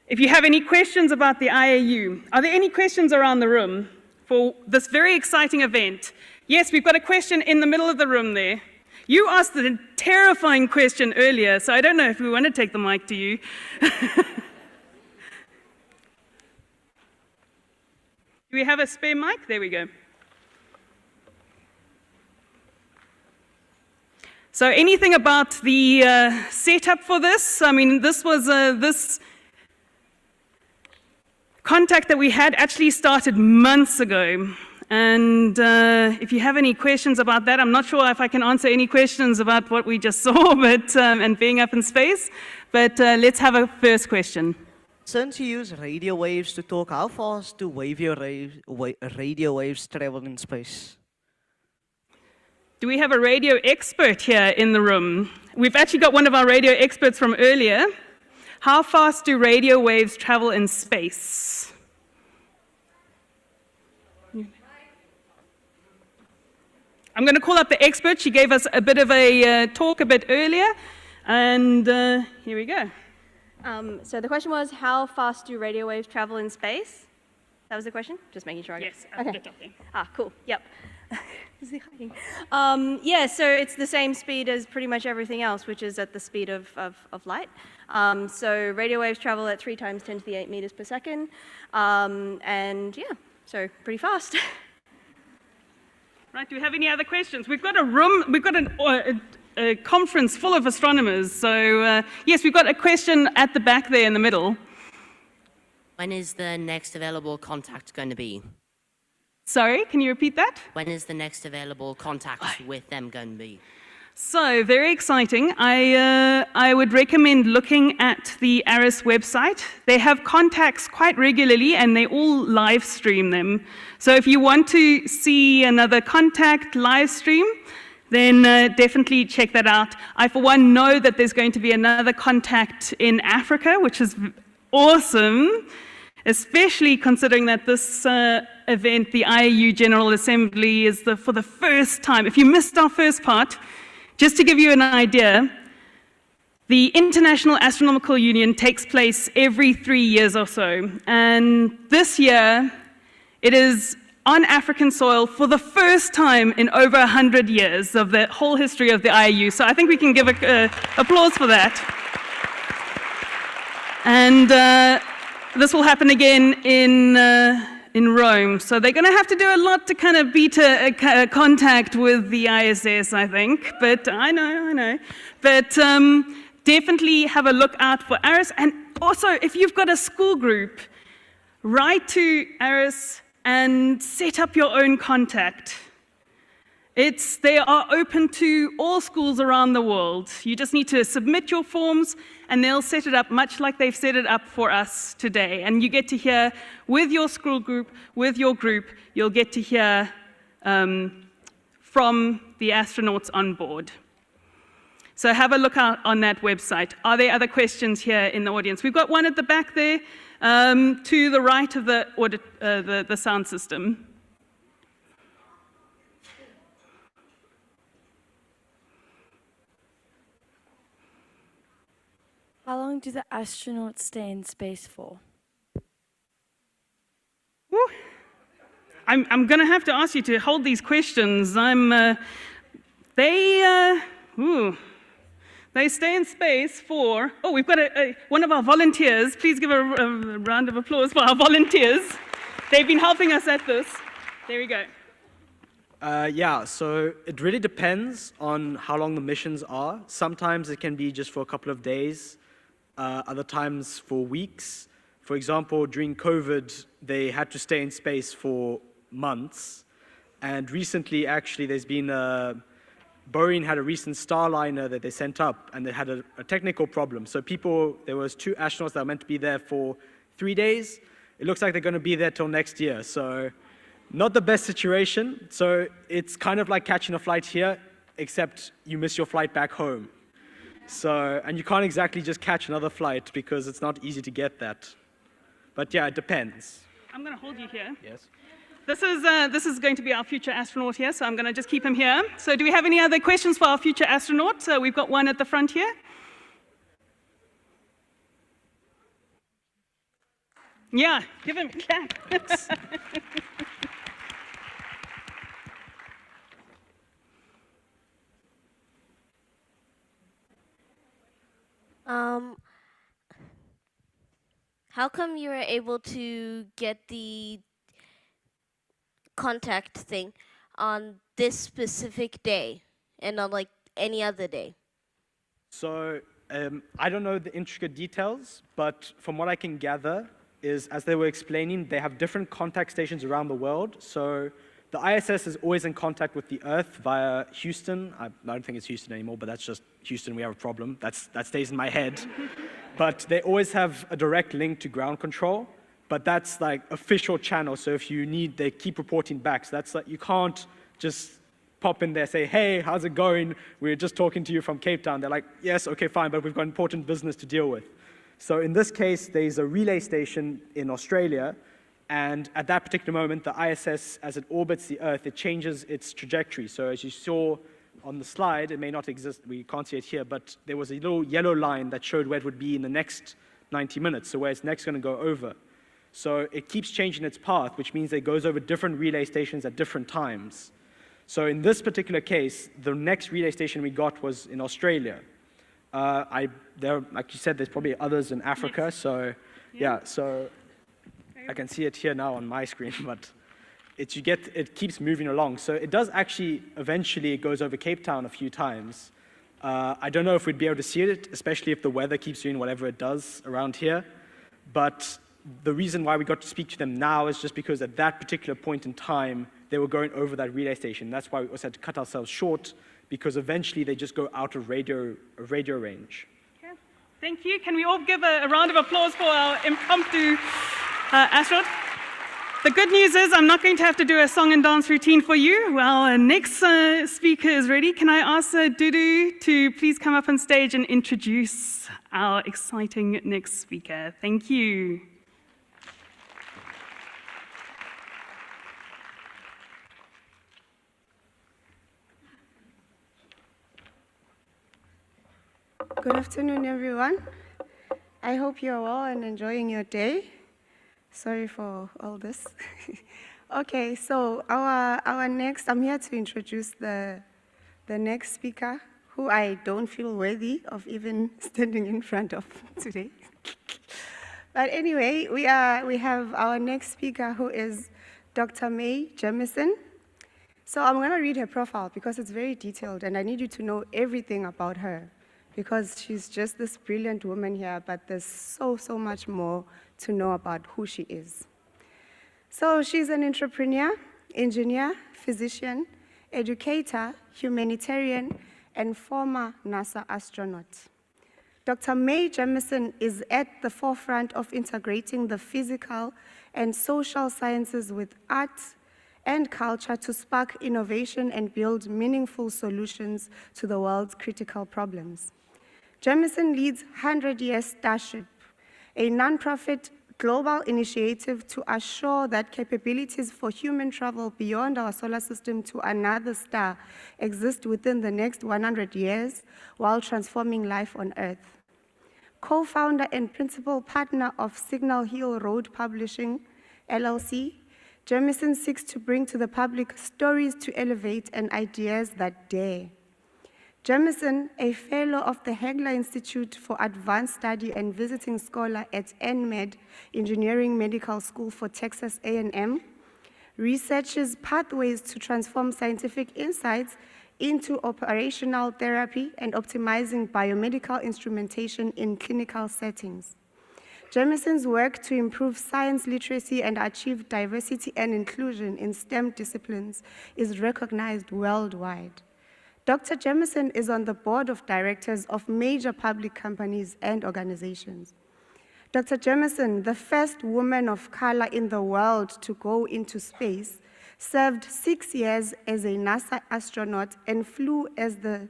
If you have any questions about the IAU, are there any questions around the room for this very exciting event? Yes, we've got a question in the middle of the room there. You asked the terrifying question earlier, so I don't know if we want to take the mic to you. Do we have a spare mic? There we go. So anything about the setup for this? I mean, this was this contact that we had actually started months ago. And if you have any questions about that, I'm not sure if I can answer any questions about what we just saw, but and being up in space. But let's have a first question. Since you use radio waves to talk, how fast do radio waves travel in space? Do we have a radio expert here in the room? We've actually got one of our radio experts from earlier. How fast do radio waves travel in space? I'm going to call up the expert. She gave us a bit of a talk a bit earlier, and here we go. So the question was, how fast do radio waves travel in space? That was the question? Just making sure I got it. Yes. Okay. Ah, cool. Yep. Is he hiding? Yeah, so it's the same speed as pretty much everything else, which is at the speed of light. So radio waves travel at 3 times 10 to the 8 meters per second. And yeah, so pretty fast. Right, do we have any other questions? We've got a room, we've got a conference full of astronomers. So yes, we've got a question at the back there in the middle. When is the next available contact going to be? Sorry, can you repeat that? When is the next available contact with them going to be? So, very exciting. I would recommend looking at the ARIS website. They have contacts quite regularly, and they all live stream them. So if you want to see another contact live stream, then definitely check that out. I, for one, know that there's going to be another contact in Africa, which is awesome, especially considering that this event, the IAU General Assembly, is for the first time. If you missed our first part, just to give you an idea, the International Astronomical Union takes place every 3 years or so. And this year, it is on African soil for the first time in over 100 years of the whole history of the IAU. So I think we can give applause for that. And this will happen again in Rome. So they're going to have to do a lot to kind of beat a contact with the ISS, I think. But I know. But definitely have a look out for ARIS. And also, if you've got a school group, write to ARIS and set up your own contact. They are open to all schools around the world. You just need to submit your forms, and they'll set it up much like they've set it up for us today. And you get to hear with your school group, with your group, you'll get to hear from the astronauts on board. So have a look out on that website. Are there other questions here in the audience? We've got one at the back there, to the right of the sound system. How long do the astronauts stay in space for? Woo. I'm going to have to ask you to hold these questions. They stay in space for, we've got one of our volunteers. Please give a round of applause for our volunteers. They've been helping us at this. There we go. Yeah, so it really depends on how long the missions are. Sometimes it can be just for a couple of days, other times for weeks. For example, during COVID, they had to stay in space for months. And recently, actually, there's been Boeing had a recent Starliner that they sent up, and they had a technical problem. So there was 2 astronauts that were meant to be there for 3 days. It looks like they're going to be there till next year. So not the best situation. So it's kind of like catching a flight here, except you miss your flight back home. So, and you can't exactly just catch another flight because it's not easy to get that. But yeah, it depends. I'm going to hold you here. Yes. This is going to be our future astronaut here, so I'm going to just keep him here. So do we have any other questions for our future astronaut? We've got one at the front here. Yeah, give him a clap. How come you were able to get the contact thing on this specific day and not like any other day? So I don't know the intricate details, but from what I can gather is, as they were explaining, they have different contact stations around the world. So the ISS is always in contact with the Earth via Houston. I don't think it's Houston anymore, but that's just Houston, we have a problem. That stays in my head. But they always have a direct link to ground control, but that's like official channel. So if you need, they keep reporting back. So that's like, you can't just pop in there, say, hey, how's it going? We're just talking to you from Cape Town. They're like, yes, okay, fine, but we've got important business to deal with. So in this case, there's a relay station in Australia, and at that particular moment, the ISS, as it orbits the Earth, it changes its trajectory. So as you saw on the slide, it may not exist, we can't see it here, but there was a little yellow line that showed where it would be in the next 90 minutes, so where it's next going to go over. So it keeps changing its path, which means it goes over different relay stations at different times. So in this particular case, the next relay station we got was in Australia. Like you said, there's probably others in Africa, so yeah, so I can see it here now on my screen, but it keeps moving along. So it does actually, eventually it goes over Cape Town a few times. I don't know if we'd be able to see it, especially if the weather keeps doing whatever it does around here. But the reason why we got to speak to them now is just because at that particular point in time, they were going over that relay station. That's why we also had to cut ourselves short, because eventually they just go out of radio range. Okay. Thank you. Can we all give a round of applause for our impromptu astronaut? The good news is I'm not going to have to do a song and dance routine for you. Well, our next speaker is ready. Can I ask Dudu to please come up on stage and introduce our exciting next speaker? Thank you. Good afternoon, everyone. I hope you're well and enjoying your day. Sorry for all this. Okay, so our next, I'm here to introduce the next speaker, who I don't feel worthy of even standing in front of today. But anyway, we have our next speaker, who is Dr. May Jemison. So I'm going to read her profile because it's very detailed, and I need you to know everything about her, because she's just this brilliant woman here, but there's so much more to know about who she is. So she's an entrepreneur, engineer, physician, educator, humanitarian, and former NASA astronaut. Dr. May Jemison is at the forefront of integrating the physical and social sciences with art and culture to spark innovation and build meaningful solutions to the world's critical problems. Jemison leads 100-Year Starship, a nonprofit global initiative to assure that capabilities for human travel beyond our solar system to another star exist within the next 100 years while transforming life on Earth. Co-founder and principal partner of Signal Hill Road Publishing, LLC, Jemison seeks to bring to the public stories to elevate and ideas that dare. Jemison, a fellow of the Hegler Institute for Advanced Study and visiting scholar at NMed Engineering Medical School for Texas A&M, researches pathways to transform scientific insights into operational therapy and optimizing biomedical instrumentation in clinical settings. Jemison's work to improve science literacy and achieve diversity and inclusion in STEM disciplines is recognized worldwide. Dr. Jemison is on the board of directors of major public companies and organizations. Dr. Jemison, the first woman of color in the world to go into space, served 6 years as a NASA astronaut and flew as the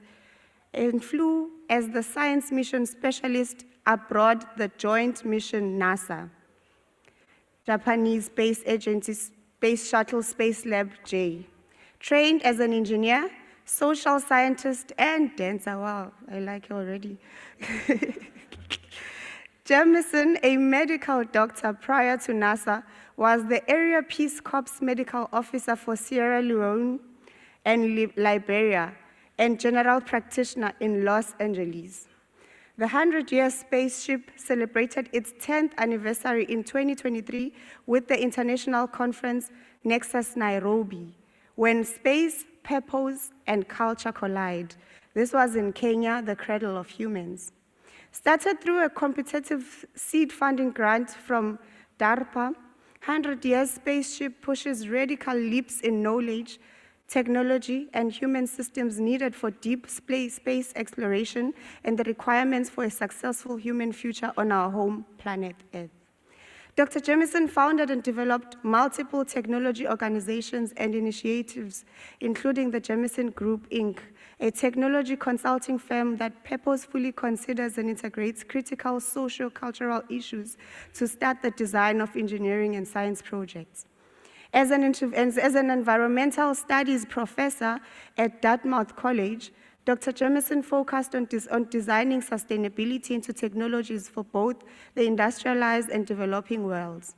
science mission specialist aboard the Joint Mission NASA. Japanese Space Agency Space Shuttle Space Lab J. Trained as an engineer, social scientist, and dancer. Wow, I like it already. Jemison, a medical doctor prior to NASA, was the Area Peace Corps medical officer for Sierra Leone and Liberia, and general practitioner in Los Angeles. The 100-year spaceship celebrated its 10th anniversary in 2023 with the international conference Nexus Nairobi, when space, purpose, and culture collide. This was in Kenya, the cradle of humans. Started through a competitive seed funding grant from DARPA, 100-year spaceship pushes radical leaps in knowledge, technology, and human systems needed for deep space exploration and the requirements for a successful human future on our home planet Earth. Dr. Jemison founded and developed multiple technology organizations and initiatives, including the Jemison Group, Inc., a technology consulting firm that purposefully considers and integrates critical socio-cultural issues to start the design of engineering and science projects. As an environmental studies professor at Dartmouth College, Dr. Jemison focused on designing sustainability into technologies for both the industrialized and developing worlds.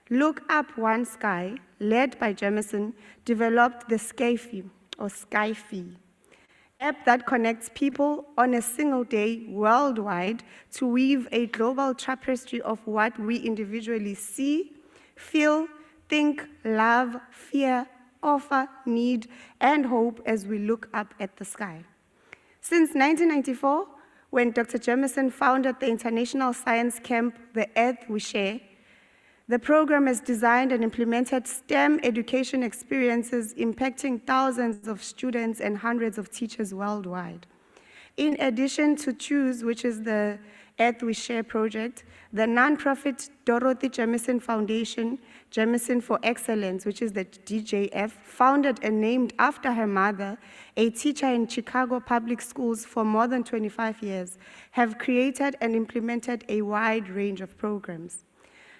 Look Up One Sky, led by Jemison, developed the SkyFi, or SkyFi, app that connects people on a single day worldwide to weave a global tapestry of what we individually see, feel, think, love, fear, offer, need, and hope as we look up at the sky. Since 1994, when Dr. Jemison founded the international science camp, The Earth We Share, the program has designed and implemented STEM education experiences impacting thousands of students and hundreds of teachers worldwide. In addition to CHOOSE, which is the Earth We Share project, the nonprofit Dorothy Jemison Foundation, Jemison for Excellence, which is the DJF, founded and named after her mother, a teacher in Chicago public schools for more than 25 years, have created and implemented a wide range of programs.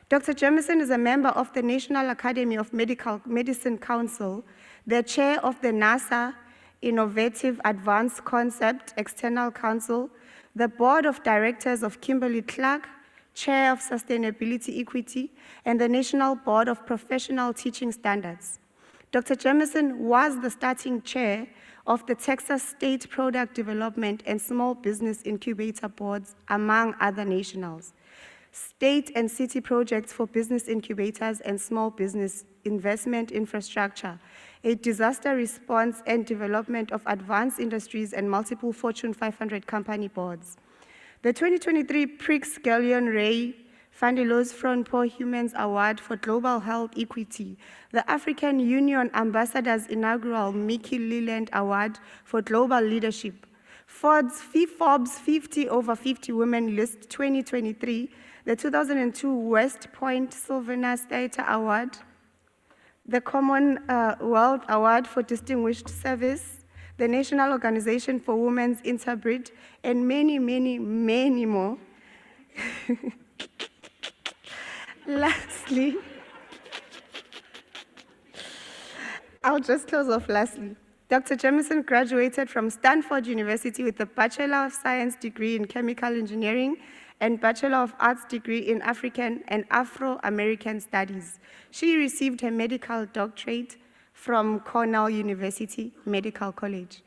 Dr. Jemison is a member of the National Academy of Medicine Council, the chair of the NASA Innovative Advanced Concept External Council, the board of directors of Kimberly-Clark, chair of Sustainability Equity, and the National Board of Professional Teaching Standards. Dr. Jemison was the starting chair of the Texas State Product Development and Small Business Incubator Boards, among other nationals. State and city projects for business incubators and small business investment infrastructure, a disaster response and development of advanced industries and multiple Fortune 500 company boards. The 2023 Prix Gallion Ray Fandelos Front Poor Humans Award for Global Health Equity, the African Union Ambassador's inaugural Mickey Leland Award for Global Leadership, Forbes 50 over 50 Women List 2023, the 2002 West Point Sylvanus Theatre Award, the Commonwealth Award for Distinguished Service, the National Organization for Women's Interbreed, and many, many, many more. Lastly, I'll just close off lastly. Dr. Jemison graduated from Stanford University with a Bachelor of Science degree in Chemical Engineering and Bachelor of Arts degree in African and Afro-American Studies. She received her medical doctorate from Cornell University Medical College.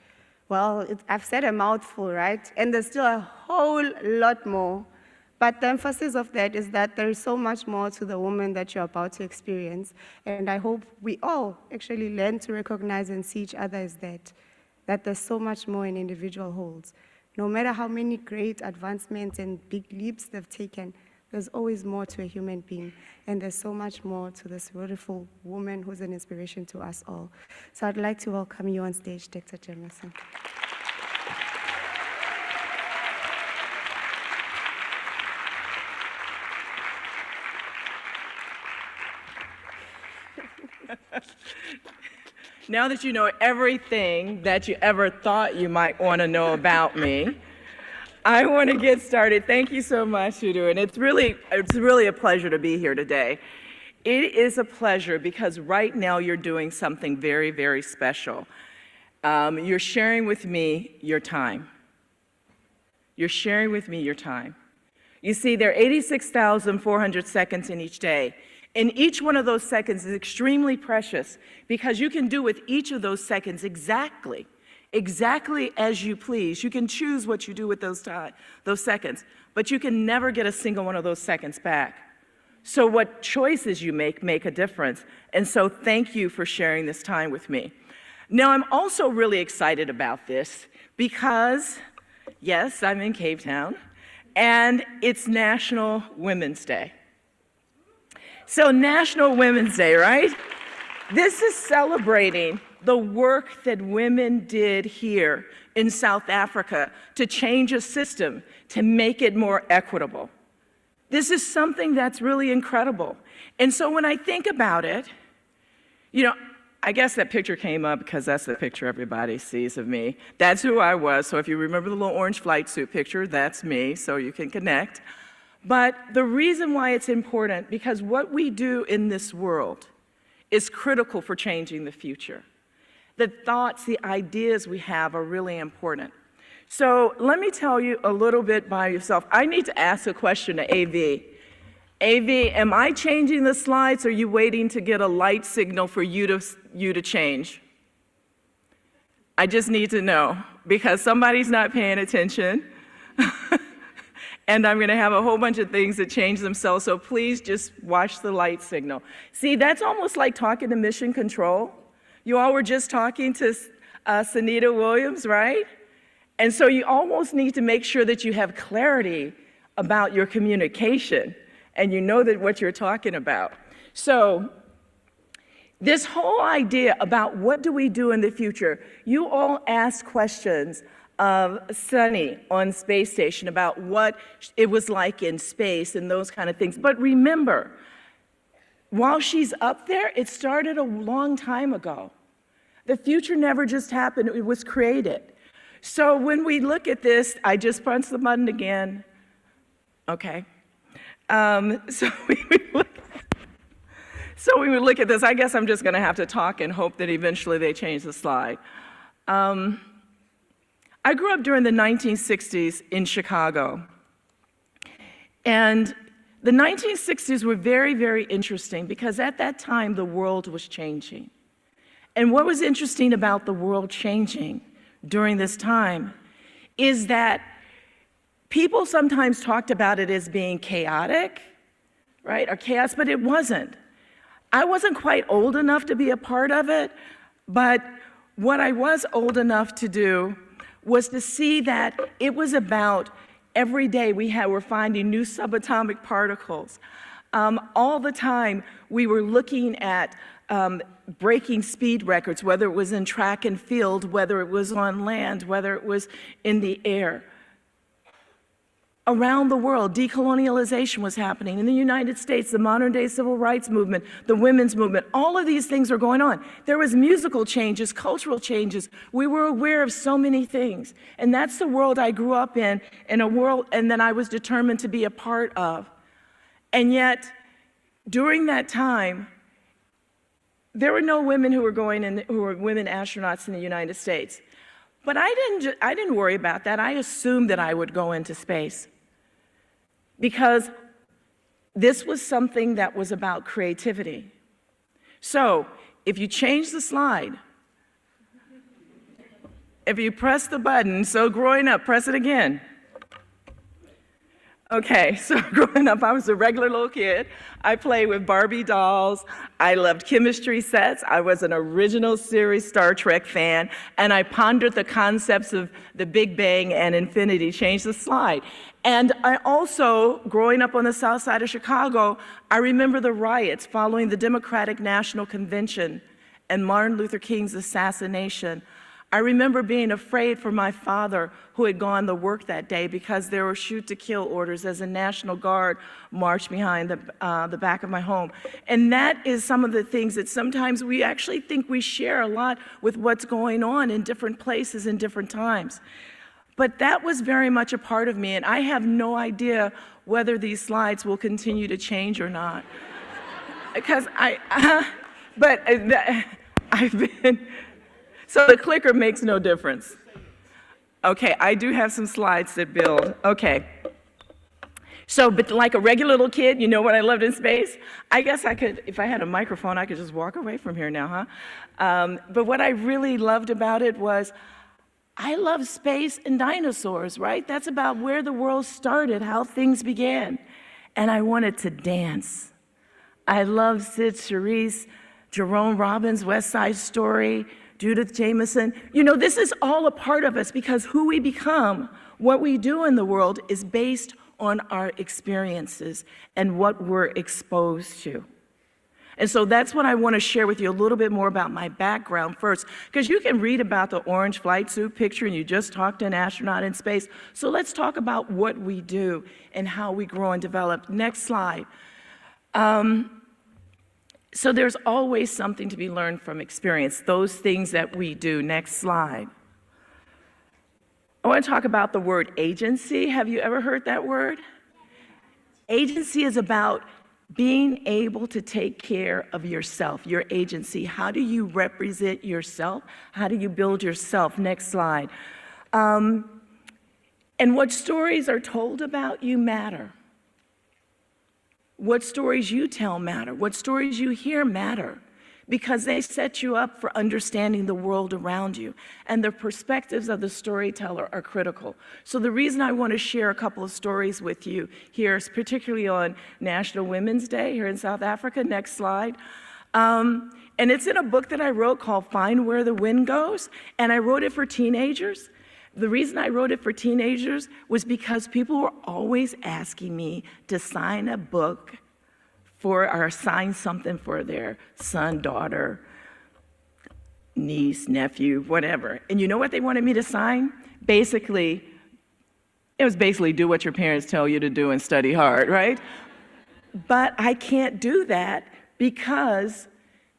Well, I've said a mouthful, right? And there's still a whole lot more. But the emphasis of that is that there is so much more to the woman that you're about to experience. And I hope we all actually learn to recognize and see each other as that there's so much more an individual holds. No matter how many great advancements and big leaps they've taken, there's always more to a human being. And there's so much more to this beautiful woman who's an inspiration to us all. So I'd like to welcome you on stage, Dr. Jemison. Now that you know everything that you ever thought you might want to know about me, I want to get started. Thank you so much, Shudu, and it's really a pleasure to be here today. It is a pleasure because right now you're doing something very, very special. You're sharing with me your time. You're sharing with me your time. You see, there are 86,400 seconds in each day. And each one of those seconds is extremely precious because you can do with each of those seconds exactly as you please. You can choose what you do with those seconds, but you can never get a single one of those seconds back. So what choices you make a difference. And so thank you for sharing this time with me. Now, I'm also really excited about this because, yes, I'm in Cape Town, and it's National Women's Day. So National Women's Day, right? This is celebrating the work that women did here in South Africa to change a system, to make it more equitable. This is something that's really incredible. And so when I think about it, you know, I guess that picture came up because that's the picture everybody sees of me. That's who I was. So if you remember the little orange flight suit picture, that's me, so you can connect. But the reason why it's important, because what we do in this world is critical for changing the future. The thoughts, the ideas we have are really important. So let me tell you a little bit by yourself. I need to ask a question to AV. AV, am I changing the slides, or are you waiting to get a light signal for you to change? I just need to know, because somebody's not paying attention. And I'm going to have a whole bunch of things that change themselves, so please just watch the light signal. See, that's almost like talking to Mission Control. You all were just talking to Sunita Williams, right? And so you almost need to make sure that you have clarity about your communication and you know that what you're talking about. So this whole idea about what do we do in the future, you all ask questions of Sunny on space station about what it was like in space and those kind of things. But remember, while she's up there, it started a long time ago. The future never just happened, it was created. So when we look at this, I just punched the button again. Okay. So when we look at this, I guess I'm just gonna have to talk and hope that eventually they change the slide. I grew up during the 1960s in Chicago. And the 1960s were very, very interesting because at that time the world was changing. And what was interesting about the world changing during this time is that people sometimes talked about it as being chaotic, right, or chaos, but it wasn't. I wasn't quite old enough to be a part of it, but what I was old enough to do was to see that it was about every day we're finding new subatomic particles. All the time we were looking at breaking speed records, whether it was in track and field, whether it was on land, whether it was in the air. Around the world, decolonialization was happening. In the United States, the modern-day civil rights movement, the women's movement, all of these things were going on. There was musical changes, cultural changes. We were aware of so many things. And that's the world I grew up in a world and that I was determined to be a part of. And yet, during that time, there were no women who were women astronauts in the United States. But I didn't worry about that. I assumed that I would go into space, because this was something that was about creativity. So if you change the slide, if you press the button, so growing up, press it again. Okay, so growing up, I was a regular little kid. I played with Barbie dolls. I loved chemistry sets. I was an original series Star Trek fan, and I pondered the concepts of the Big Bang and infinity. Change the slide. And I also, growing up on the south side of Chicago, I remember the riots following the Democratic National Convention and Martin Luther King's assassination. I remember being afraid for my father, who had gone to work that day, because there were shoot-to-kill orders as a National Guard marched behind the back of my home. And that is some of the things that sometimes we actually think we share a lot with what's going on in different places and different times. But that was very much a part of me, and I have no idea whether these slides will continue to change or not. because I've been, so the clicker makes no difference. Okay, I do have some slides that build. Okay. So, but like a regular little kid, you know what I loved in space? I guess I could, if I had a microphone, I could just walk away from here now, huh? But what I really loved about it was, I love space and dinosaurs, right? That's about where the world started, how things began. And I wanted to dance. I love Sid Charisse, Jerome Robbins' West Side Story, Judith Jemison. You know, this is all a part of us because who we become, what we do in the world is based on our experiences and what we're exposed to. And so that's what I want to share with you a little bit more about my background first, because you can read about the orange flight suit picture and you just talked to an astronaut in space. So let's talk about what we do and how we grow and develop. Next slide. So there's always something to be learned from experience, those things that we do. Next slide. I want to talk about the word agency. Have you ever heard that word? Agency is about being able to take care of yourself, your agency. How do you represent yourself? How do you build yourself? Next slide. And what stories are told about you matter. What stories you tell matter. What stories you hear matter, because they set you up for understanding the world around you. And the perspectives of the storyteller are critical. So the reason I want to share a couple of stories with you here is particularly on National Women's Day here in South Africa. Next slide. And it's in a book that I wrote called Find Where the Wind Goes. And I wrote it for teenagers. The reason I wrote it for teenagers was because people were always asking me to sign a book or sign something for their son, daughter, niece, nephew, whatever. And you know what they wanted me to sign? Basically, it was basically do what your parents tell you to do and study hard, right? But I can't do that because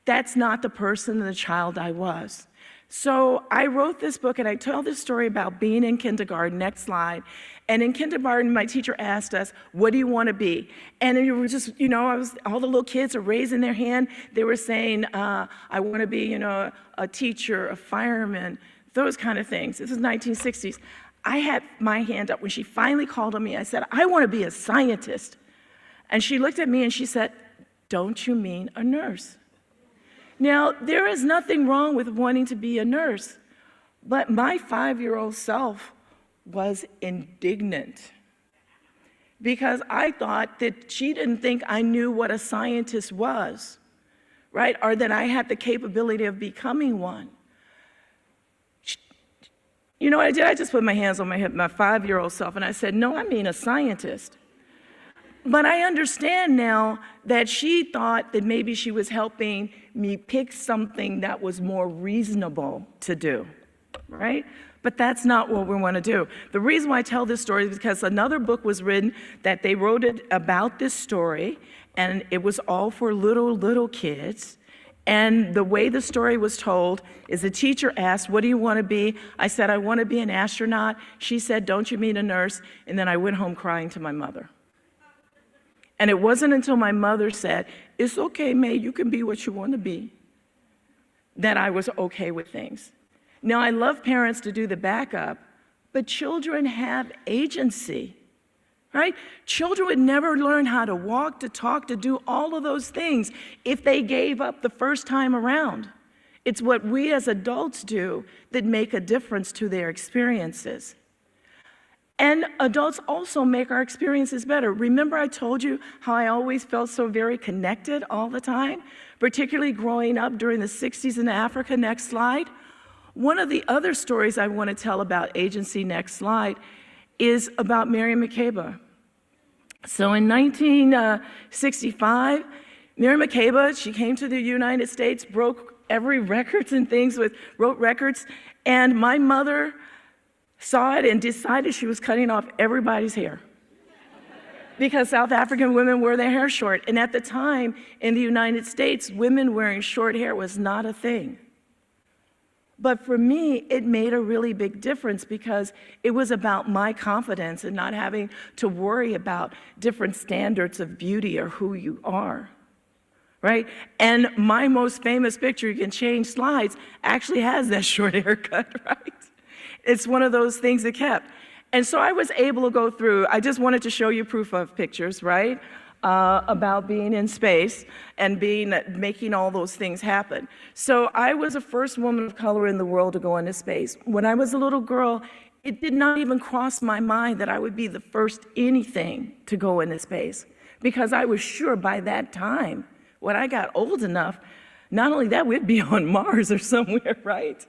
that's not the person and the child I was. So I wrote this book and I tell this story about being in kindergarten. Next slide. And in kindergarten, my teacher asked us, what do you want to be? And it was just, you know, all the little kids are raising their hand. They were saying, I want to be, you know, a teacher, a fireman, those kind of things. This is 1960s. I had my hand up when she finally called on me. I said, I want to be a scientist. And she looked at me and she said, don't you mean a nurse? Now, there is nothing wrong with wanting to be a nurse, but my 5-year-old self was indignant because I thought that she didn't think I knew what a scientist was, right? Or that I had the capability of becoming one. You know what I did? I just put my hands on my hip, my 5-year-old self, and I said, no, I mean a scientist. But I understand now that she thought that maybe she was helping me pick something that was more reasonable to do, right? But that's not what we want to do. The reason why I tell this story is because another book was written that they wrote it about this story, and it was all for little kids. And the way the story was told is the teacher asked, what do you want to be? I said, I want to be an astronaut. She said, don't you mean a nurse? And then I went home crying to my mother. And it wasn't until my mother said, it's okay, May, you can be what you want to be, that I was okay with things. Now, I love parents to do the backup, but children have agency, right? Children would never learn how to walk, to talk, to do all of those things if they gave up the first time around. It's what we as adults do that make a difference to their experiences. And adults also make our experiences better. Remember I told you how I always felt so very connected all the time, particularly growing up during the 60s in Africa? Next slide. One of the other stories I want to tell about agency, next slide, is about Miriam Makeba. So in 1965, Miriam Makeba, she came to the United States, broke every records and things, wrote records, and my mother saw it and decided she was cutting off everybody's hair because South African women wear their hair short. And at the time in the United States, women wearing short hair was not a thing. But for me, it made a really big difference because it was about my confidence and not having to worry about different standards of beauty or who you are. right? And my most famous picture, you can change slides, actually has that short haircut, right? It's one of those things that kept. And so I was able to go through, I just wanted to show you proof of pictures, right? About being in space and making all those things happen. So I was the first woman of color in the world to go into space. When I was a little girl, it did not even cross my mind that I would be the first anything to go into space, because I was sure by that time, when I got old enough, not only that, we'd be on Mars or somewhere, right?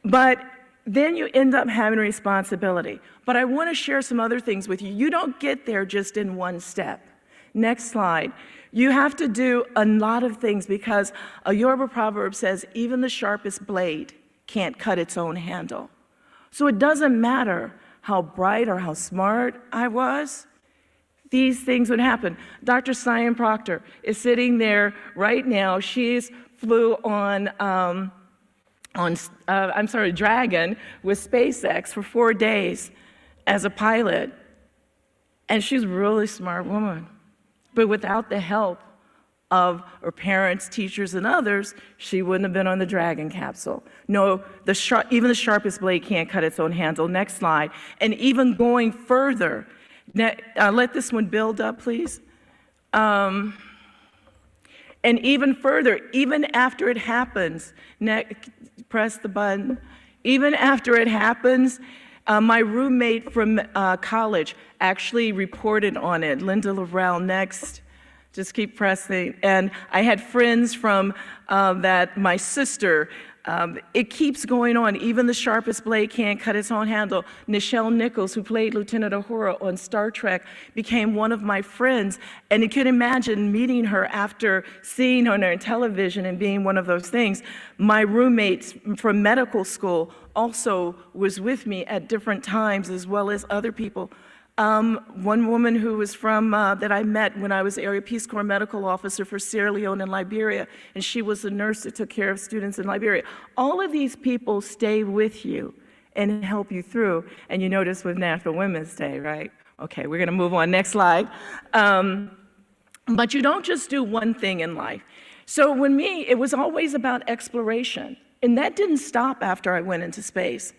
But then you end up having responsibility. But I want to share some other things with you. You don't get there just in one step. Next slide. You have to do a lot of things, because a Yoruba proverb says, even the sharpest blade can't cut its own handle. So it doesn't matter how bright or how smart I was, these things would happen. Dr. Cyan Proctor is sitting there right now. She's flew on Dragon with SpaceX for 4 days as a pilot. And she's a really smart woman. But without the help of her parents, teachers, and others, she wouldn't have been on the Dragon capsule. No, even the sharpest blade can't cut its own handle. Next slide. And even going further, let this one build up, please. And even further, even after it happens, press the button. Even after it happens, my roommate from college actually reported on it. Linda Laurel, next. Just keep pressing. And I had friends from my sister. It keeps going on. Even the sharpest blade can't cut its own handle. Nichelle Nichols, who played Lieutenant Uhura on Star Trek, became one of my friends. And you can imagine meeting her after seeing her on television and being one of those things. My roommates from medical school also was with me at different times, as well as other people. One woman who was from, that I met when I was Area Peace Corps Medical Officer for Sierra Leone and Liberia, and she was the nurse that took care of students in Liberia. All of these people stay with you and help you through, and you notice with National Women's Day, right? Okay, we're gonna move on, next slide. But you don't just do one thing in life. So with me, it was always about exploration, and that didn't stop after I went into space.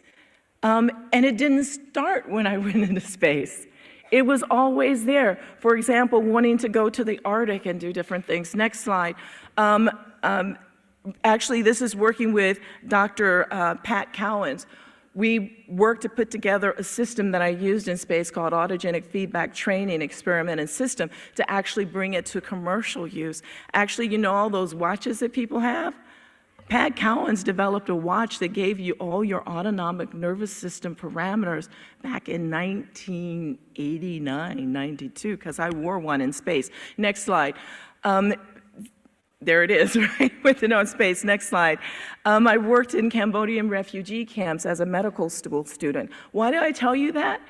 And it didn't start when I went into space. It was always there. For example, wanting to go to the Arctic and do different things. Next slide. Actually, this is working with Dr. Pat Cowens. We worked to put together a system that I used in space called Autogenic Feedback Training Experiment and System to actually bring it to commercial use. Actually, you know all those watches that people have? Pat Cowens developed a watch that gave you all your autonomic nervous system parameters back in 1989, 92, because I wore one in space. Next slide. There it is, right, with it on space. Next slide. I worked in Cambodian refugee camps as a medical school student. Why did I tell you that?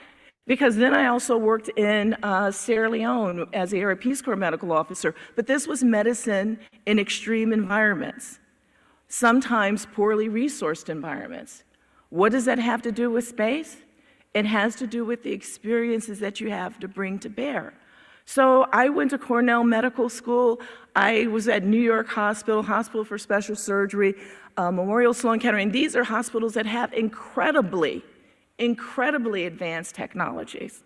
Because then I also worked in Sierra Leone as the Area Peace Corps medical officer, but this was medicine in extreme environments. Sometimes poorly resourced environments. What does that have to do with space? It has to do with the experiences that you have to bring to bear. So I went to Cornell Medical School. I was at New York Hospital, Hospital for Special Surgery, Memorial Sloan Kettering. These are hospitals that have incredibly advanced technologies.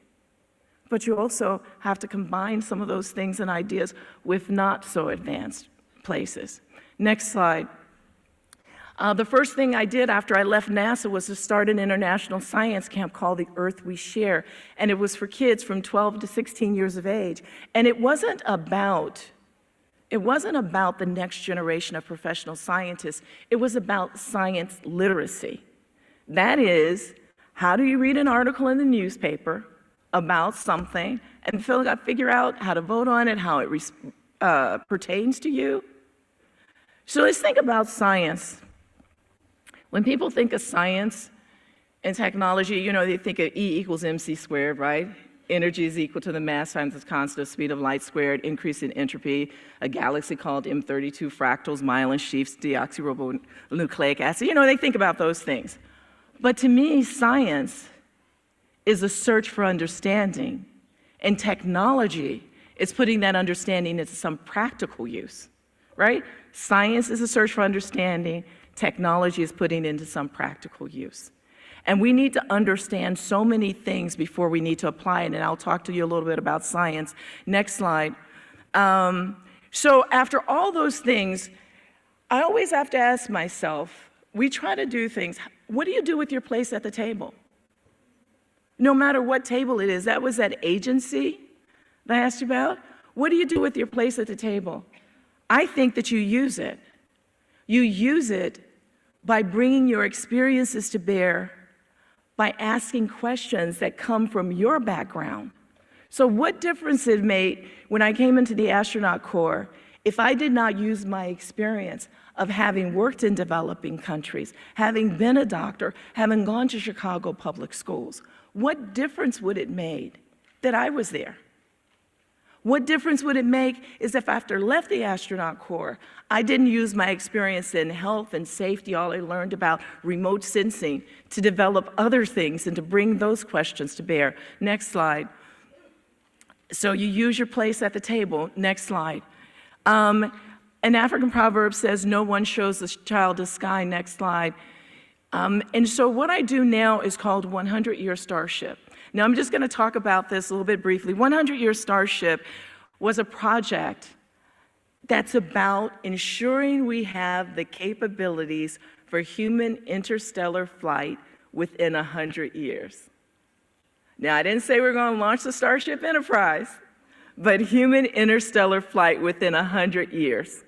But you also have to combine some of those things and ideas with not so advanced places. Next slide. The first thing I did after I left NASA was to start an international science camp called The Earth We Share, and it was for kids from 12 to 16 years of age. And it wasn't about the next generation of professional scientists. It was about science literacy. That is, how do you read an article in the newspaper about something and figure out how to vote on it, how it pertains to you? So let's think about science. When people think of science and technology, you know, they think of E equals mc squared, right? Energy is equal to the mass times the constant speed of light squared, increase in entropy, a galaxy called M32, fractals, myelin sheaths, deoxyribonucleic acid. You know, they think about those things. But to me, science is a search for understanding, and technology is putting that understanding into some practical use. right? Science is a search for understanding. Technology is putting into some practical use. And we need to understand so many things before we need to apply it, and I'll talk to you a little bit about science. Next slide. So after all those things, I always have to ask myself, we try to do things. What do you do with your place at the table? No matter what table it is. That was that agency that I asked you about. What do you do with your place at the table? I think that you use it. You use it by bringing your experiences to bear, by asking questions that come from your background. So what difference it made when I came into the astronaut corps if I did not use my experience of having worked in developing countries, having been a doctor, having gone to Chicago public schools? What difference would it make that I was there? What difference would it make is if after I left the astronaut corps, I didn't use my experience in health and safety, all I learned about remote sensing, to develop other things and to bring those questions to bear. Next slide. So you use your place at the table. Next slide. An African proverb says, no one shows the child the sky. Next slide. And so what I do now is called 100-Year Starship. Now I'm just going to talk about this a little bit briefly. 100-Year Starship was a project that's about ensuring we have the capabilities for human interstellar flight within 100 years. Now, I didn't say we're going to launch the Starship Enterprise, but human interstellar flight within 100 years.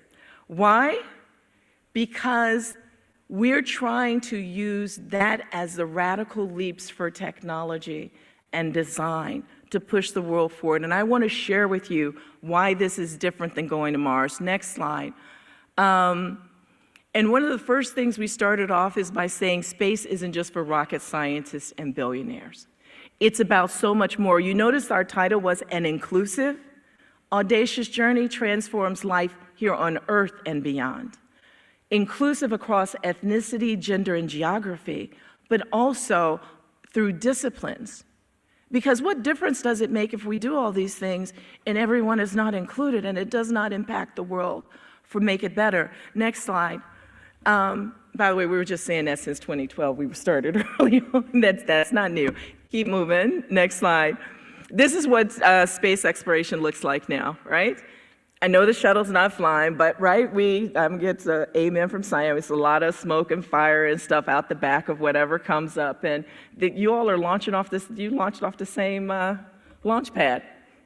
Why? Because we're trying to use that as the radical leaps for technology and design to push the world forward. And I want to share with you why this is different than going to Mars. Next slide. And one of the first things we started off is by saying space isn't just for rocket scientists and billionaires. It's about so much more. You notice our title was An Inclusive, Audacious Journey Transforms Life Here on Earth and Beyond. Inclusive across ethnicity, gender, and geography, but also through disciplines. Because what difference does it make if we do all these things and everyone is not included and it does not impact the world for make it better? Next slide. By the way, we were just saying that since 2012. We started early on. That's not new. Keep moving. Next slide. This is what space exploration looks like now, right? I know the shuttle's not flying, but right, I'm get an amen from science. It's a lot of smoke and fire and stuff out the back of whatever comes up. And you all are launching off this, you launched off the same launch pad.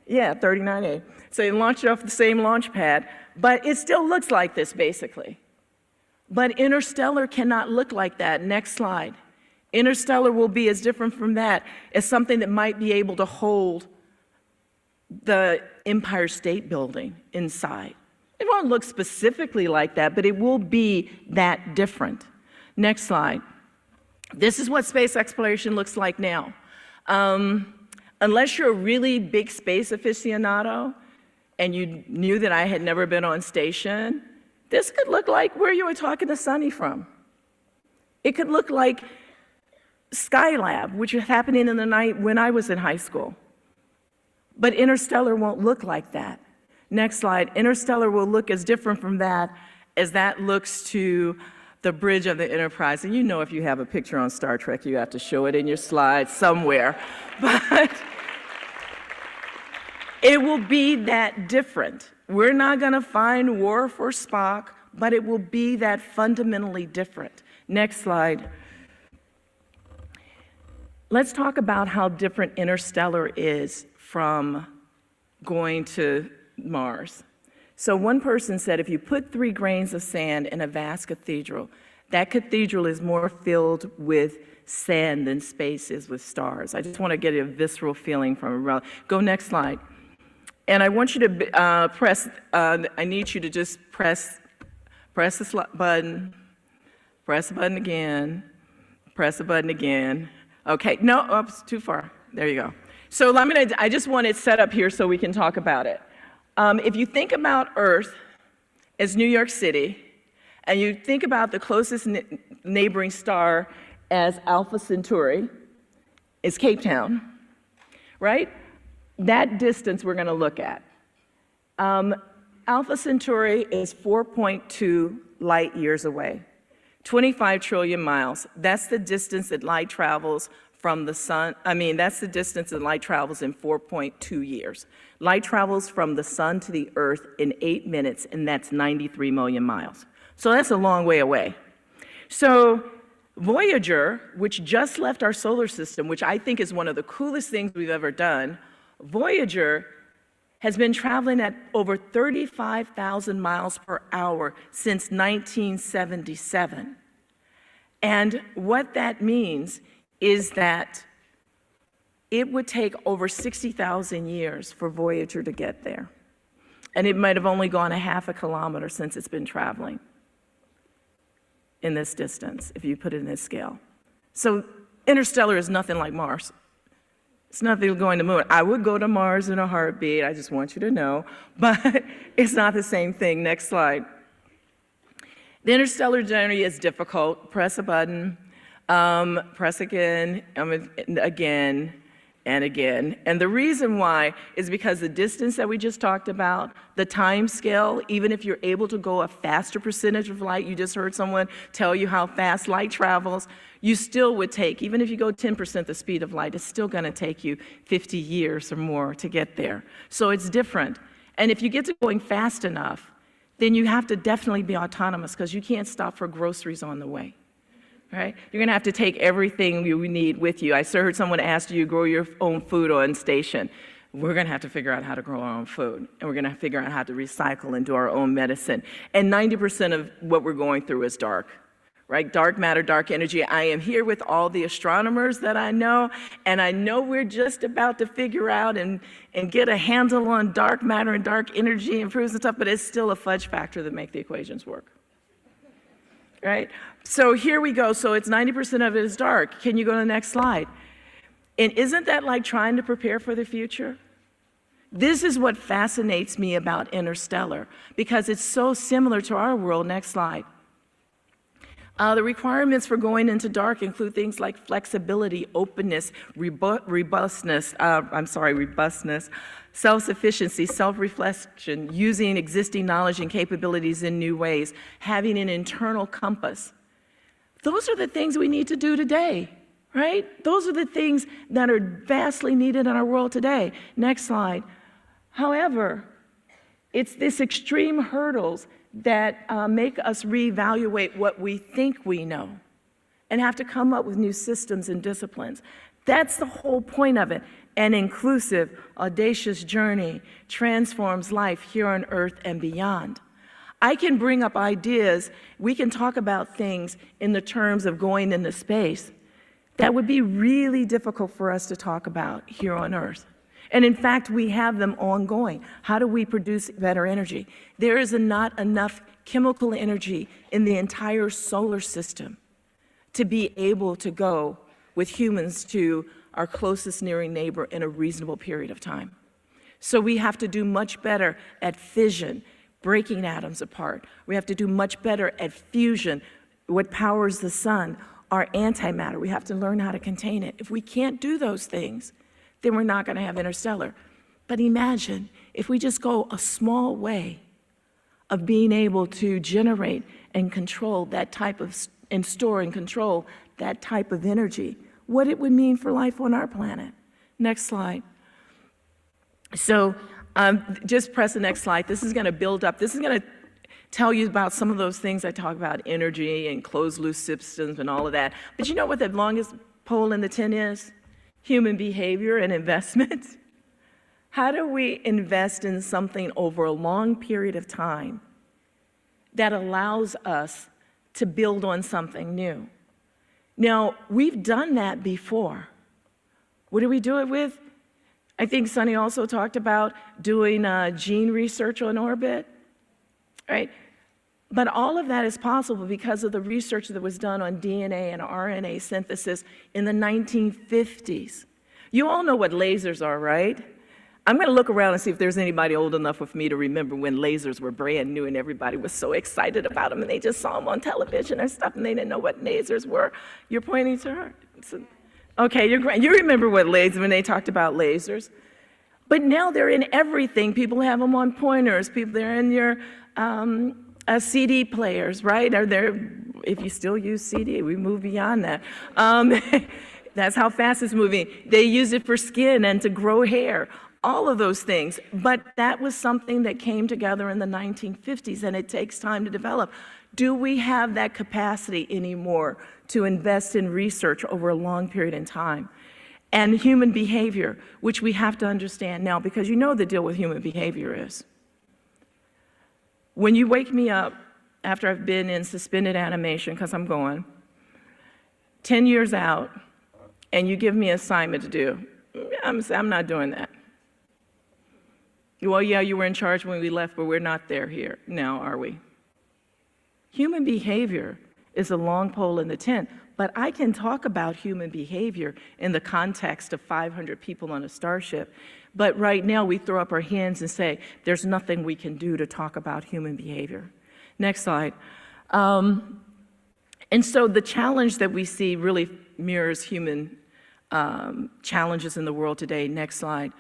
Yeah, 39A. So you launched off the same launch pad, but it still looks like this basically. But interstellar cannot look like that. Next slide. Interstellar will be as different from that as something that might be able to hold the Empire State Building inside. It won't look specifically like that, but it will be that different. Next slide. This is what space exploration looks like now. Unless you're a really big space aficionado and you knew that I had never been on station, this could look like where you were talking to Sunny from. It could look like Skylab, which was happening in the night when I was in high school. But interstellar won't look like that. Next slide. Interstellar will look as different from that as that looks to the bridge of the Enterprise. And you know if you have a picture on Star Trek, you have to show it in your slides somewhere. But it will be that different. We're not going to find Worf or Spock, but it will be that fundamentally different. Next slide. Let's talk about how different interstellar is from going to Mars. So one person said if you put 3 grains of sand in a vast cathedral, that cathedral is more filled with sand than space is with stars. I just want to get a visceral feeling from it. Go next slide. And I want you to I need you to just press the button, press the button again, press the button again. Okay, no, oops, too far. There you go. So I just want it set up here so we can talk about it. If you think about Earth as New York City, and you think about the closest neighboring star as Alpha Centauri, is Cape Town, right? That distance we're going to look at. Alpha Centauri is 4.2 light years away, 25 trillion miles. That's the distance that light travels from the sun. That's the distance that light travels in 4.2 years. Light travels from the sun to the earth in 8 minutes, and that's 93 million miles. So that's a long way away. So Voyager, which just left our solar system, which I think is one of the coolest things we've ever done, Voyager has been traveling at over 35,000 miles per hour since 1977. And what that means is that it would take over 60,000 years for Voyager to get there. And it might have only gone a half a kilometer since it's been traveling in this distance, if you put it in this scale. So interstellar is nothing like Mars. It's nothing like going to the moon. I would go to Mars in a heartbeat, I just want you to know, but it's not the same thing. Next slide. The interstellar journey is difficult. Press a button, press again, again, and again. And the reason why is because the distance that we just talked about, the time scale, even if you're able to go a faster percentage of light, you just heard someone tell you how fast light travels, you still would take, even if you go 10% the speed of light, it's still gonna take you 50 years or more to get there. So it's different. And if you get to going fast enough, then you have to definitely be autonomous because you can't stop for groceries on the way. Right? You're going to have to take everything you need with you. I heard someone ask, do you grow your own food on station? We're going to have to figure out how to grow our own food. And we're going to figure out how to recycle and do our own medicine. And 90% of what we're going through is dark. Right? Dark matter, dark energy. I am here with all the astronomers that I know, and I know we're just about to figure out and get a handle on dark matter and dark energy and proofs and stuff, but it's still a fudge factor that make the equations work. Right? So here we go. So it's 90% of it is dark. Can you go to the next slide? And isn't that like trying to prepare for the future? This is what fascinates me about interstellar, because it's so similar to our world. Next slide. The requirements for going into dark include things like flexibility, openness, robustness, self-sufficiency, self-reflection, using existing knowledge and capabilities in new ways, having an internal compass. Those are the things we need to do today, right? Those are the things that are vastly needed in our world today. Next slide. However, it's this extreme hurdles that make us reevaluate what we think we know and have to come up with new systems and disciplines. That's the whole point of it. An inclusive, audacious journey transforms life here on Earth and beyond. I can bring up ideas, we can talk about things in the terms of going into space that would be really difficult for us to talk about here on Earth. And in fact, we have them ongoing. How do we produce better energy? There is not enough chemical energy in the entire solar system to be able to go with humans to our closest nearing neighbor in a reasonable period of time. So we have to do much better at fission, breaking atoms apart. We have to do much better at fusion, what powers the sun, our antimatter. We have to learn how to contain it. If we can't do those things, then we're not going to have interstellar. But imagine if we just go a small way of being able to generate and control that type of, and store and control that type of energy, what it would mean for life on our planet. Next slide. So just press the next slide. This is going to build up. This is going to tell you about some of those things I talk about, energy and closed-loop systems and all of that. But you know what the longest pole in the tent is? Human behavior and investment. How do we invest in something over a long period of time that allows us to build on something new? Now, we've done that before. What do we do it with? I think Sunny also talked about doing gene research on orbit, right? But all of that is possible because of the research that was done on DNA and RNA synthesis in the 1950s. You all know what lasers are, right? I'm going to look around and see if there's anybody old enough with me to remember when lasers were brand new and everybody was so excited about them and they just saw them on television and stuff and they didn't know what lasers were. You're pointing to her. Okay, you remember what lasers, when they talked about lasers. But now they're in everything. People have them on pointers. They're in your CD players, right? Or they're, if you still use CD, we move beyond that. That's how fast it's moving. They use it for skin and to grow hair, all of those things. But that was something that came together in the 1950s, and it takes time to develop. Do we have that capacity anymore to invest in research over a long period in time? And human behavior, which we have to understand now, because you know the deal with human behavior is. When you wake me up after I've been in suspended animation, because I'm going, 10 years out, and you give me an assignment to do, I'm not doing that. Well, yeah, you were in charge when we left, but we're not there here now, are we? Human behavior is a long pole in the tent, but I can talk about human behavior in the context of 500 people on a starship. But right now, we throw up our hands and say, there's nothing we can do to talk about human behavior. Next slide. And so the challenge that we see really mirrors human challenges in the world today. Next slide.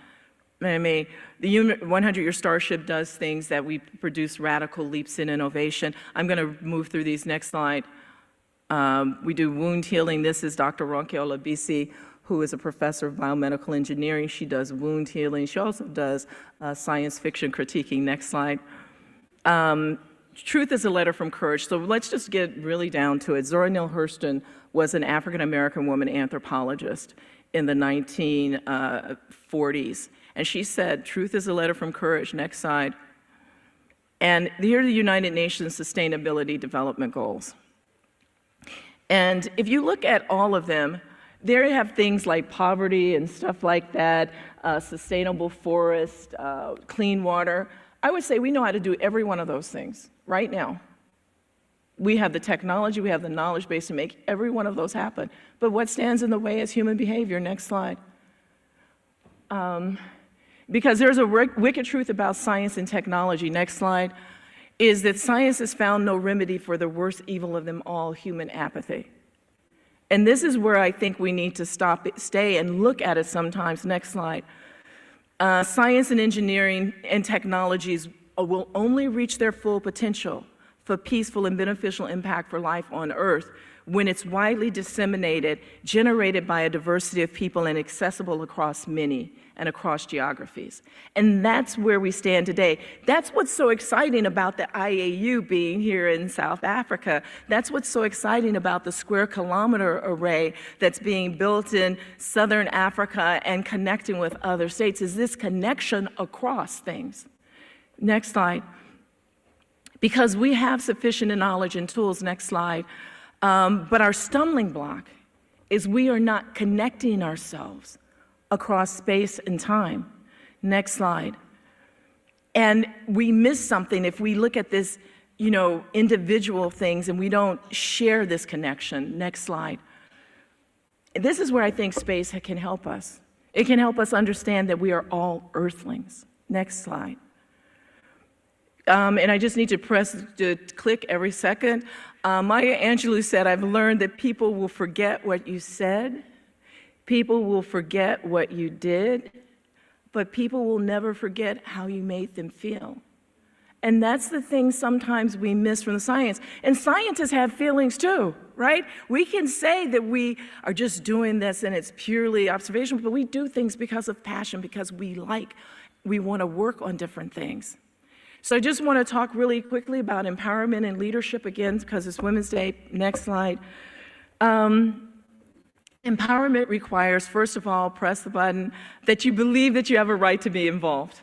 I mean, the 100-year Starship does things that we produce radical leaps in innovation. I'm going to move through these. Next slide. We do wound healing. This is Dr. Ronkeola Bisi, who is a professor of biomedical engineering. She does wound healing. She also does science fiction critiquing. Next slide. Truth is a letter from courage. So let's just get really down to it. Zora Neale Hurston was an African-American woman anthropologist in the 1940s. And she said, truth is a letter from courage. Next slide. And here are the United Nations Sustainability Development Goals. And if you look at all of them, they have things like poverty and stuff like that, sustainable forest, clean water. I would say we know how to do every one of those things right now. We have the technology, we have the knowledge base to make every one of those happen. But what stands in the way is human behavior. Next slide. Because there's a wicked truth about science and technology. Next slide. Is that science has found no remedy for the worst evil of them all, human apathy. And this is where I think we need to stay and look at it sometimes. Next slide. Science and engineering and technologies will only reach their full potential for peaceful and beneficial impact for life on Earth when it's widely disseminated, generated by a diversity of people, and accessible across many and across geographies. And that's where we stand today. That's what's so exciting about the IAU being here in South Africa. That's what's so exciting about the square kilometer array that's being built in Southern Africa and connecting with other states, is this connection across things. Next slide. Because we have sufficient knowledge and tools. Next slide. But our stumbling block is we are not connecting ourselves across space and time. Next slide. And we miss something if we look at this, individual things and we don't share this connection. Next slide. This is where I think space can help us. It can help us understand that we are all Earthlings. Next slide. And I just need to click every second. Maya Angelou said, I've learned that people will forget what you said, people will forget what you did, but people will never forget how you made them feel. And that's the thing sometimes we miss from the science. And scientists have feelings too, right? We can say that we are just doing this and it's purely observational, but we do things because of passion, because we want to work on different things. So I just want to talk really quickly about empowerment and leadership again, because it's Women's Day. Next slide. Empowerment requires, first of all, press the button, that you believe that you have a right to be involved.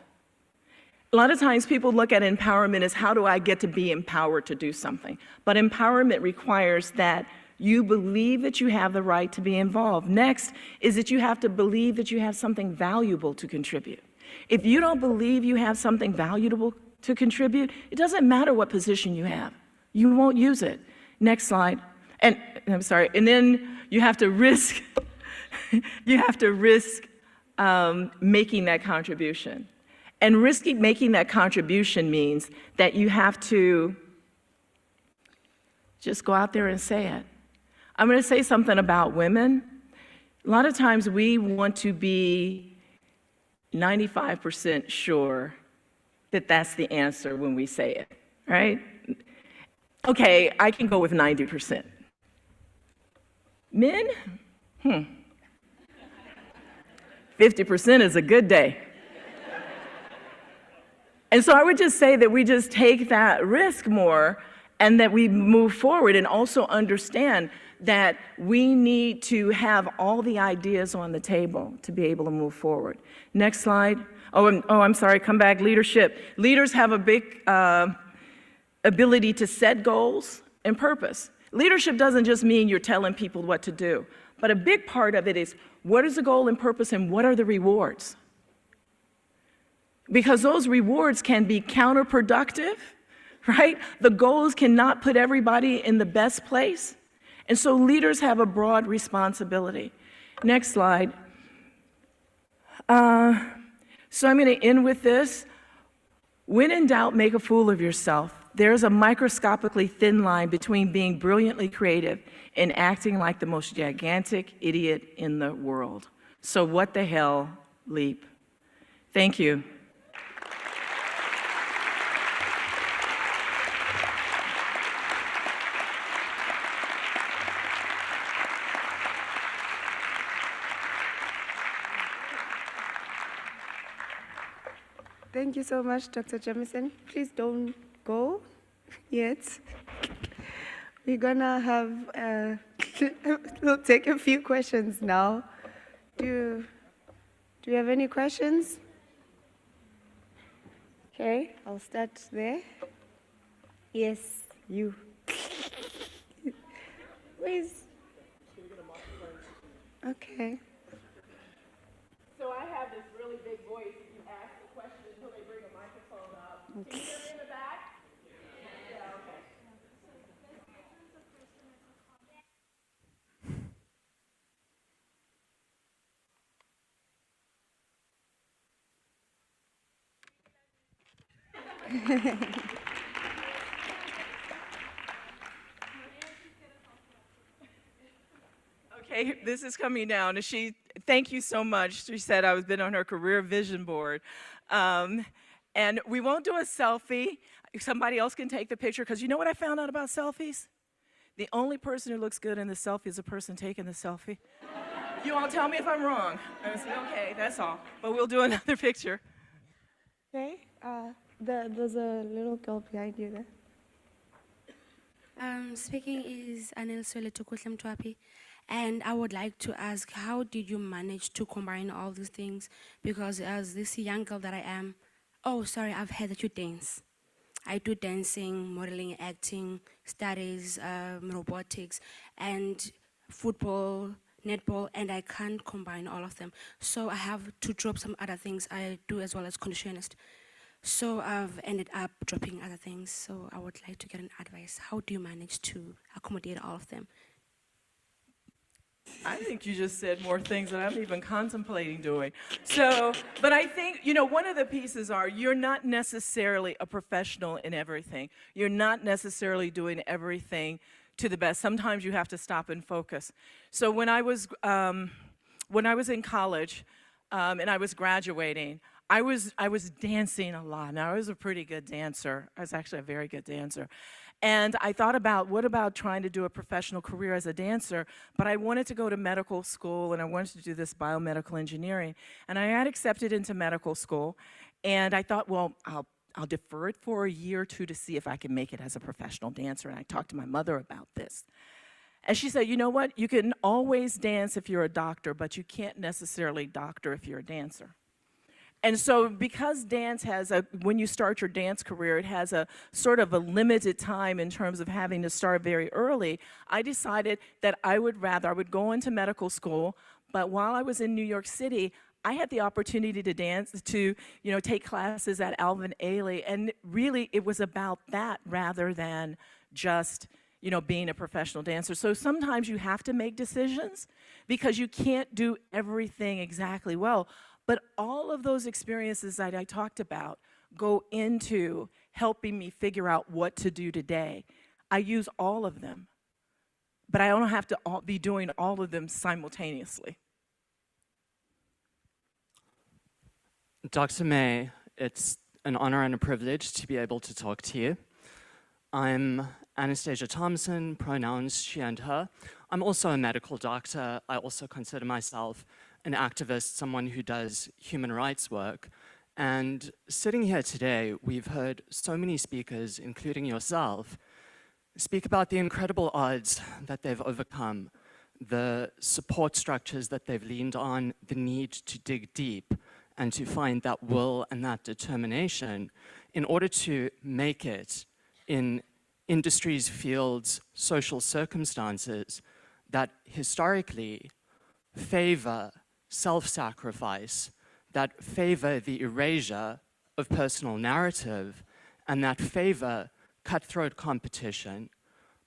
A lot of times people look at empowerment as how do I get to be empowered to do something? But empowerment requires that you believe that you have the right to be involved. Next is that you have to believe that you have something valuable to contribute. If you don't believe you have something valuable to contribute, it doesn't matter what position you have. You won't use it. Next slide. And I'm sorry. And then you have to risk, making that contribution. And making that contribution means that you have to just go out there and say it. I'm going to say something about women. A lot of times we want to be 95% sure that that's the answer when we say it, right? Okay, I can go with 90%. Men? 50% is a good day. And so I would just say that we just take that risk more and that we move forward and also understand that we need to have all the ideas on the table to be able to move forward. Next slide. I'm sorry, come back, leadership. Leaders have a big ability to set goals and purpose. Leadership doesn't just mean you're telling people what to do, but a big part of it is what is the goal and purpose and what are the rewards? Because those rewards can be counterproductive, right? The goals cannot put everybody in the best place. And so leaders have a broad responsibility. Next slide. So I'm going to end with this. When in doubt, make a fool of yourself. There's a microscopically thin line between being brilliantly creative and acting like the most gigantic idiot in the world. So what the hell, leap. Thank you. Thank you so much, Dr. Jemison. Please don't go yet. We're gonna have, we'll take a few questions now. Do you have any questions? Okay, I'll start there. Yes, you. Please. Okay. So I have this really big voice. If you ask the question until they bring a microphone up. Can you hear me in the back? Yeah, okay. Okay, this is coming down. And thank you so much. She said I've been on her career vision board. And we won't do a selfie. Somebody else can take the picture, because you know what I found out about selfies? The only person who looks good in the selfie is the person taking the selfie. You all tell me if I'm wrong. I said, okay, that's all. But we'll do another picture. Okay, there's a little girl behind you there. Speaking is Anil Soletukuhlamtwapi, and I would like to ask, how did you manage to combine all these things? Because as this young girl that I am, I've heard that you dance. I do dancing, modeling, acting, studies, robotics, and football, netball, and I can't combine all of them. So I have to drop some other things I do as well as conditionist. So I've ended up dropping other things. So I would like to get an advice. How do you manage to accommodate all of them? I think you just said more things than I'm even contemplating doing. So, but I think, one of the pieces are you're not necessarily a professional in everything. You're not necessarily doing everything to the best. Sometimes you have to stop and focus. So when I was in college and I was graduating, I was dancing a lot. Now, I was a pretty good dancer. I was actually a very good dancer. And I thought about, what about trying to do a professional career as a dancer? But I wanted to go to medical school, and I wanted to do this biomedical engineering. And I had accepted into medical school, and I thought, well, I'll defer it for a year or two to see if I can make it as a professional dancer. And I talked to my mother about this. And she said, you know what? You can always dance if you're a doctor, but you can't necessarily doctor if you're a dancer. And so because dance has when you start your dance career, it has a sort of a limited time in terms of having to start very early, I decided that I would go into medical school, but while I was in New York City, I had the opportunity to dance, to take classes at Alvin Ailey, and really it was about that rather than just being a professional dancer. So sometimes you have to make decisions because you can't do everything exactly well. But all of those experiences that I talked about go into helping me figure out what to do today. I use all of them, but I don't have to be doing all of them simultaneously. Dr. May, it's an honor and a privilege to be able to talk to you. I'm Anastasia Thompson, pronouns she and her. I'm also a medical doctor. I also consider myself an activist, someone who does human rights work. And sitting here today, we've heard so many speakers, including yourself, speak about the incredible odds that they've overcome, the support structures that they've leaned on, the need to dig deep and to find that will and that determination in order to make it in industries, fields, social circumstances that historically favor self-sacrifice, that favor the erasure of personal narrative, and that favor cutthroat competition.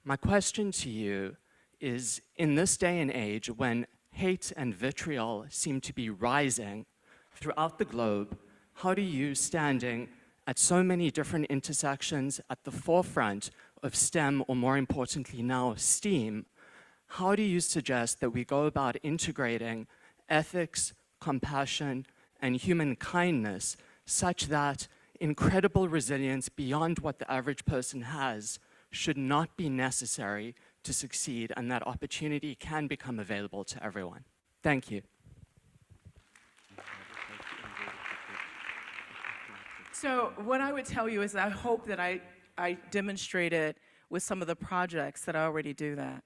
My question to you is, in this day and age when hate and vitriol seem to be rising throughout the globe, how do you, standing at so many different intersections at the forefront of STEM, or more importantly now STEAM, how do you suggest that we go about integrating ethics, compassion, and human kindness such that incredible resilience beyond what the average person has should not be necessary to succeed, and that opportunity can become available to everyone? Thank you. So what I would tell you is I hope that I demonstrated with some of the projects that I already do that.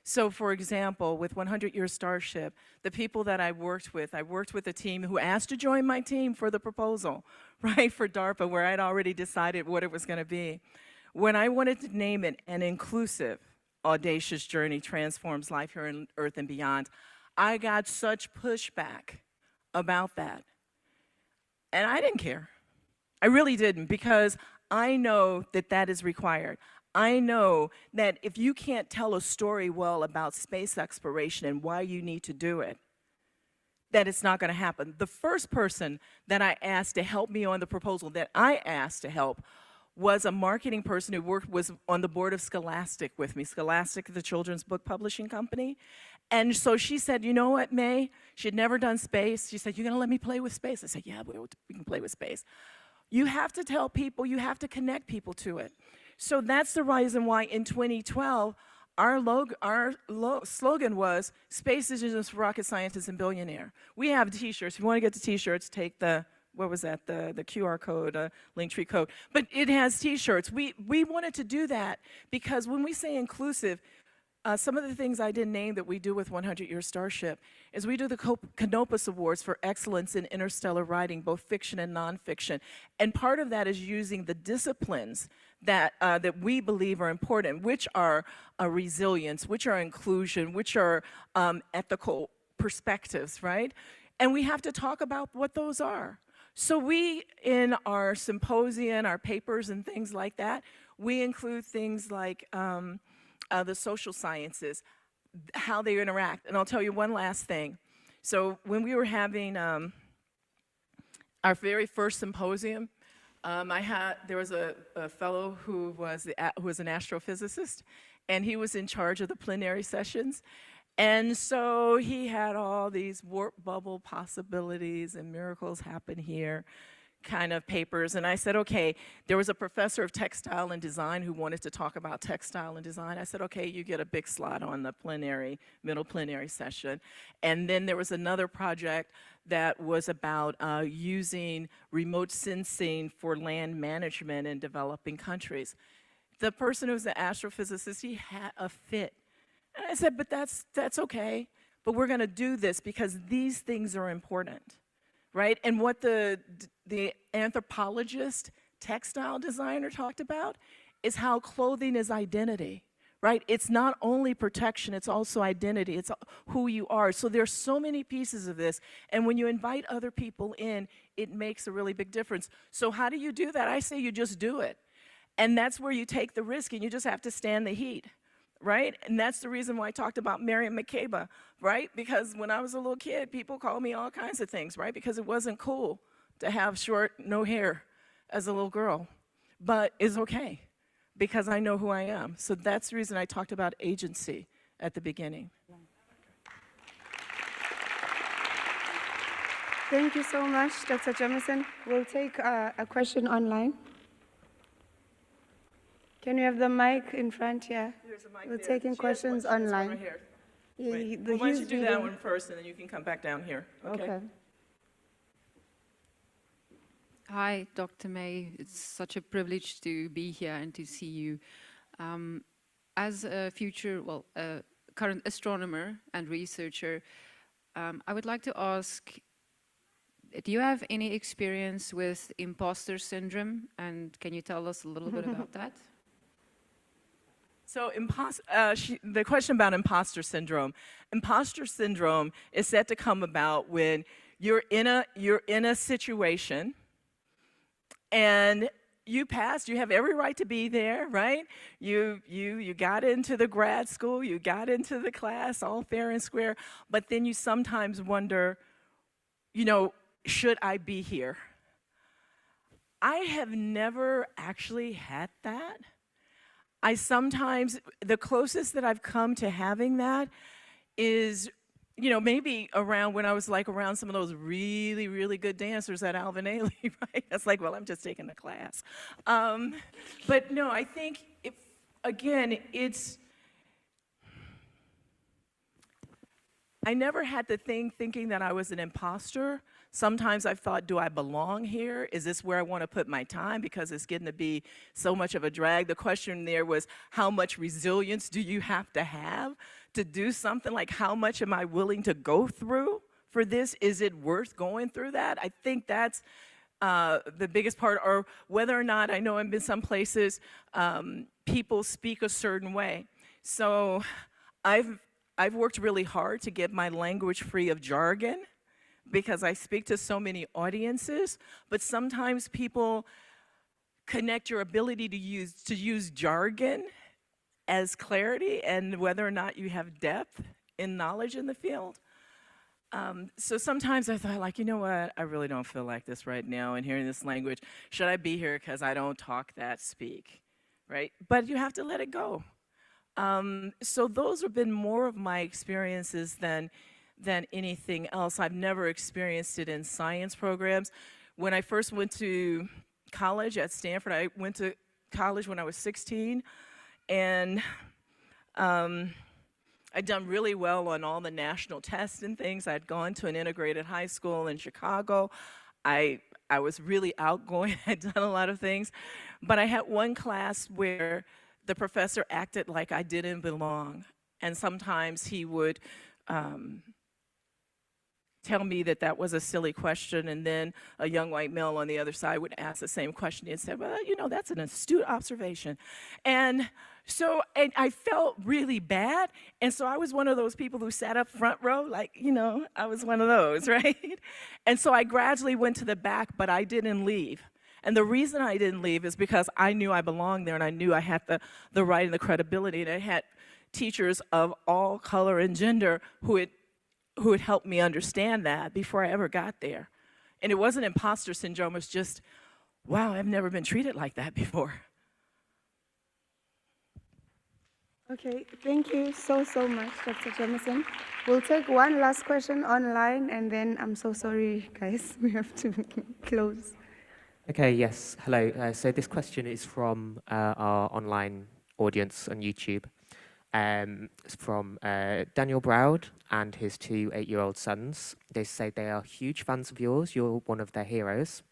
So for example, with 100-Year Starship, the people that I worked with a team who asked to join my team for the proposal, right, for DARPA, where I'd already decided what it was going to be. When I wanted to name it an inclusive, audacious journey transforms life here on Earth and beyond, I got such pushback about that. And I didn't care. I really didn't, because I know that that is required. I know that if you can't tell a story well about space exploration and why you need to do it, that it's not going to happen. The first person that I asked to help me on the proposal, that I asked to help, was a marketing person who was on the board of Scholastic with me. Scholastic, the children's book publishing company. And so she said, you know what, May? She had never done space. She said, you're going to let me play with space? I said, yeah, we can play with space. You have to tell people, you have to connect people to it. So that's the reason why in 2012, our slogan was, space is just for rocket scientists and billionaire. We have t-shirts. If you want to get the t-shirts, take the, what was that, the QR code, Linktree code. But it has t-shirts. We wanted to do that because when we say inclusive, some of the things I didn't name that we do with 100-Year Starship is we do the Canopus Awards for excellence in interstellar writing, both fiction and nonfiction. And part of that is using the disciplines that we believe are important, which are resilience, which are inclusion, which are ethical perspectives, right? And we have to talk about what those are. So we, in our symposium, our papers and things like that, we include things like the social sciences, how they interact. And I'll tell you one last thing. So when we were having our very first symposium, there was a fellow who was an astrophysicist, and he was in charge of the plenary sessions. And so he had all these warp bubble possibilities and miracles happen here kind of papers. And I said, okay, there was a professor of textile and design who wanted to talk about textile and design. I said, okay, you get a big slot on the middle plenary session. And then there was another project that was about using remote sensing for land management in developing countries. The person who was the astrophysicist, he had a fit. And I said, but that's okay. But we're going to do this because these things are important, right? And what the anthropologist, textile designer talked about is how clothing is identity, right? It's not only protection, it's also identity. It's who you are. So there's so many pieces of this. And when you invite other people in, it makes a really big difference. So how do you do that? I say you just do it. And that's where you take the risk, and you just have to stand the heat. Right? And that's the reason why I talked about Miriam Makeba, right? Because when I was a little kid, people called me all kinds of things, right? Because it wasn't cool to have short, no hair as a little girl. But it's okay, because I know who I am. So that's the reason I talked about agency at the beginning. Thank you so much, Dr. Jemison. We'll take a question online. Can you have the mic in front here? There's a mic We're there. taking She has questions one online. right here. Yeah, Wait. the Well, why don't you huge do that reading- one first, and then you can come back down here. Okay. Hi, Dr. May. It's such a privilege to be here and to see you. As a current astronomer and researcher, I would like to ask, do you have any experience with imposter syndrome? And can you tell us a little bit about that? So the question about imposter syndrome. Imposter syndrome is said to come about when you're in a situation and you passed, you have every right to be there, right? You got into the grad school, you got into the class, all fair and square, but then you sometimes wonder, should I be here? I have never actually had that. The closest that I've come to having that is, maybe around when I was around some of those really, really good dancers at Alvin Ailey, right? That's like, well, I'm just taking a class. But no, I think, I never had the thing thinking that I was an imposter. Sometimes I've thought, do I belong here? Is this where I want to put my time? Because it's getting to be so much of a drag. The question there was, how much resilience do you have to do something? Like, how much am I willing to go through for this? Is it worth going through that? I think that's the biggest part. Or whether or not, I know in some places, people speak a certain way. So I've worked really hard to get my language free of jargon, because I speak to so many audiences, but sometimes people connect your ability to use jargon as clarity and whether or not you have depth in knowledge in the field. So sometimes I thought, you know what, I really don't feel like this right now, and hearing this language, should I be here because I don't talk that speak, right? But you have to let it go. So those have been more of my experiences than anything else. I've never experienced it in science programs. When I first went to college at Stanford, I went to college when I was 16, and I'd done really well on all the national tests and things. I'd gone to an integrated high school in Chicago. I was really outgoing. I'd done a lot of things. But I had one class where the professor acted like I didn't belong. And sometimes he would tell me that was a silly question, and then a young white male on the other side would ask the same question and said, well, that's an astute observation. And so I felt really bad, and so I was one of those people who sat up front row, I was one of those, right? And so I gradually went to the back, but I didn't leave. And the reason I didn't leave is because I knew I belonged there, and I knew I had the right and the credibility, and I had teachers of all color and gender who had helped me understand that before I ever got there. And it wasn't imposter syndrome, it's just, wow, I've never been treated like that before. Okay, thank you so much, Dr. Jemison. We'll take one last question online, and then I'm so sorry, guys, we have to close. Okay, yes, hello. So this question is from our online audience on YouTube. It's from Daniel Browd and his two 8-year-old sons. They say they are huge fans of yours. You're one of their heroes.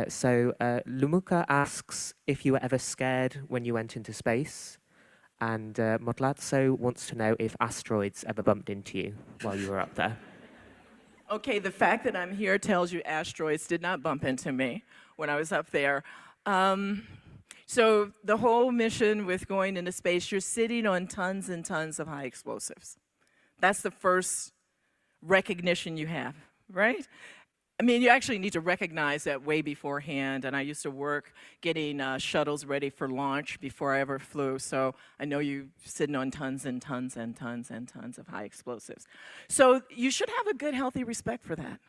So Lumuka asks if you were ever scared when you went into space. And Modlatso wants to know if asteroids ever bumped into you while you were up there. Okay, the fact that I'm here tells you asteroids did not bump into me when I was up there. So the whole mission with going into space, you're sitting on tons and tons of high explosives. That's the first recognition you have, right? I mean, you actually need to recognize that way beforehand, and I used to work getting shuttles ready for launch before I ever flew, so I know you're sitting on tons and tons and tons and tons of high explosives. So you should have a good, healthy respect for that.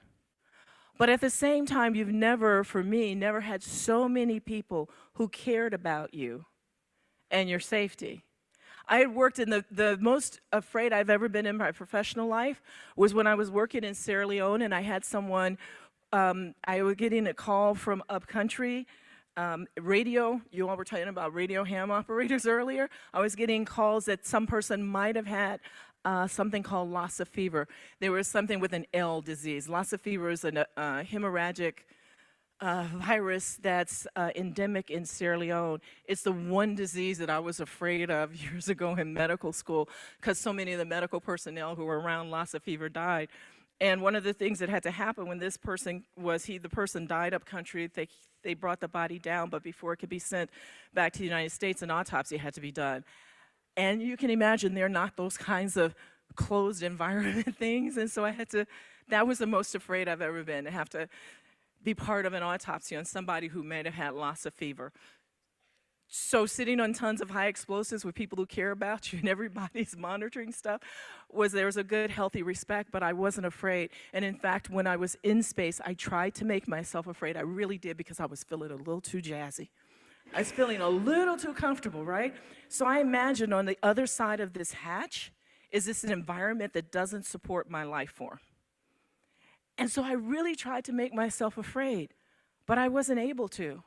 But at the same time, you've never, for me, never had so many people who cared about you and your safety. I had worked in the most afraid I've ever been in my professional life was when I was working in Sierra Leone and I had someone, I was getting a call from upcountry, radio, you all were talking about radio ham operators earlier. I was getting calls that some person might have had something called Lassa fever. There was something with an L disease. Lassa fever is a hemorrhagic virus that's endemic in Sierra Leone. It's the one disease that I was afraid of years ago in medical school because so many of the medical personnel who were around Lassa fever died. And one of the things that had to happen when this person was, the person died up country, they brought the body down, but before it could be sent back to the United States, an autopsy had to be done. And you can imagine they're not those kinds of closed environment things. And so I had to, that was the most afraid I've ever been, to have to be part of an autopsy on somebody who may have had Lassa fever. So sitting on tons of high explosives with people who care about you and everybody's monitoring stuff, there was a good, healthy respect, but I wasn't afraid. And in fact, when I was in space, I tried to make myself afraid. I really did, because I was feeling a little too jazzy. I was feeling a little too comfortable, right? So I imagined on the other side of this hatch, is this an environment that doesn't support my life form? And so I really tried to make myself afraid, but I wasn't able to.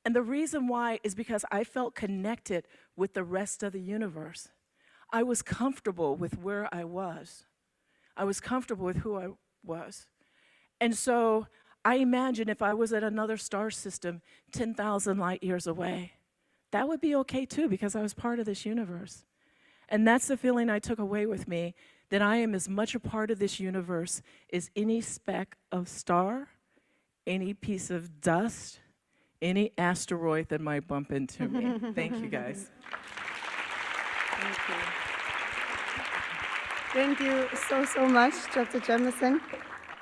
And the reason why is because I felt connected with the rest of the universe. I was comfortable with where I was. I was comfortable with who I was. And so I imagine if I was at another star system 10,000 light years away, that would be okay too, because I was part of this universe. And that's the feeling I took away with me, that I am as much a part of this universe as any speck of star, any piece of dust, any asteroid that might bump into me. Thank you, guys. Thank you. Thank you so much, Dr. Jemison.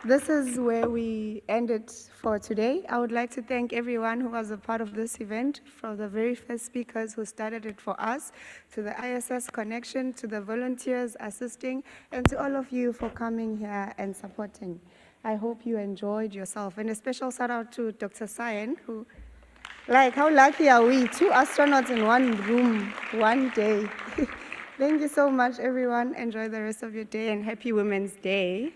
This is where we end it for today. I would like to thank everyone who was a part of this event, from the very first speakers who started it for us, to the ISS Connection, to the volunteers assisting, and to all of you for coming here and supporting. I hope you enjoyed yourself. And a special shout out to Dr. Sayan, who, like, how lucky are we? 2 astronauts in one room, one day. Thank you so much, everyone. Enjoy the rest of your day, and happy Women's Day.